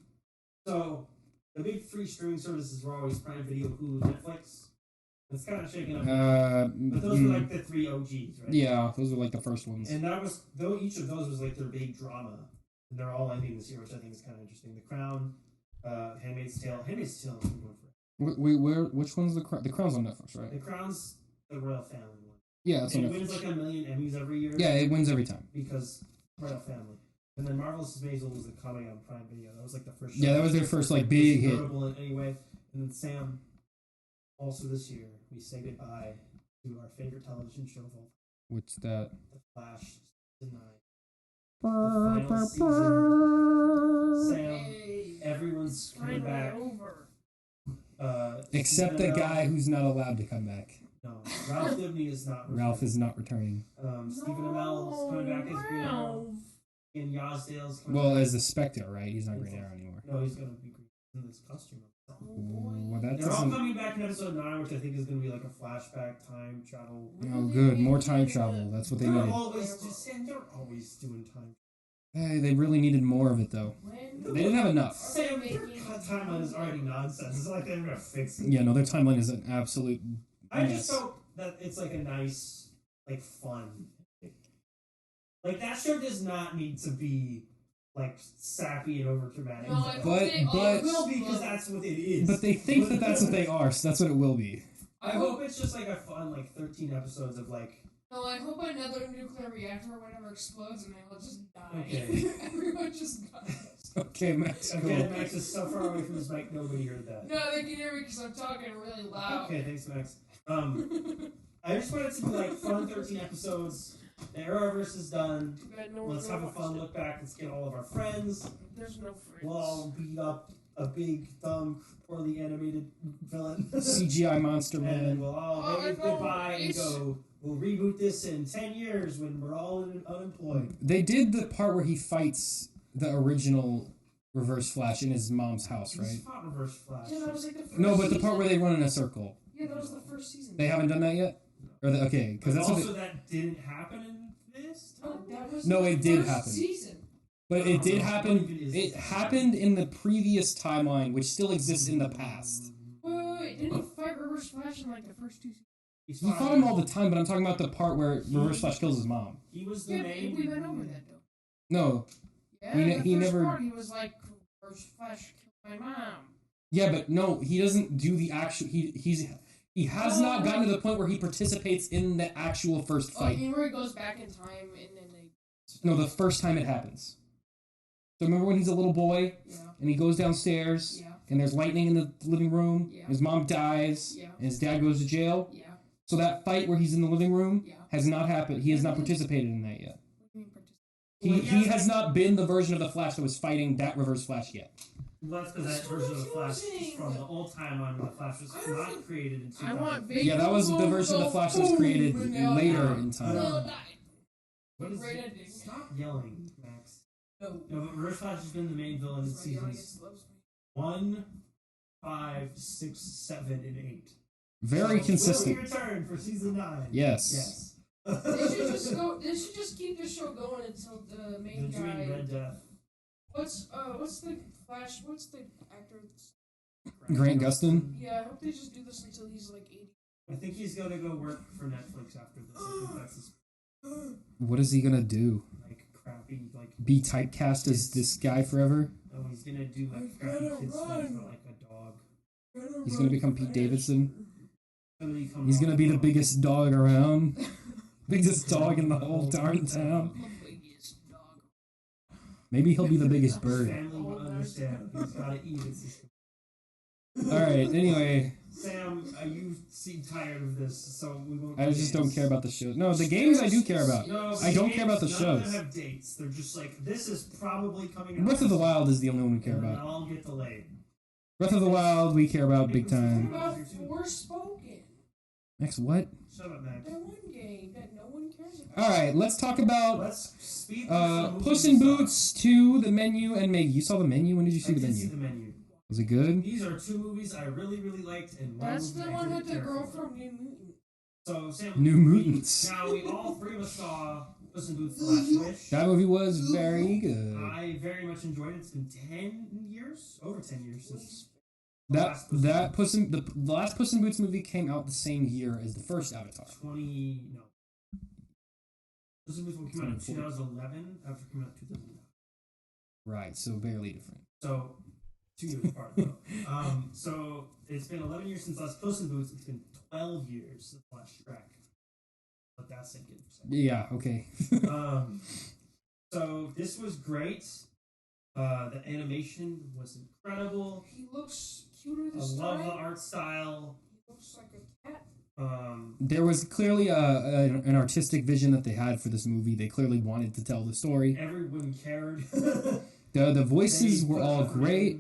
So the big 3 streaming services were always Prime Video, Hulu, Netflix. It's kind of shaking up. But those were like the 3 OGs, right? Yeah, those were like the first ones. And that was, though each of those was like their big drama. And they're all ending this year, which I think is kind of interesting. The Crown, Handmaid's Tale. Handmaid's Tale is going for it. Which one's the Crown? The Crown's on Netflix, right? The Crown's the Royal Family one. Yeah, it's on It Netflix. wins like 1 million Emmys every year. Yeah, it wins every time. Because Royal Family. And then Marvelous Maisel was coming on Prime Video. That was like the first show. Yeah, that was their first like big hit. Notable in any way. And then Sam, also this year, we say goodbye to our favorite television show of all, What's that? The Flash season 9. The final season. Sam, everyone's coming back. Over. Except the Stephen guy Amell- who's not allowed to come back. No, Ralph Dibny is not. Ralph is not returning. Stephen Amell is coming back as Green Arrow. And Yazdale's coming Well, back. as the Spectre, right? He's not Green Arrow anymore. No, he's going to be Green in this costume. Well, that They're all doesn't. coming back in episode 9, which I think is going to be like a flashback time travel. Oh, good. More time travel. That's what they They're needed. they're always doing time. Hey, they really needed more of it, though. They didn't have enough. Sam, their timeline is already nonsense. It's like they're going to fix it. Yeah, no, their timeline is an absolute I mess. just hope that it's like a nice, like fun. Like that show does not need to be like sappy and over dramatic. No, I But- hope but- It will be because that's what it is. But they think that that's what they are, so that's what it will be. I hope it's just like a fun, like 13 episodes of like. No, I hope another nuclear reactor or whatever explodes and they all just die. Okay. Everyone just dies. Okay, Max. Cool. Again, Max is so far away from his mic, nobody heard that. No, they can hear me because I'm talking really loud. Okay, thanks, Max. I just want it to be like fun 13 episodes The Arrowverse is done. Let's have a fun it. look back. Let's get all of our friends. There's no friends. We'll all beat up a big, dumb, poorly animated villain. CGI monster man. And we'll all wave goodbye and go, we'll reboot this in 10 years when we're all unemployed. They did the part where he fights the original Reverse Flash in his mom's house, right? He's fought Reverse Flash. Yeah, that was like the first No, but the part season. where they run in a circle. Yeah, that was the first season. They haven't done that yet? Or okay, because that's also what they, that didn't happen in this Oh, that was No, the it did first happen. season. But it did happen. What even is It this? happened in the previous timeline, which still exists in the past. Wait, didn't he fight Reverse Flash in like the first 2 seasons? He fought him all the time, but I'm talking about the part where Reverse Flash kills his mom. He was the Yeah, main. we went over that though. No, Yeah, He ne- the he first never- part, he was like, Reverse Flash killed my mom. yeah, but no, he doesn't do the actual. He has not gotten to the point where he participates in the actual first Oh, fight. you know where he goes back in time and then they... No, the first time it happens. So remember when he's a little boy Yeah, and he goes downstairs yeah, and there's lightning in the living room. Yeah. His mom dies Yeah. and his dad goes to jail. yeah, So that fight where he's in the living room yeah. has not happened. He has not participated in that yet. What do you mean participate? He has not been the version of the Flash that was fighting that Reverse Flash yet. Well, that's because that That's so version of the Flash is confusing. from the old timeline when the Flash was not created in 2000. I want big Yeah, that was the version of the Flash that was created later in time. What is Great it? ending. Stop yelling, Max. No. No, but Reverse Flash has been the main villain in seasons 1, 5, 6, 7, and 8. Very So, consistent. Will he return for season 9? Yes. Yes. They should just keep the show going until the main They're doing guy. Red Death. What's the Flash? What's the actor? Grant Gustin. Yeah, I hope they just do this until he's like 80. I think he's gonna go work for Netflix after this. I think that's his What is he gonna do? like crappy like. Be typecast as this guy forever? Oh, he's gonna do like crappy kid stuff for like a dog. He's gonna become Pete Davidson. He's gonna Somebody be the come biggest dog around. Biggest dog in the whole darn town. The biggest dog. Maybe he'll be the biggest His bird. family will understand. He's gotta eat it. Alright, anyway. Sam, you seem tired of this, so we won't. I do just games. don't care about the show. No, the games I do care about. No, I don't care about the games, none of shows. them have dates. They're just like this is probably coming out. Breath of the Wild is the only one we care and then about. I'll get delayed. Breath of the Wild we care about big What time. about Forspoken? Max, what? Shut up, Max. That one game that no one cares about. Alright, let's talk about Let's speed through some movies Puss we in saw. Boots 2, The Menu, and Meg. You saw The Menu? When did you see I The did Menu? see the menu. Was it good? These are two movies I really, really liked, and one That's movie the I one didn't with the care girl for. from New Mutant. So, Sam, New Mutants. Now, we all three of us saw Puss in Boots: The Last Wish. That movie was very good. I very much enjoyed it. It's been 10 years, over 10 years since the That the last Puss in Boots movie came out the same year as the first Avatar. 20. No. Puss in Boots came out in 24. 2011. Avatar came out in 2009. Right, so barely different. So, 2 years apart, though. So, it's been 11 years since last Puss in Boots. It's been 12 years since last Shrek. Let that sink in for a second. Yeah, okay. So, this was great. The animation was incredible. He looks cuter I this love time. the art style. He looks like a cat. There was clearly an artistic vision that they had for this movie. They clearly wanted to tell the story. Everyone cared. The voices They were put all effort great.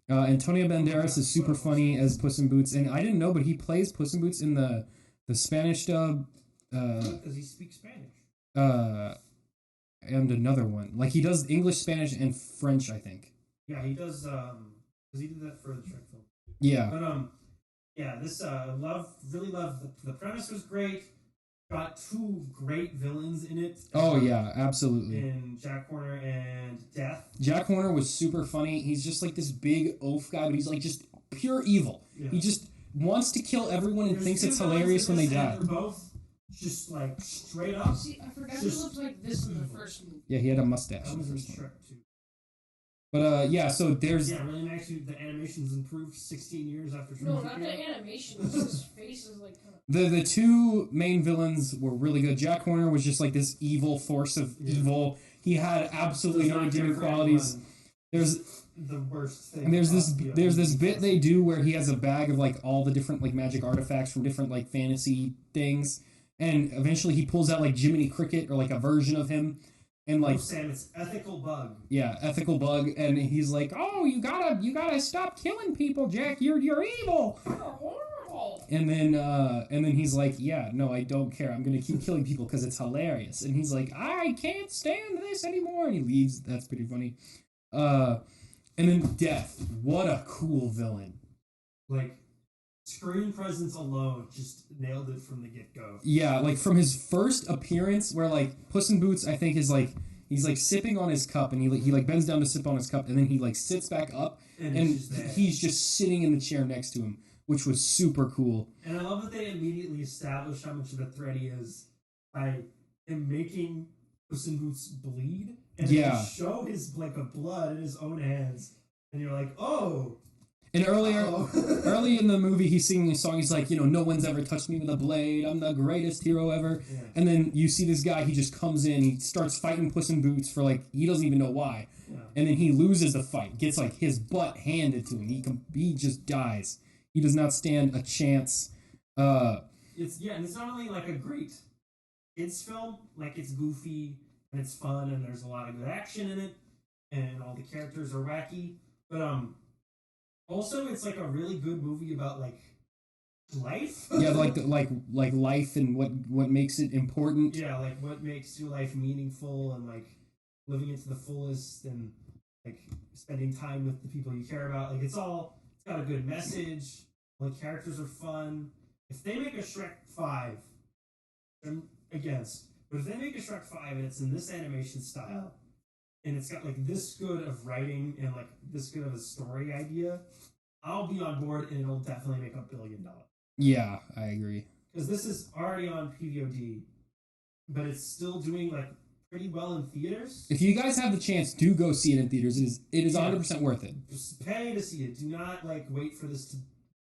in. Antonio Banderas is super funny as Puss in Boots, and I didn't know, but he plays Puss in Boots in the Spanish dub, Because he speaks Spanish. and another one. Like he does English, Spanish, and French, I think. Yeah, he does. Because he did that for the Shrek film. Yeah. But yeah, this really loved the premise was great. Got two great villains in it. Oh yeah, absolutely. In Jack Horner and Death. Jack Horner was super funny. He's just like this big oaf guy, but he's like just pure evil. Yeah. He just wants to kill everyone and There's thinks two it's villains hilarious in when they this, and die. They're both just like straight up. See, I forgot he Just looked like this in the first movie. Yeah, he had a mustache. That in the was in first one. Shrek too. But yeah, so there's Yeah, really makes you the animation's improved 16 years after Shrek. No, not the animation. It's his face is like kind of. the two main villains were really good. Jack Horner was just like this evil force of evil. He had absolutely no redeeming qualities. There's the worst thing. And there's this possibly. bit they do where he has a bag of like all the different like magic artifacts from different like fantasy things, and eventually he pulls out like Jiminy Cricket or like a version of him, and like Sam, it's ethical bug. Yeah, ethical bug, and he's like, "Oh, you gotta stop killing people, Jack. You're evil." And then he's like, "Yeah, no, I don't care. I'm gonna keep killing people because it's hilarious." And he's like, "I can't stand this anymore," and he leaves. That's pretty funny. And then Death. What a cool villain. Like, screen presence alone just nailed it from the get-go. Yeah, like from his first appearance, where like Puss in Boots, I think is like he's like sipping on his cup, and he like bends down to sip on his cup, and then he like sits back up, and he's just sitting in the chair next to him, which was super cool. And I love that they immediately establish how much of a threat he is by him making Puss in Boots bleed, and they show his like a blood in his own hands, and you're like, oh. And early in the movie, he's singing a song. He's like, no one's ever touched me with a blade. I'm the greatest hero ever. Yeah. And then you see this guy. He just comes in. He starts fighting Puss in Boots for like he doesn't even know why. Yeah. And then he loses the fight. Gets like his butt handed to him. He just dies. He does not stand a chance. And it's not only like a great kids film. Like it's goofy and it's fun and there's a lot of good action in it and all the characters are wacky. But also, it's like a really good movie about like life. Yeah, like life and what makes it important. Yeah, like what makes your life meaningful and like living it to the fullest and like spending time with the people you care about. Like it's got a good message. Like characters are fun. If they make a Shrek 5, I'm against. But if they make a Shrek 5 and it's in this animation style, and it's got like this good of writing and like this good of a story idea, I'll be on board and it'll definitely make $1 billion. Yeah, I agree. Because this is already on PVOD, but it's still doing like pretty well in theaters. If you guys have the chance, do go see it in theaters. It is 100% worth it. Just pay to see it. Do not like wait for this to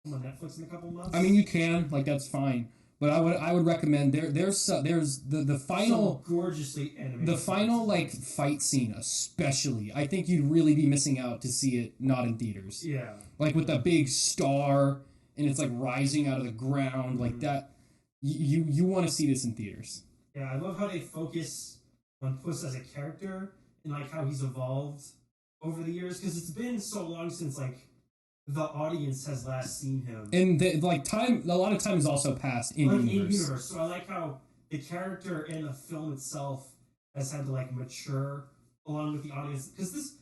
come on Netflix in a couple months. I mean, you can, like that's fine. But I would recommend there's the final so gorgeously animated. The final like fight scene especially. I think you'd really be missing out to see it not in theaters. Yeah. Like with the big star and it's like rising out of the ground like that. You want to see this in theaters. Yeah, I love how they focus on Puss as a character and like how he's evolved over the years because it's been so long since like the audience has last seen him. And a lot of time has also passed in universe. So I like how the character and the film itself has had to like mature along with the audience. Because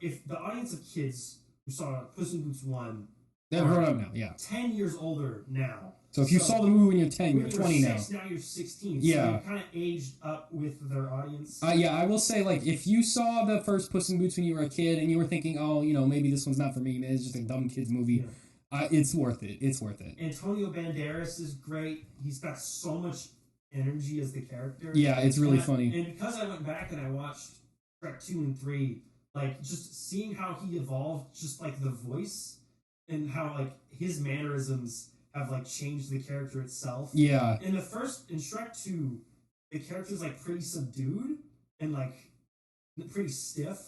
if the audience of kids who saw Puss in Boots 1, they're grown up now, yeah. 10 years older now. So if you saw the movie when you're 10, you're 20 now. Now you're 16. Yeah. So you're kind of aged up with their audience. Yeah, I will say, like, if you saw the first Puss in Boots when you were a kid and you were thinking, oh, maybe this one's not for me, it's just a dumb kid's movie, it's worth it. It's worth it. Antonio Banderas is great. He's got so much energy as the character. Yeah, it's really funny. And because I went back and I watched Shrek 2 and 3, like, just seeing how he evolved, just, like, the voice and how, like, his mannerisms have like changed the character itself. Yeah. In Shrek 2, the character's like pretty subdued and like pretty stiff.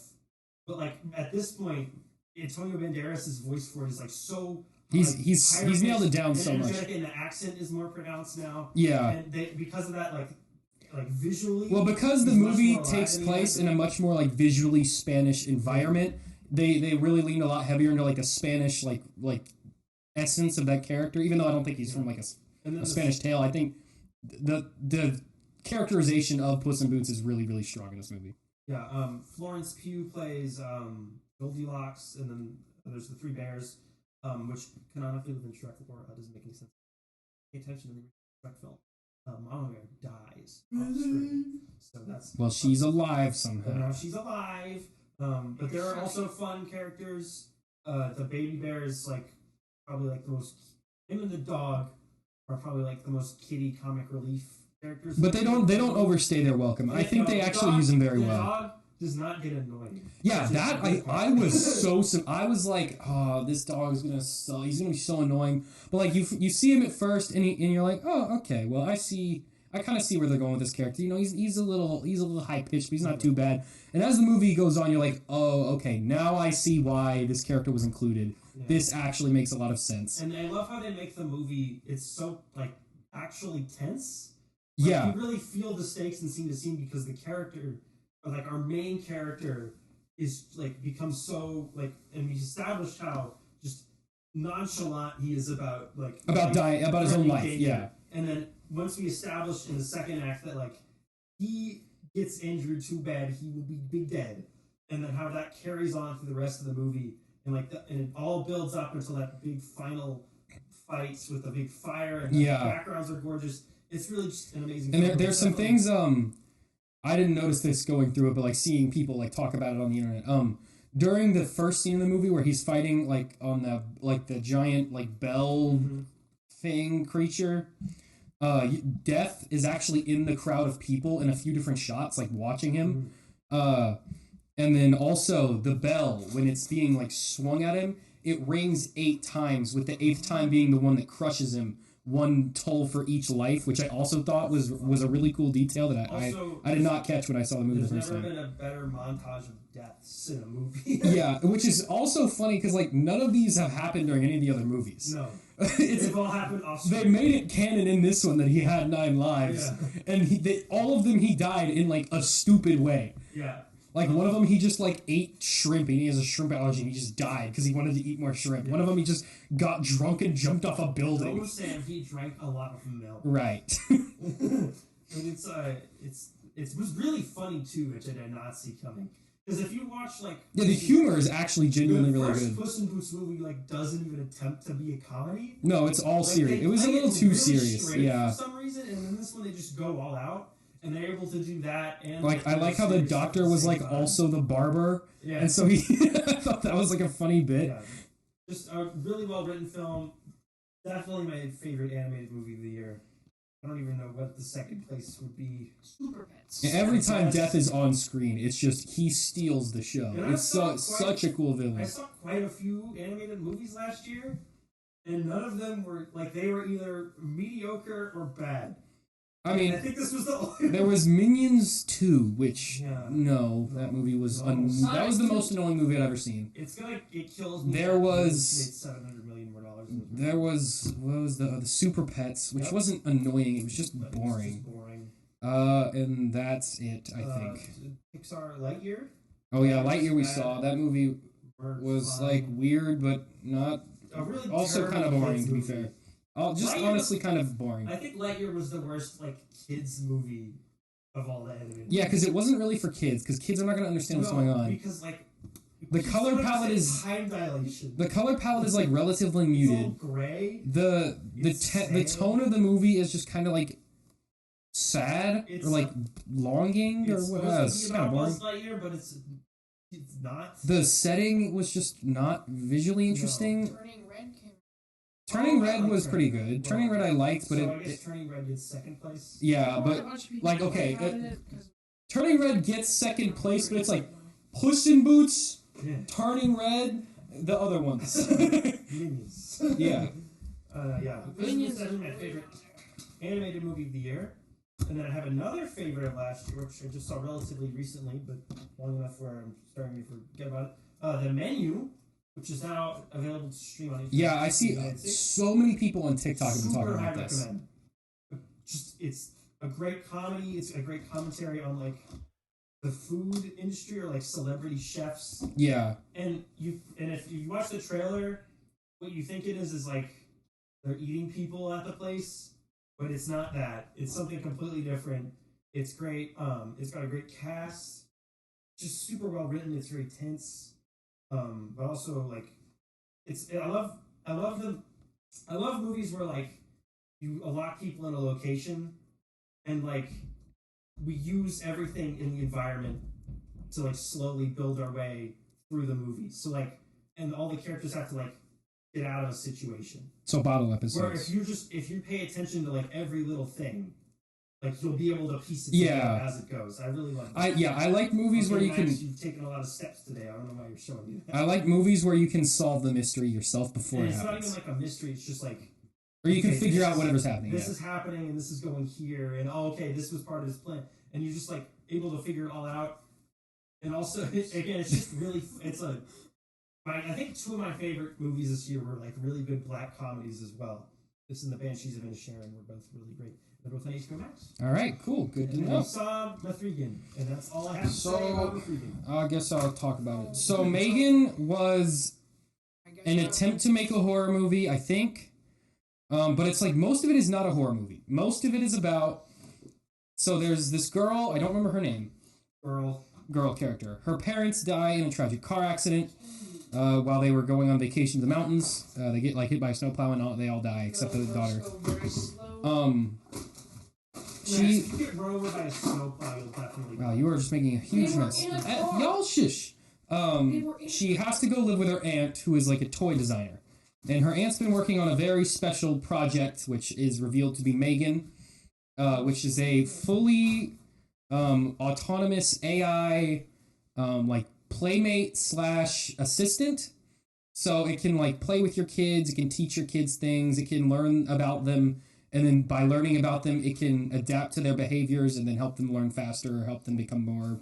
But like at this point, Antonio Banderas' voice for it is like so he's nailed it down so much. And the accent is more pronounced now. Yeah. And because of that, like visually. Well, because the movie takes place in a much more like visually Spanish environment, they really lean a lot heavier into like a Spanish like essence of that character, even though I don't think he's from like a Spanish tale. I think the characterization of Puss in Boots is really, really strong in this movie. Yeah, Florence Pugh plays Goldilocks, and then there's the three bears, which canonically live in Shrek 4. Doesn't make any sense. Pay attention to the Shrek film. Mama Bear dies off screen, so that's she's alive somehow. Now she's alive, but there are also fun characters. The baby bear is like probably like the most. Him and the dog are probably like the most kiddie comic relief characters. But they don't overstay their welcome. I think they actually use them very well. The dog does not get annoying. Yeah, that I was so I was like, oh, this dog is gonna suck. He's gonna be so annoying. But like you see him at first, and you're like, oh, okay. Well, I kind of see where they're going with this character. He's a little high pitched, but he's not too bad. And as the movie goes on, you're like, oh, okay. Now I see why this character was included. Yeah. This actually makes a lot of sense. And I love how they make the movie. It's so like actually tense. Yeah. You really feel the stakes in scene to scene because the character, or like our main character, is like becomes so like, and we established how just nonchalant he is about dying, about his own life. danger. Yeah. And then once we established in the second act that like he gets injured too bad, he will be dead, and then how that carries on through the rest of the movie, and and it all builds up until that big final fights with the big fire, and the backgrounds are gorgeous. It's really just an amazing. And there's some things I didn't notice this going through it, but like seeing people like talk about it on the internet. During the first scene of the movie where he's fighting like on the giant like bell thing creature. Death is actually in the crowd of people in a few different shots, like watching him. And then also the bell, when it's being like swung at him, it rings 8 times, with the 8th time being the one that crushes him. 1 toll for each life, which I also thought was a really cool detail that I did not catch when I saw the movie the first time. There's never been a better montage of deaths in a movie. Yeah, which is also funny because like none of these have happened during any of the other movies. No. They've all happened off screen. They made it canon in this one that he had 9 lives, and all of them he died in like a stupid way. Yeah. Like one of them he just like ate shrimp, and he has a shrimp allergy, and he just died because he wanted to eat more shrimp. Yeah. One of them he just got drunk and jumped off a building. Oh, Sam, he drank a lot of milk. Right. And it was really funny too, which I did not see coming. Because if you watch like the humor is actually genuinely really good. The first Puss in Boots movie like doesn't even attempt to be a comedy. No, it's all serious. It was a little too really serious, for some reason, and then this one they just go all out, and they're able to do that. And like I like how the doctor was like also the barber, and so he I thought that was like a funny bit. Yeah. Just a really well written film. Definitely my favorite animated movie of the year. I don't even know what the second place would be. Super Pets. And every time Death is on screen, it's just he steals the show. It's such a cool villain. I saw quite a few animated movies last year, and none of them were like they were either mediocre or bad. I mean, I think this was the only there was Minions 2, which that movie was that was the most annoying movie I'd ever seen. It kills me. There was made $700 million more. There was what was the Super Pets, which wasn't annoying. It was just boring. And that's it. I think. Pixar Lightyear. Oh yeah, Lightyear. We saw that movie was like weird, but not. Really also kind of boring, to be fair. Just Lightyear honestly kind of boring. I think Lightyear was the worst kids movie of all the animated. Yeah, because it wasn't really for kids, because kids are not going to understand what's going on. Because the color palette is time dilation. The color palette is relatively muted. It's all gray. The tone of the movie is just kind of sad or longing or what else. It's kind of boring. Lightyear, but it's not. The setting was just not visually interesting. No. Turning Red was pretty good. Turning Red I liked, but I guess Turning Red gets second place. Yeah, but Turning Red gets second place, but it's Puss in Boots, Turning Red, the other ones. Minions. Yeah. Minions is my favorite animated movie of the year. And then I have another favorite of last year, which I just saw relatively recently, but long enough where I'm starting to forget about it. The Menu, which is now available to stream on YouTube. Yeah, I see so many people on TikTok have been talking about this. Recommend. It's a great comedy. It's a great commentary on the food industry or celebrity chefs. Yeah. And if you watch the trailer, what you think it is they're eating people at the place, but it's not that. It's something completely different. It's great. It's got a great cast. Just super well written. It's very tense. But also I love movies where you lock people in a location and we use everything in the environment to slowly build our way through the movie. So and all the characters have to get out of a situation. So bottle episodes. Where if you pay attention to every little thing, you'll be able to piece it together as it goes. I really like that. I like movies where you can... You've taken a lot of steps today. I don't know why you're showing me that. I like movies where you can solve the mystery yourself before it happens. It's not even a mystery. It's just or you can figure out whatever's happening. This is happening, and this is going here, and this was part of his plan. And you're just able to figure it all out. And also, again, it's just really... I think 2 of my favorite movies this year were really good black comedies as well. This and the Banshees of Inisherin were both really great. They're both on HBO Max. All right, cool. Good to And know. I saw Mithrigan, and that's all I have to say about Mithrigan. I guess I'll talk about it. So Megan was an attempt to make a horror movie, I think. But it's like most of it is not a horror movie. Most of it is about... So there's this girl, I don't remember her name. Girl character. Her parents die in a tragic car accident while they were going on vacation to the mountains. They get like hit by a snowplow and they all die except the daughter. If you get run over by a snowplow, you'll definitely... Wow, you are just making a huge mess. Y'all shush. She has to go live with her aunt, who is like a toy designer. And her aunt's been working on a very special project, which is revealed to be Megan, which is a fully autonomous AI, like playmate / assistant. So it can like play with your kids, it can teach your kids things, it can learn about them, and then by learning about them, it can adapt to their behaviors and then help them learn faster or help them become more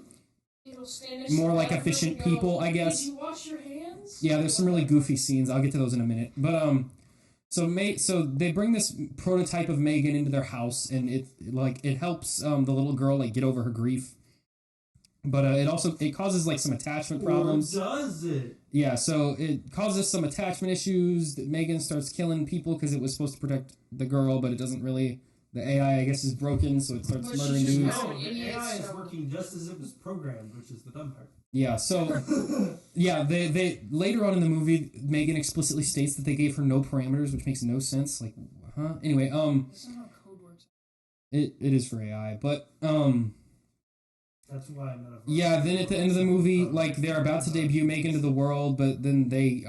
like efficient people, I guess. Did you wash your hands? Yeah, there's some really goofy scenes. I'll get to those in a minute. But so they bring this prototype of Megan into their house, and it helps the little girl like get over her grief. But it causes like some attachment problems. Or does it? Yeah, so it causes some attachment issues. Megan starts killing people because it was supposed to protect the girl, but it doesn't really. The AI, I guess, is broken, so it starts murdering dudes. No, the AI is working just as it was programmed, which is the dumb part. Yeah, so yeah, they later on in the movie, Megan explicitly states that they gave her no parameters, which makes no sense. Like, huh? Anyway, That's not how code works. it is for AI, but that's why I'm not. Yeah, then at the end of the movie, like they're about to debut Megan to the world, but then they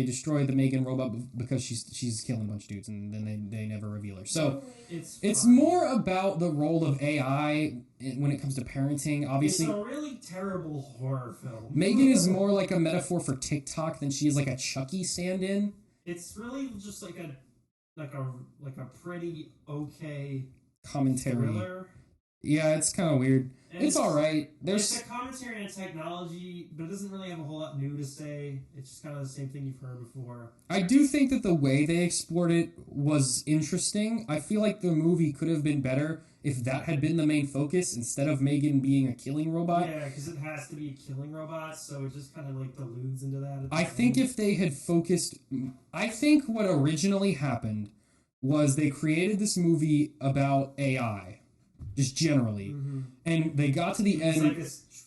destroy the Megan robot because she's killing a bunch of dudes, and then they never reveal her. So it's more about the role of AI when it comes to parenting. Obviously, it's a really terrible horror film. Megan is more like a metaphor for TikTok than she is like a Chucky stand-in. It's really just like a pretty okay commentary. Thriller. Yeah, it's kind of weird. It's all right. It's a commentary on technology, but it doesn't really have a whole lot new to say. It's just kind of the same thing you've heard before. I do think that the way they explored it was interesting. I feel like the movie could have been better if that had been the main focus instead of Megan being a killing robot. Yeah, because it has to be a killing robot, so it just kind of like deludes into that. I think if they had focused... I think what originally happened was they created this movie about AI. Just generally. Mm-hmm. And they got to the end...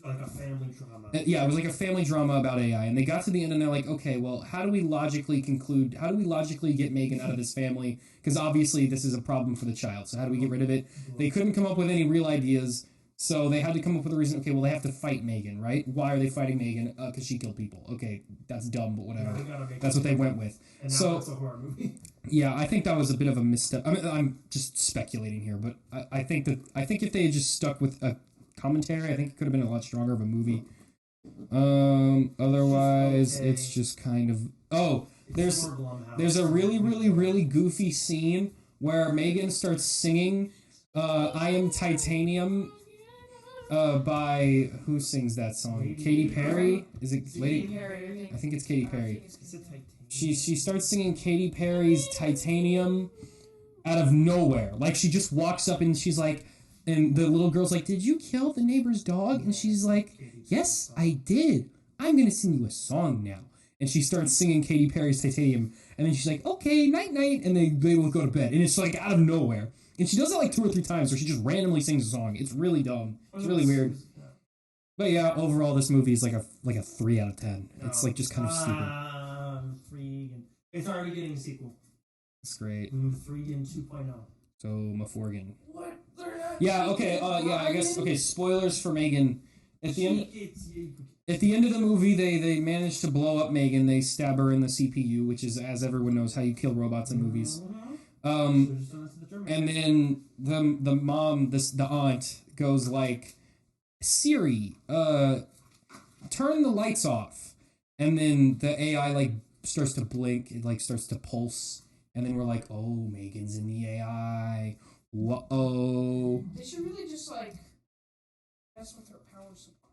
like a family drama. Yeah, it was like a family drama about AI. And they got to the end and they're like, okay, well, how do we logically get Megan out of this family? Because obviously this is a problem for the child. So how do we get rid of it? They couldn't come up with any real ideas. So they had to come up with a reason. Okay, well, they have to fight Megan, right? Why are they fighting Megan? Because she killed people. Okay, that's dumb, but whatever. That's what they went with. And now it's a horror movie. Yeah, I think that was a bit of a misstep. I mean, I'm just speculating here, but I think if they had just stuck with a commentary, I think it could have been a lot stronger of a movie. Otherwise, it's just kind of... Oh, there's a really, really, really goofy scene where Megan starts singing I Am Titanium by... Who sings that song? Katy Perry? Is it Lady... Perry, I think it's Katy Perry. She starts singing Katy Perry's Titanium out of nowhere. Like, she just walks up and she's like... And the little girl's like, did you kill the neighbor's dog? And she's like, yes, I did. I'm going to sing you a song now. And she starts singing Katy Perry's Titanium. And then she's like, okay, night-night. And they will go to bed. And it's like out of nowhere. And she does it like 2 or 3 times where she just randomly sings a song. It's really dumb. It's really weird. But yeah, overall, this movie is like a 3 out of 10. It's like just kind of stupid. It's already getting a sequel. It's great. 3 and 2.0. So, Maforgan. What? Yeah, okay, I guess, okay, spoilers for Megan. At the end of the movie, they manage to blow up Megan. They stab her in the CPU, which is, as everyone knows, how you kill robots in movies. And then the mom, the aunt, goes like, Siri, turn the lights off. And then the AI, like, starts to blink. It, like, starts to pulse. And then we're like, oh, Megan's in the AI. Whoa. They should really just, like, mess with her power supply.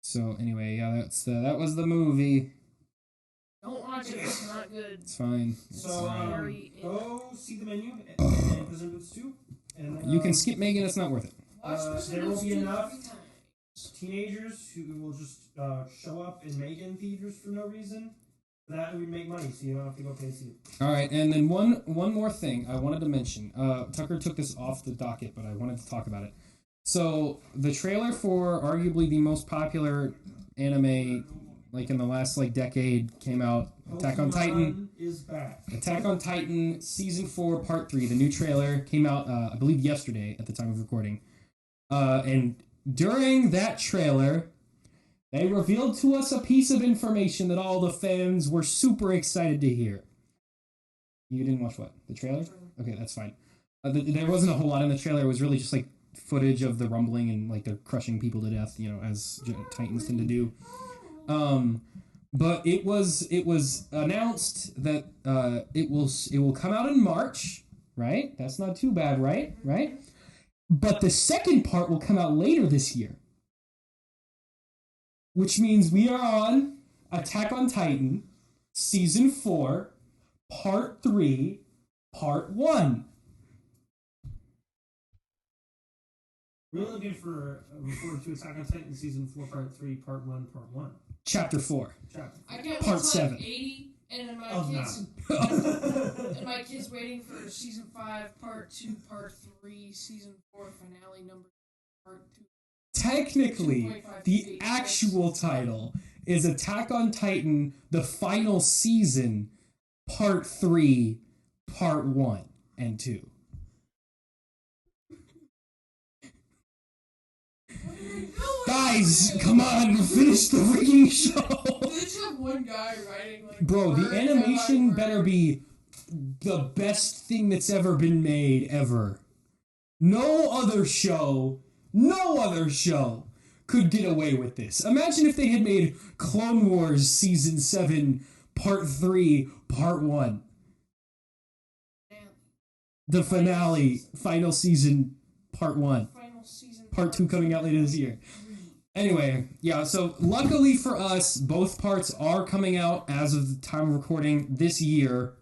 So, anyway, yeah, that was the movie. Don't watch watch it. It's not good. It's fine. So go see the menu and Prison Boots 2. And You can skip Megan. It's not worth it. There will be enough teenagers who will just show up in Megan theaters for no reason. That would make money, so you don't have to go pay to see it. All right, and then one more thing I wanted to mention. Tucker took this off the docket, but I wanted to talk about it. So the trailer for arguably the most popular anime, like in the last decade, came out. Attack on Titan is back. Attack on Titan Season 4 Part 3. The new trailer came out, I believe, yesterday at the time of recording. And during that trailer, they revealed to us a piece of information that all the fans were super excited to hear. You didn't watch what? The trailer? Okay, that's fine. There wasn't a whole lot in the trailer. It was really just footage of the rumbling and they're crushing people to death, as Titans tend to do. But it was announced that it will come out in March, right? That's not too bad, right? Right? But the second part will come out later this year. Which means we are on Attack on Titan, Season 4, Part 3, Part 1. We're looking forward to Attack on Titan Season 4, Part 3, Part 1, Part 1. Chapter 4. I get Part what's 7. 80, and then my kids waiting for Season 5, Part 2, Part 3, Season 4 finale number Part 2. Technically, the actual title is Attack on Titan, the final season, Part 3, Part 1 and 2. Guys, come on, finish the freaking show! They just have one guy writing Bro, the animation better be the best thing that's ever been made, ever. No other show could get away with this. Imagine if they had made Clone Wars Season 7, Part 3, Part 1. The finale, final season, Part 1. Part 2 coming out later this year. Anyway, yeah, so luckily for us, both parts are coming out as of the time of recording this year.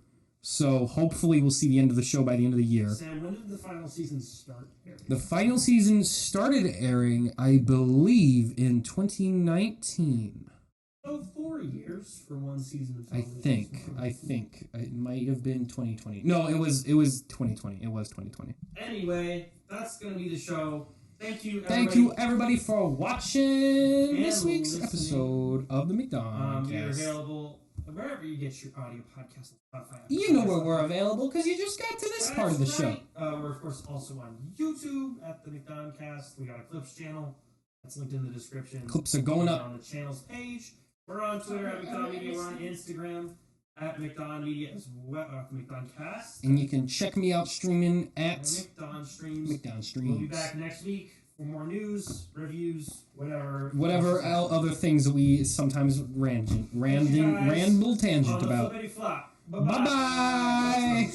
So hopefully we'll see the end of the show by the end of the year. Sam, when did the final season start airing? The final season started airing, I believe, in 2019. So 4 years for one season of I think. It might have been 2020. No, it was 2020. It was 2020. Anyway, that's going to be the show. Thank you, everybody. Thank you, everybody, for watching this week's listening. episode of the McDonCast. We're available wherever you get your audio podcasts. You know where we're available because you just got to this part of the show. We're, of course, also on YouTube at the McDonCast. We got a Clips channel. That's linked in the description. Clips are going up on the channel's page. We're on Twitter at McDonMedia. We're on Instagram at McDonMedia as well, McDonCast. And you can check me out streaming at McDonStreams. We'll be back next week for more news, reviews, whatever. Whatever other things that we sometimes ramble tangent about. Bye-bye.